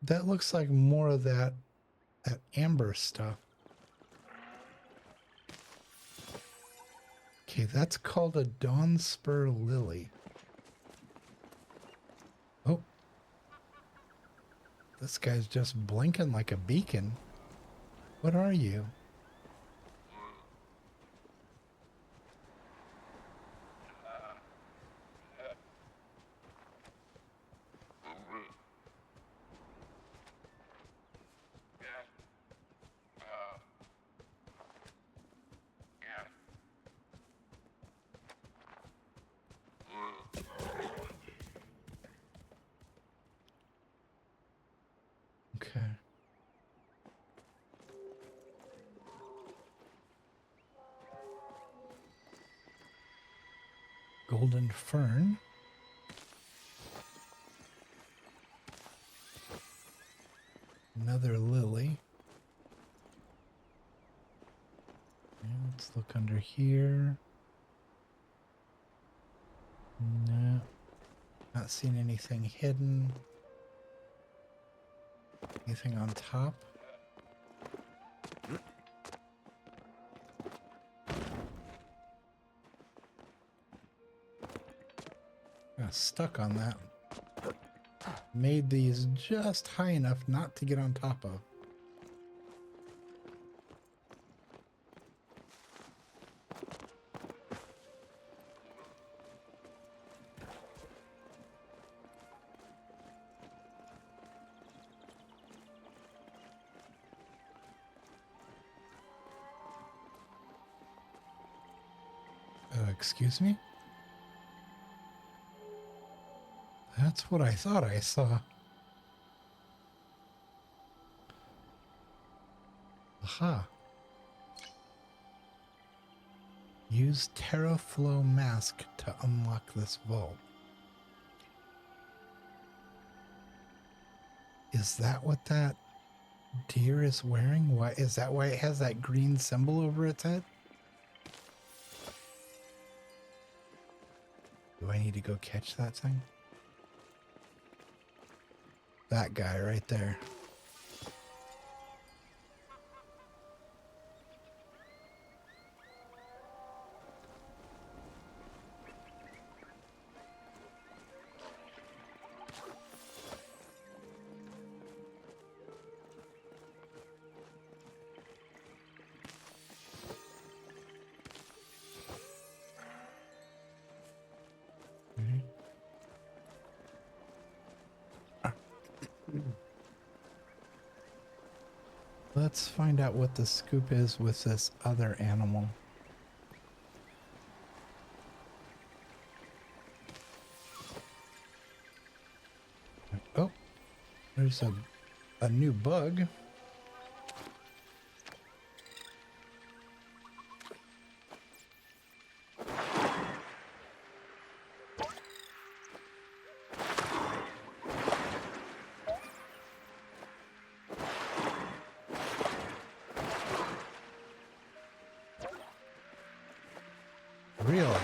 That looks like more of that amber stuff. Okay, that's called a dawn spur lily. Oh. This guy's just blinking like a beacon. What are you? Okay. Golden fern. Another lily. Yeah, let's look under here. No. Not seeing anything hidden. Anything on top? Got stuck on that. Made these just high enough not to get on top of. Excuse me? That's what I thought I saw. Aha. Use TerraFlow mask to unlock this vault. Is that what that deer is wearing? Why is that why it has that green symbol over its head? Do I need to go catch that thing? That guy right there. Let's find out what the scoop is with this other animal. Oh, there's a new bug. Really?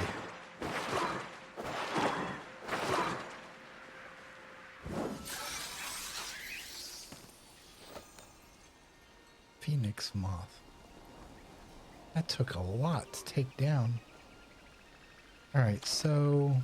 Phoenix moth. That took a lot to take down. All right, so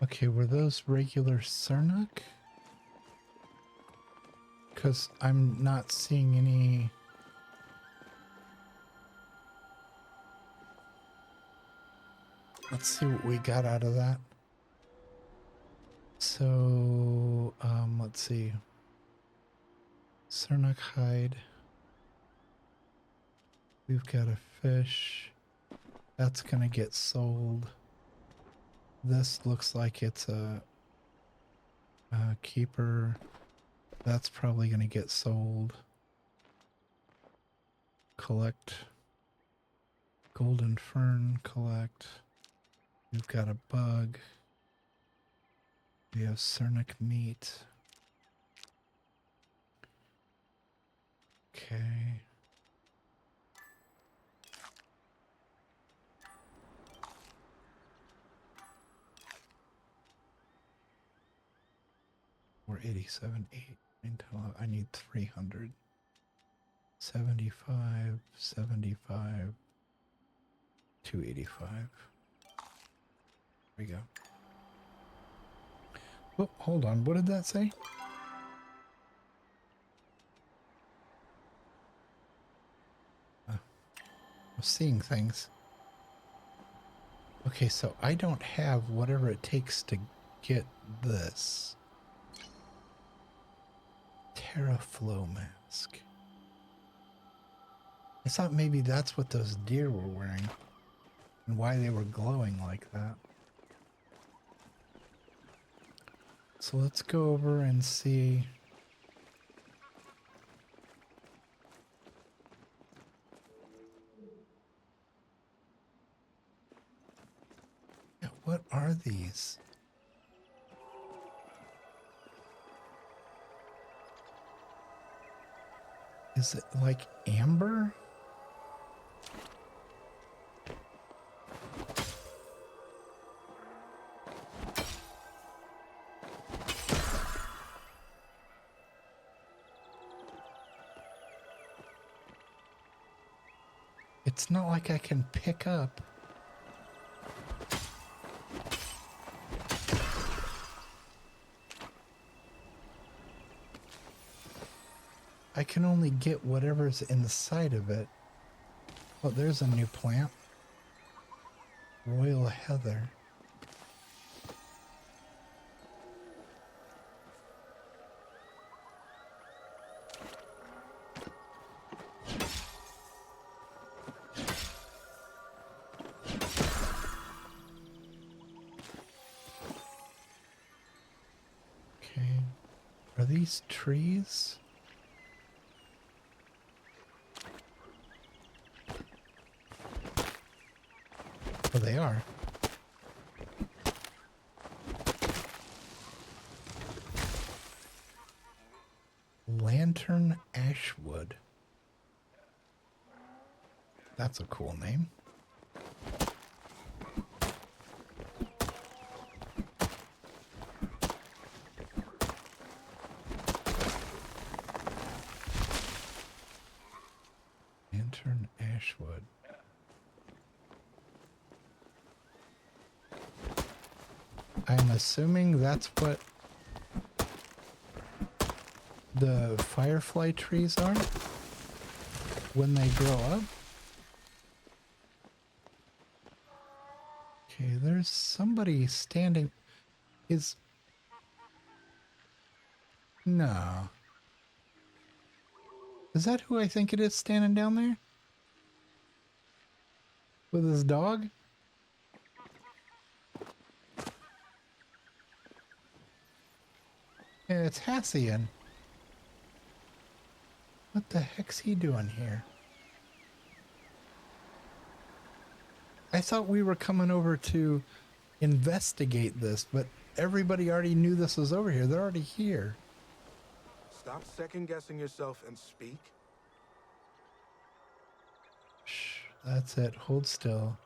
okay, were those regular Sarnak? Because I'm not seeing any. Let's see what we got out of that. So, let's see. Sarnak hide. We've got a fish. That's gonna get sold. This looks like it's a keeper. That's probably gonna get sold. Collect Golden fern, collect. We've got a bug. We have Cernic meat. Okay. We're 87, 8, 9, 10, 11. I need 300. 75, 75, 285. There we go. Oh, hold on. What did that say? I'm seeing things. Okay, so I don't have whatever it takes to get this. Terraflow mask. I thought maybe that's what those deer were wearing and why they were glowing like that. So let's go over and see. Yeah, what are these? Is it like amber? It's not like I can pick up. I can only get whatever's inside of it. Oh, there's a new plant. Royal heather. Okay. Are these trees? Oh, they are. Lantern Ashwood. That's a cool name. Lantern Ashwood. I'm assuming that's what the firefly trees are when they grow up. Okay, there's somebody standing. No. Is that who I think it is standing down there? With his dog? Yeah, it's Hassian. What the heck's he doing here? I thought we were coming over to investigate this, but everybody already knew this was over here. They're already here. Stop second-guessing yourself and speak. Shh, that's it. Hold still.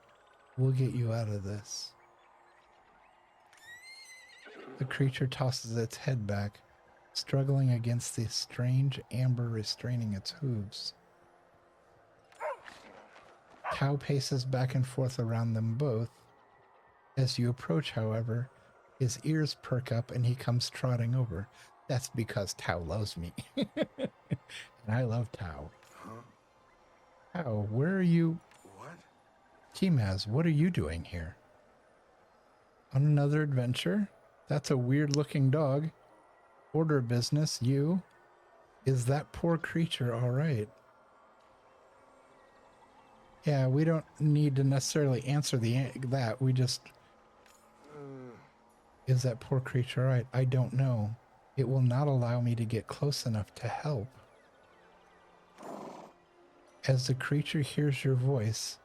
We'll get you out of this. The creature tosses its head back, struggling against the strange amber restraining its hooves. Tau paces back and forth around them both. As you approach, however, his ears perk up and he comes trotting over. That's because Tau loves me. And I love Tau. Huh? Tau, where are you? What? tmaaz, what are you doing here? On another adventure? That's a weird-looking dog. Order of business, you. Is that poor creature all right? Yeah, we don't need to necessarily answer that. We just... Is that poor creature all right? I don't know. It will not allow me to get close enough to help. As the creature hears your voice,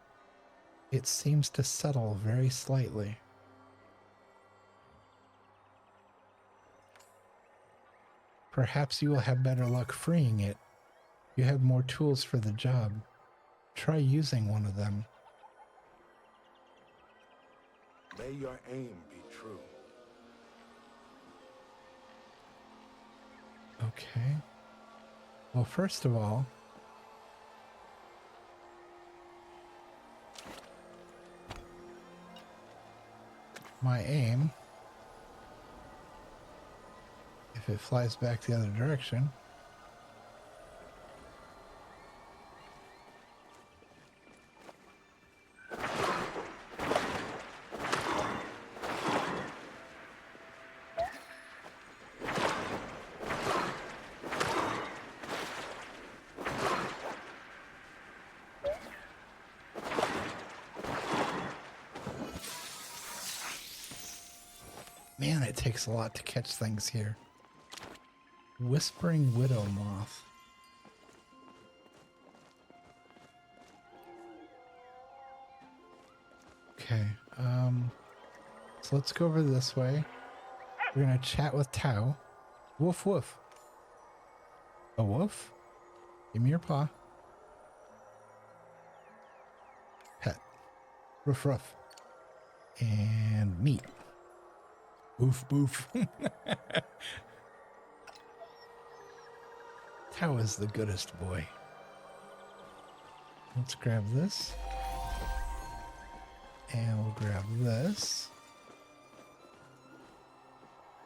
It seems to settle very slightly. Perhaps you will have better luck freeing it. You have more tools for the job. Try using one of them. May your aim be true. Okay. Well, first of all, my aim, if it flies back the other direction, man, it takes a lot to catch things here. Whispering Widow Moth. Okay, so let's go over this way. We're gonna chat with Tao. Woof woof. A woof? Give me your paw. Pet. Ruff ruff. And meat. Boof boof. Tao is the goodest boy. Let's grab this. And we'll grab this.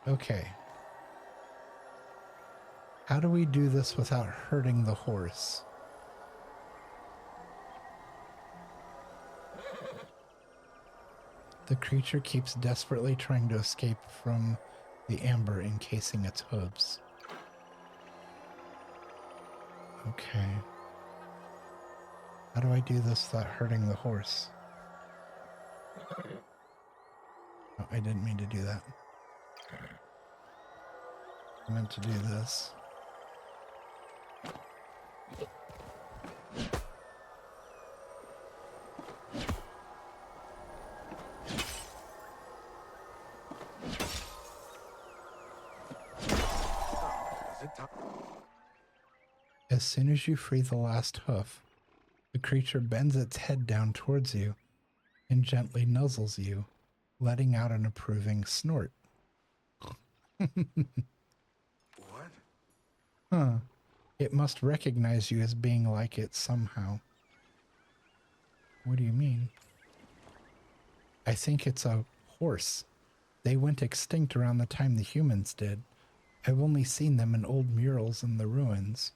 Okay. How do we do this without hurting the horse? The creature keeps desperately trying to escape from the amber encasing its hooves. Okay. How do I do this without hurting the horse? Oh, I didn't mean to do that. I meant to do this. Is it time? As soon as you free the last hoof, the creature bends its head down towards you and gently nuzzles you, letting out an approving snort. What? Huh. It must recognize you as being like it somehow. What do you mean? I think it's a horse. They went extinct around the time the humans did. I've only seen them in old murals in the ruins.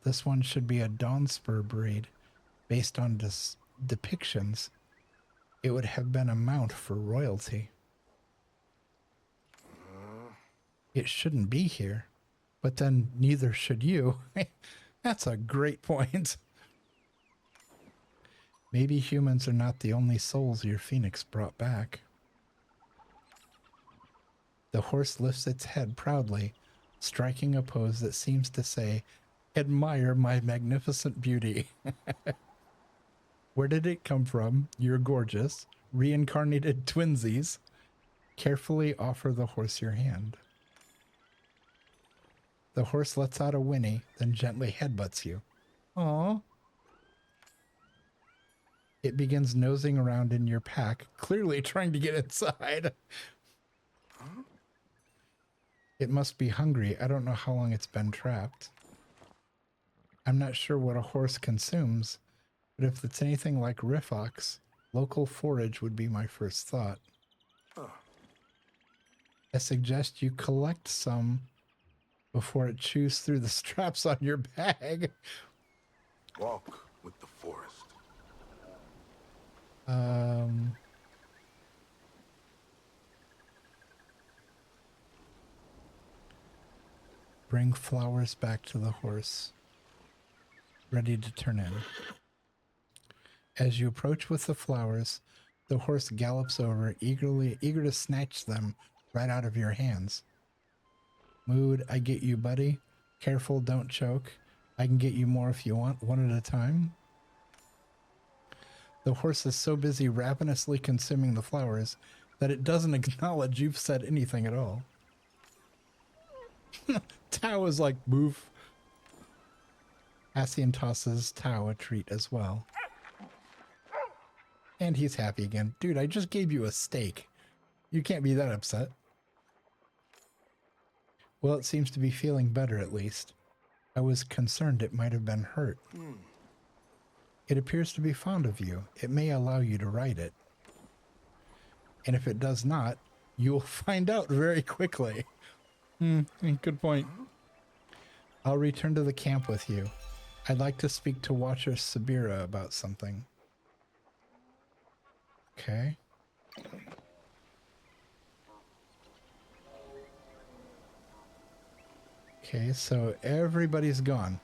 This one should be a Dawnspur breed. Based on depictions, it would have been a mount for royalty. It shouldn't be here, but then neither should you. That's a great point. Maybe humans are not the only souls your phoenix brought back. The horse lifts its head proudly, striking a pose that seems to say, "Admire my magnificent beauty." Where did it come from? You're gorgeous. Reincarnated twinsies. Carefully offer the horse your hand. The horse lets out a whinny, then gently headbutts you. Aww. It begins nosing around in your pack, clearly trying to get inside. It must be hungry. I don't know how long it's been trapped. I'm not sure what a horse consumes, but if it's anything like Riffox, local forage would be my first thought. I suggest you collect some before it chews through the straps on your bag. Walk with the forest. Bring flowers back to the horse. Ready to turn in. As you approach with the flowers, the horse gallops over, eager to snatch them right out of your hands. Mood, I get you, buddy. Careful, don't choke. I can get you more if you want, one at a time. The horse is so busy ravenously consuming the flowers that it doesn't acknowledge you've said anything at all. Tao is like, move. Cassian tosses Tao a treat as well. And he's happy again. Dude, I just gave you a steak. You can't be that upset. Well, it seems to be feeling better at least. I was concerned it might have been hurt. It appears to be fond of you. It may allow you to ride it. And if it does not, you will find out very quickly. Good point. I'll return to the camp with you. I'd like to speak to Watcher Sabira about something. Okay. Okay, so everybody's gone.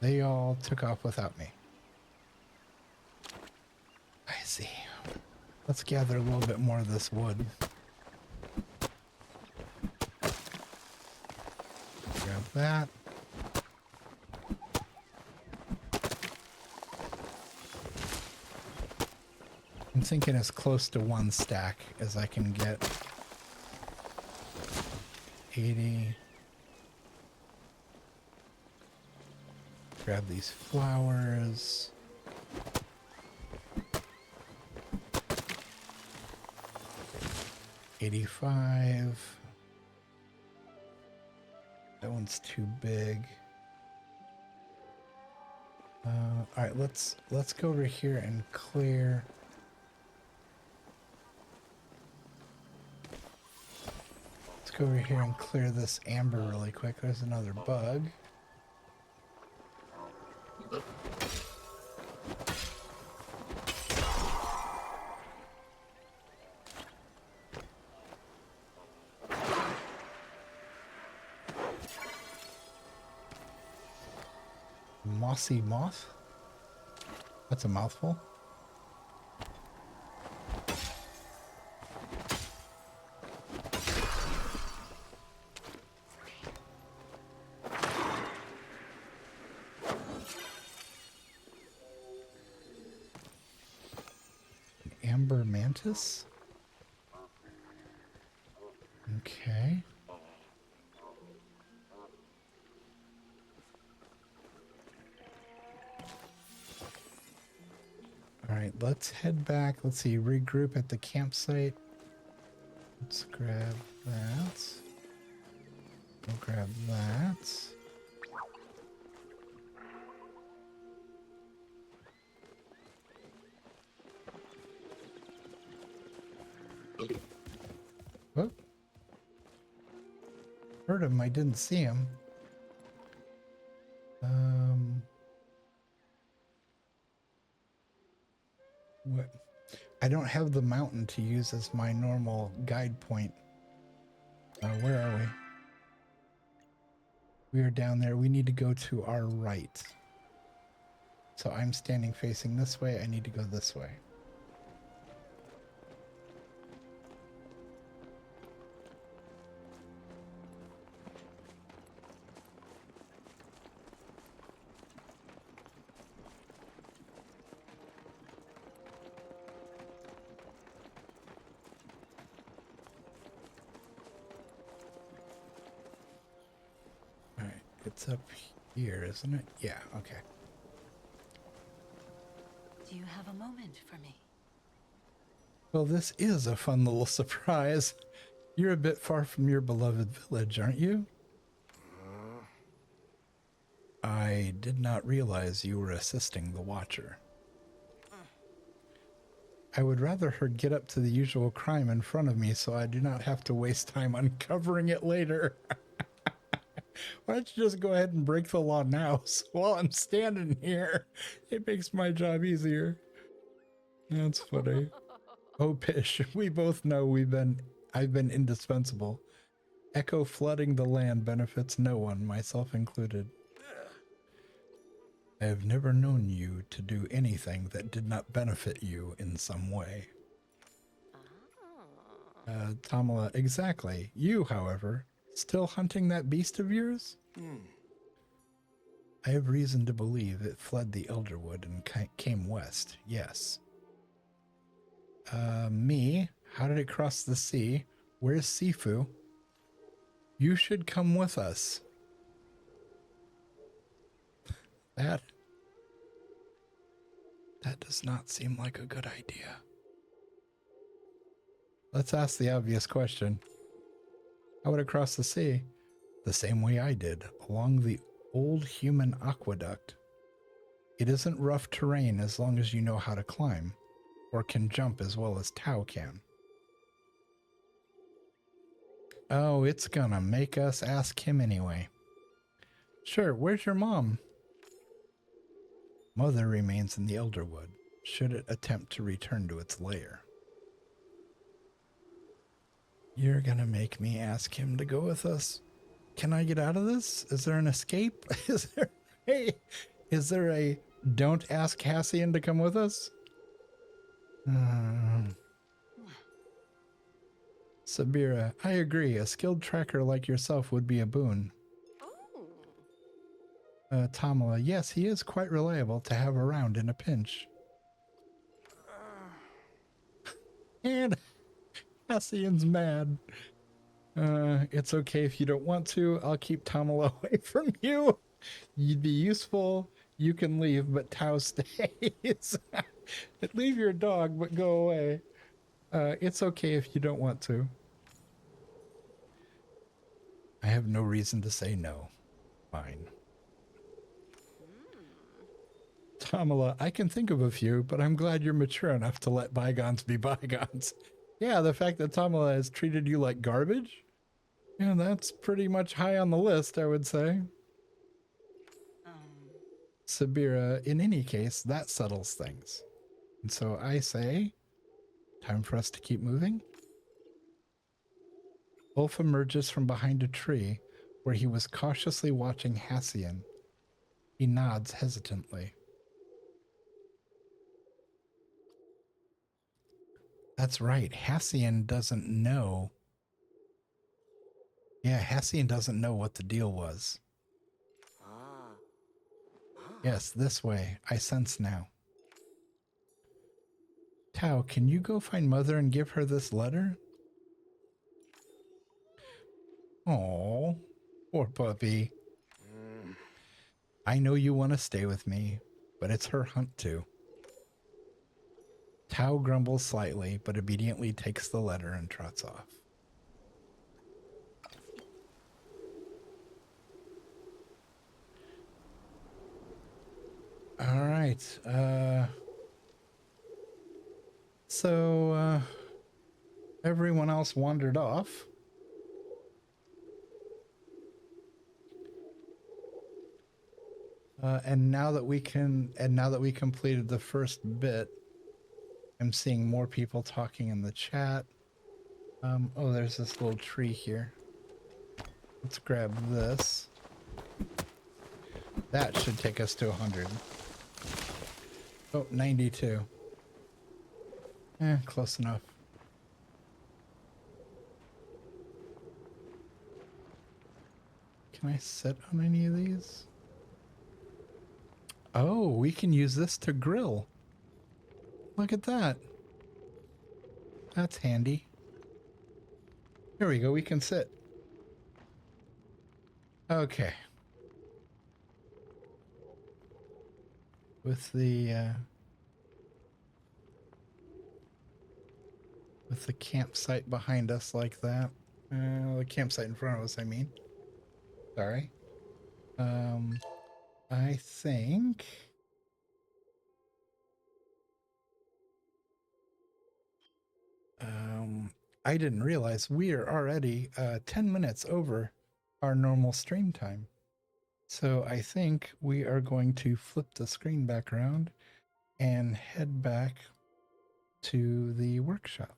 They all took off without me. I see. Let's gather a little bit more of this wood. Grab that. I'm thinking as close to one stack as I can get. 80. Grab these flowers. $85. That one's too big. All right, let's go over here and clear. Let's go over here and clear this amber really quick. There's another bug. Mossy moth? That's a mouthful. Amber mantis? Okay. Alright, let's head back. Let's see, regroup at the campsite. Let's grab that. We'll grab that. Oh. Heard him, I didn't see him. What? I don't have the mountain to use as my normal guide point. Where are we? We are down there. We need to go to our right. So I'm standing facing this way. I need to go this way. It's up here, isn't it? Yeah, okay. Do you have a moment for me? Well, this is a fun little surprise. You're a bit far from your beloved village, aren't you? I did not realize you were assisting the Watcher. I would rather her get up to the usual crime in front of me so I do not have to waste time uncovering it later. Why don't you just go ahead and break the law now? So while I'm standing here, it makes my job easier. That's funny. Oh, Pish, we both know I've been indispensable. Echo flooding the land benefits no one, myself included. I have never known you to do anything that did not benefit you in some way. Tamala, exactly. You, however, still hunting that beast of yours? I have reason to believe it fled the Elderwood and came west, yes. Me? How did it cross the sea? Where's Sifu? You should come with us. That does not seem like a good idea. Let's ask the obvious question. How would it cross the sea? The same way I did, along the old human aqueduct. It isn't rough terrain as long as you know how to climb, or can jump as well as Tao can. Oh, it's gonna make us ask him anyway. Sure, where's your mom? Mother remains in the Elderwood, should it attempt to return to its lair. You're gonna make me ask him to go with us. Can I get out of this? Is there an escape? Is there a don't ask Hassian to come with us? Sabira, I agree. A skilled tracker like yourself would be a boon. Oh. Tamala, yes, he is quite reliable to have around in a pinch. And Hassian's mad. It's okay if you don't want to. I'll keep Tamala away from you. You'd be useful. You can leave, but Tao stays. Leave your dog, but go away. It's okay if you don't want to. I have no reason to say no. Fine. Tamala, I can think of a few, but I'm glad you're mature enough to let bygones be bygones. Yeah, the fact that Tamala has treated you like garbage? Yeah, that's pretty much high on the list, I would say. Sabira, in any case, that settles things. And so I say, time for us to keep moving. Ulf emerges from behind a tree where he was cautiously watching Hassian. He nods hesitantly. That's right, Hassian doesn't know. Yeah, Hassian doesn't know what the deal was. Yes, this way. I sense now. Tao, can you go find Mother and give her this letter? Oh, poor puppy. I know you want to stay with me, but it's her hunt too. Tao grumbles slightly, but obediently takes the letter and trots off. All right. So everyone else wandered off. And now that we completed the first bit, I'm seeing more people talking in the chat. Oh, there's this little tree here. Let's grab this. That should take us to 100. Oh, 92. Close enough. Can I sit on any of these? Oh, we can use this to grill. Look at that. That's handy. Here we go, we can sit. Okay. With the campsite behind us like that. The campsite in front of us, I mean. Sorry. I think I didn't realize we are already 10 minutes over our normal stream time. So I think we are going to flip the screen back around and head back to the workshop.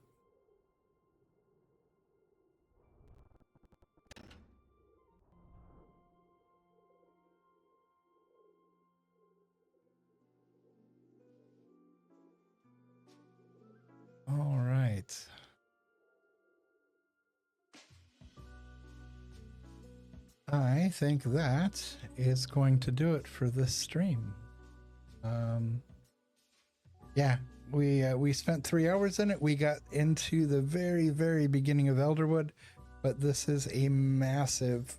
All right. I think that is going to do it for this stream. Yeah, we spent 3 hours in it. We got into the very, very beginning of Elderwood, but this is a massive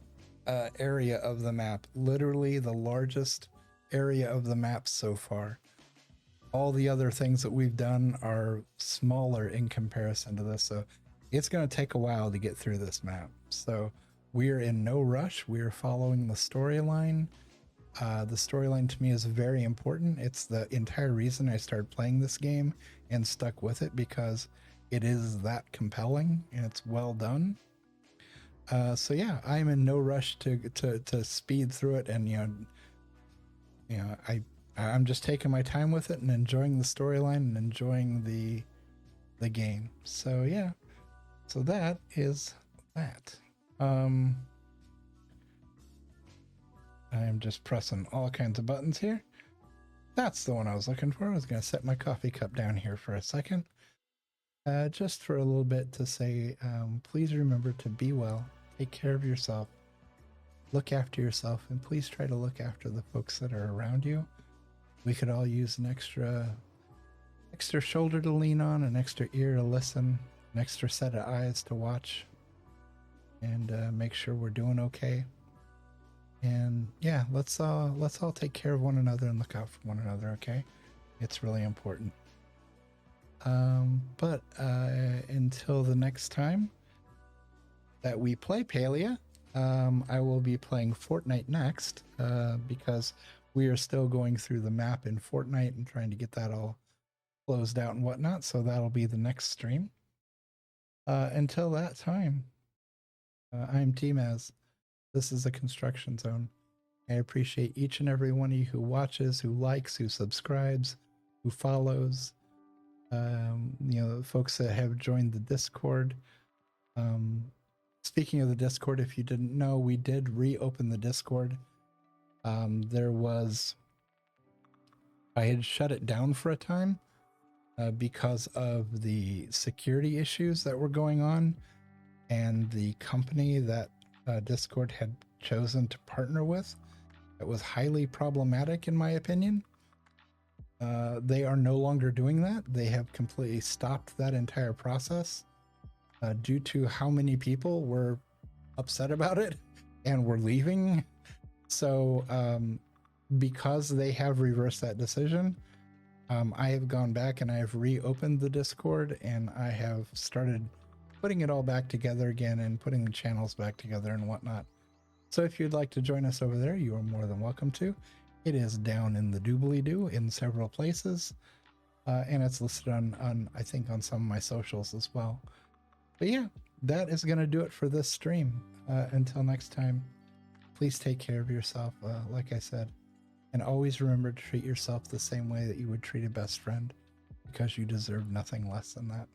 area of the map, literally the largest area of the map so far. All the other things that we've done are smaller in comparison to this, so it's going to take a while to get through this map. So we're in no rush. We're following the storyline. The storyline to me is very important. It's the entire reason I started playing this game and stuck with it, because it is that compelling and it's well done. So yeah, I'm in no rush to speed through it, and I'm just taking my time with it and enjoying the storyline and enjoying the game. So yeah, so that is that. I'm just pressing all kinds of buttons here. That's the one I was looking for. I was going to set my coffee cup down here for a second. Just for a little bit to say, please remember to be well, take care of yourself, look after yourself, and please try to look after the folks that are around you. We could all use an extra shoulder to lean on, an extra ear to listen, an extra set of eyes to watch, and make sure we're doing okay. And yeah, let's all take care of one another and look out for one another, okay? It's really important. But until the next time that we play Palia, I will be playing Fortnite next, because we are still going through the map in Fortnite and trying to get that all closed out and whatnot. So that'll be the next stream. Until that time, I'm tmaaz. This is the Construction Zone. I appreciate each and every one of you who watches, who likes, who subscribes, who follows. The folks that have joined the Discord. Speaking of the Discord, if you didn't know, we did reopen the Discord. I had shut it down for a time because of the security issues that were going on, and the company that Discord had chosen to partner with, it was highly problematic in my opinion. They are no longer doing that. They have completely stopped that entire process due to how many people were upset about it and were leaving. So because they have reversed that decision, I have gone back and I have reopened the Discord, and I have started putting it all back together again and putting the channels back together and whatnot. So if you'd like to join us over there, you are more than welcome to. It is down in the doobly-doo in several places, and it's listed on I think on some of my socials as well. But yeah, that is going to do it for this stream. Until next time, please take care of yourself, like I said, and always remember to treat yourself the same way that you would treat a best friend, because you deserve nothing less than that.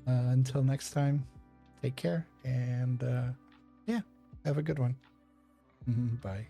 Until next time, take care, and yeah, have a good one. Bye.